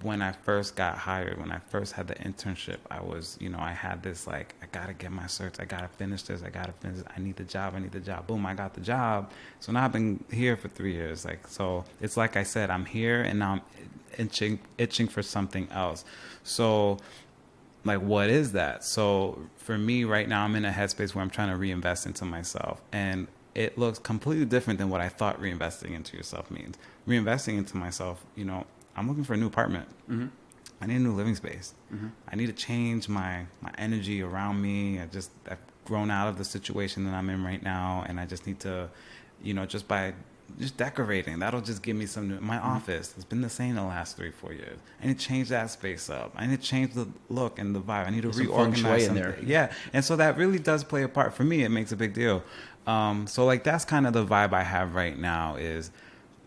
when I first got hired, when I first had the internship, I was, I had this like, I got to get my certs. I got to finish this. I need the job. Boom, I got the job. So now I've been here for 3 years. Like, so it's like I said, I'm here and now I'm itching for something else. So like, what is that? So for me right now, I'm in a headspace where I'm trying to reinvest into myself, and it looks completely different than what I thought reinvesting into yourself means. Reinvesting into myself, I'm looking for a new apartment. Mm-hmm. I need a new living space. Mm-hmm. I need to change my energy around me. I've grown out of the situation that I'm in right now, and I just need to, just decorating. That'll just give me some new. My office has been the same the last 3-4 years. I need to change that space up. I need to change the look and the vibe. I need to reorganize something. There. Yeah, and so that really does play a part. For me, it makes a big deal. So like that's kind of the vibe I have right now is,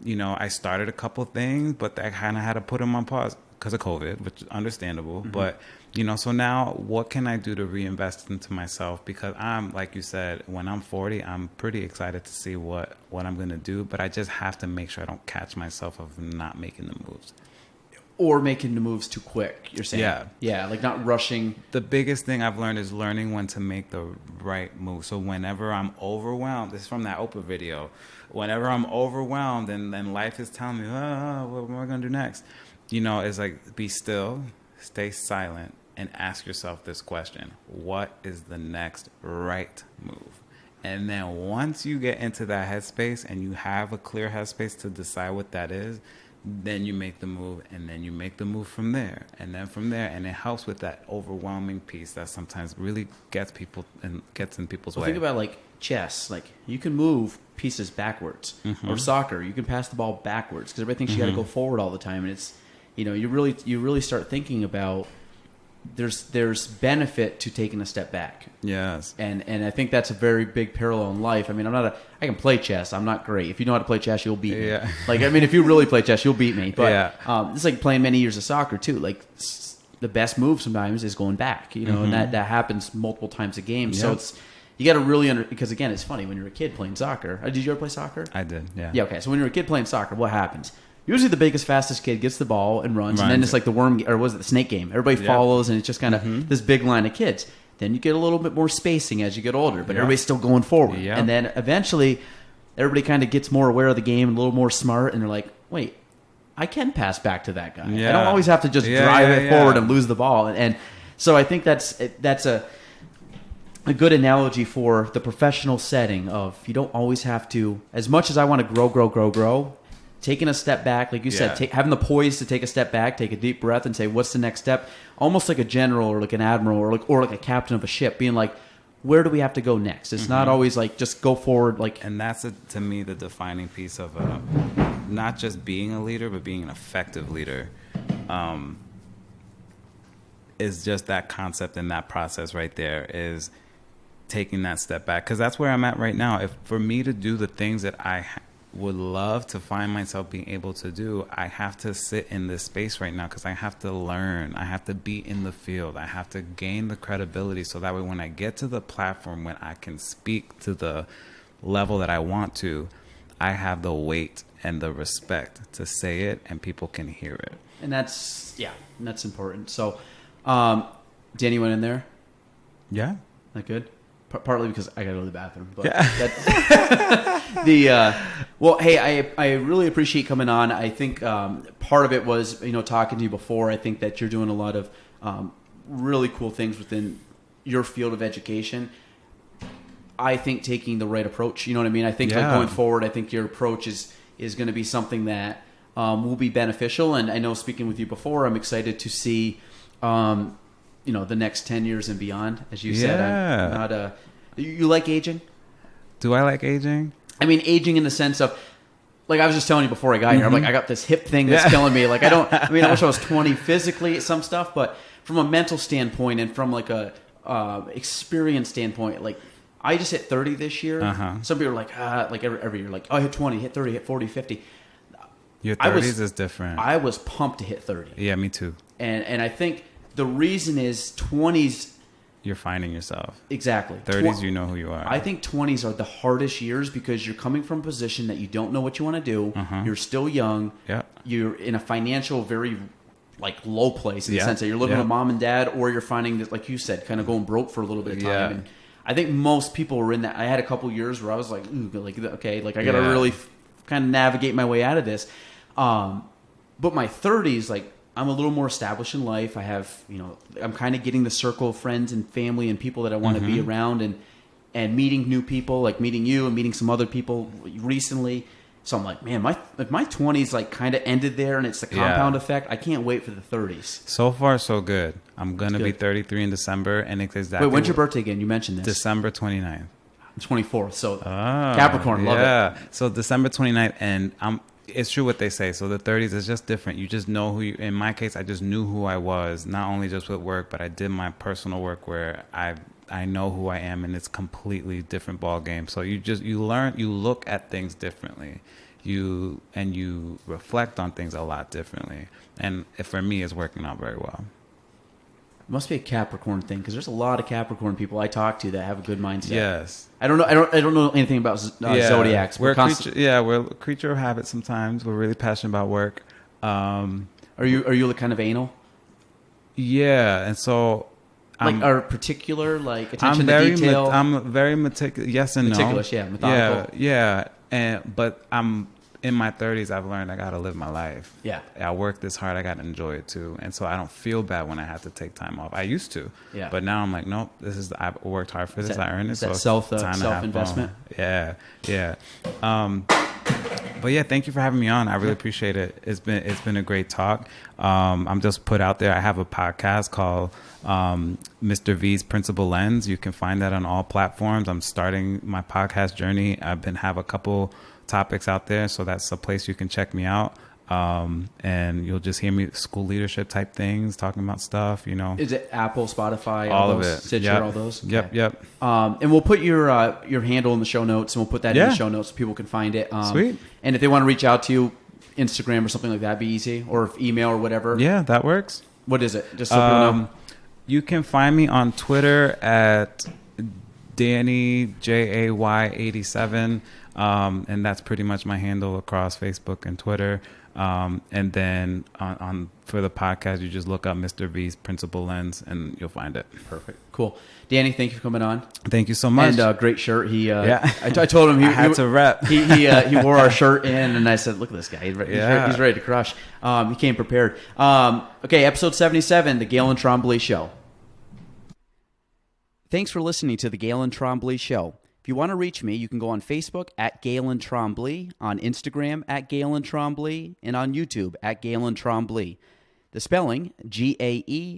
I started a couple things, but I kind of had to put them on pause because of COVID, which is understandable. Mm-hmm. But, so now what can I do to reinvest into myself? Because I'm, like you said, when I'm 40, I'm pretty excited to see what I'm going to do. But I just have to make sure I don't catch myself of not making the moves. Or making the moves too quick, you're saying? Yeah. Yeah, like not rushing. The biggest thing I've learned is learning when to make the right move. So whenever I'm overwhelmed, this is from that Oprah video, whenever I'm overwhelmed and then life is telling me, what am I going to do next? It's like, be still, stay silent, and ask yourself this question. What is the next right move? And then once you get into that headspace and you have a clear headspace to decide what that is, then you make the move, and then you make the move from there, and then from there, and it helps with that overwhelming piece that sometimes really gets in people's way. Think about like chess. Like you can move pieces backwards, mm-hmm. or soccer. You can pass the ball backwards because everybody thinks you got to go forward all the time, and it's you really start thinking about there's benefit to taking a step back. Yes. And I think that's a very big parallel in life. I mean, I can play chess. I'm not great. If you know how to play chess, you'll beat me. Yeah. Like, I mean, if you really play chess, you'll beat me. But it's like playing many years of soccer too. Like the best move sometimes is going back, mm-hmm. and that happens multiple times a game. Yep. So you got to really because again, it's funny when you're a kid playing soccer. Did you ever play soccer? I did. Yeah. Yeah. Okay. So when you're a kid playing soccer, what happens? Usually the biggest, fastest kid gets the ball and runs. And then it's like the the snake game. Everybody follows, and it's just kind of mm-hmm. this big line of kids. Then you get a little bit more spacing as you get older, but everybody's still going forward. Yeah. And then eventually everybody kind of gets more aware of the game and a little more smart, and they're like, wait, I can pass back to that guy. Yeah. I don't always have to just drive it forward and lose the ball. And so I think that's a good analogy for the professional setting of you don't always have to, as much as I want to grow, taking a step back, like you said, having the poise to take a step back, take a deep breath, and say, "What's the next step?" Almost like a general or like an admiral or like a captain of a ship, being like, "Where do we have to go next?" It's mm-hmm. not always like just go forward. Like, and that's to me the defining piece of not just being a leader, but being an effective leader. Is just that concept and that process right there is taking that step back, because that's where I'm at right now. If for me to do the things that I would love to find myself being able to do, I have to sit in this space right now because I have to learn. I have to be in the field. I have to gain the credibility so that way when I get to the platform, when I can speak to the level that I want to, I have the weight and the respect to say it and people can hear it. And that's important. So, Danny went in there? Yeah. That good? Partly because I got to go to the bathroom. But well, hey, I really appreciate coming on. I think part of it was, talking to you before. I think that you're doing a lot of really cool things within your field of education. I think taking the right approach, you know what I mean? I think like going forward, I think your approach is going to be something that will be beneficial. And I know speaking with you before, I'm excited to see the next 10 years and beyond. As you said, I'm not you like aging? Do I like aging? I mean, aging in the sense of, like I was just telling you before I got here, I'm like, I got this hip thing that's killing me. Like, I wish I was 20 physically at some stuff, but from a mental standpoint and from like a experience standpoint, like I just hit 30 this year. Uh-huh. Some people are like, like every year, like, oh, I hit 20, hit 30, hit 40, 50. Your 30s is different. I was pumped to hit 30. Yeah, me too. And I think the reason is 20s. You're finding yourself. Exactly. 30s, you know who you are. I think 20s are the hardest years because you're coming from a position that you don't know what you want to do. Uh-huh. You're still young. Yeah. You're in a financial, very like low place in the sense that you're living with mom and dad, or you're finding that, like you said, kind of going broke for a little bit of time. And I think most people were in that. I had a couple years where I was like, ooh, like, okay, like I got to really kind of navigate my way out of this. But my 30s, like, I'm a little more established in life. I have, I'm kind of getting the circle of friends and family and people that I want to be around, and meeting new people, like meeting you and meeting some other people recently. So I'm like, man, my 20s like kind of ended there, and it's the compound effect. I can't wait for the 30s. So far, so good. I'm going to be 33 in December, and it's exactly... Wait, when's your birthday again? You mentioned this. December 29th. I'm 24th, so Capricorn, love it. So December 29th, and it's true what they say. So the 30s is just different. You just know who you... In my case, I just knew who I was, not only just with work, but I did my personal work where I know who I am, and it's completely different ball game. So you learn, you look at things differently. You reflect on things a lot differently. And for me, it's working out very well. It must be a Capricorn thing, because there's a lot of Capricorn people I talk to that have a good mindset. Yes. I don't know anything about zodiacs. We're a creature of habit sometimes. We're really passionate about work. Are you kind of anal? Yeah, and so are particular, like attention to detail. I'm very meticulous. Yes and meticulous, no. Methodical. Yeah. But I'm in my 30s. I've learned I gotta live my life. Yeah. I work this hard. I gotta enjoy it too. And so I don't feel bad when I have to take time off. I used to. Yeah. But now I'm like, nope. I've worked hard for this. I earned it. That so self investment. Yeah. But yeah, thank you for having me on. I really appreciate it. It's been a great talk. I'm just put out there. I have a podcast called Mr. V's Principal Lens. You can find that on all platforms. I'm starting my podcast journey. Have a couple topics out there, so that's a place you can check me out. And you'll just hear me school leadership type things, talking about stuff, Is it Apple, Spotify, all of those, it, Stitcher, all those? Okay. Yep. And we'll put your handle in the show notes, and we'll put that in the show notes so people can find it. Sweet. And if they want to reach out to you, Instagram or something like that, be easy, or email or whatever. Yeah, that works. What is it? Just so people know. You can find me on Twitter at Danny JAY87. And that's pretty much my handle across Facebook and Twitter. And then on for the podcast, you just look up Mr. V's Principal Lens, and you'll find it. Perfect. Cool. Danny, thank you for coming on. Thank you so much. And great shirt. I told him I had to rep. He wore our shirt in, and I said, "Look at this guy. He's ready to crush." He came prepared. Okay, episode 77, the Gaelan Trombley Show. Thanks for listening to the Gaelan Trombley Show. If you want to reach me, you can go on Facebook at Gaelan Trombley, on Instagram at Gaelan Trombley, and on YouTube at Gaelan Trombley. The spelling, GaelanTrombley.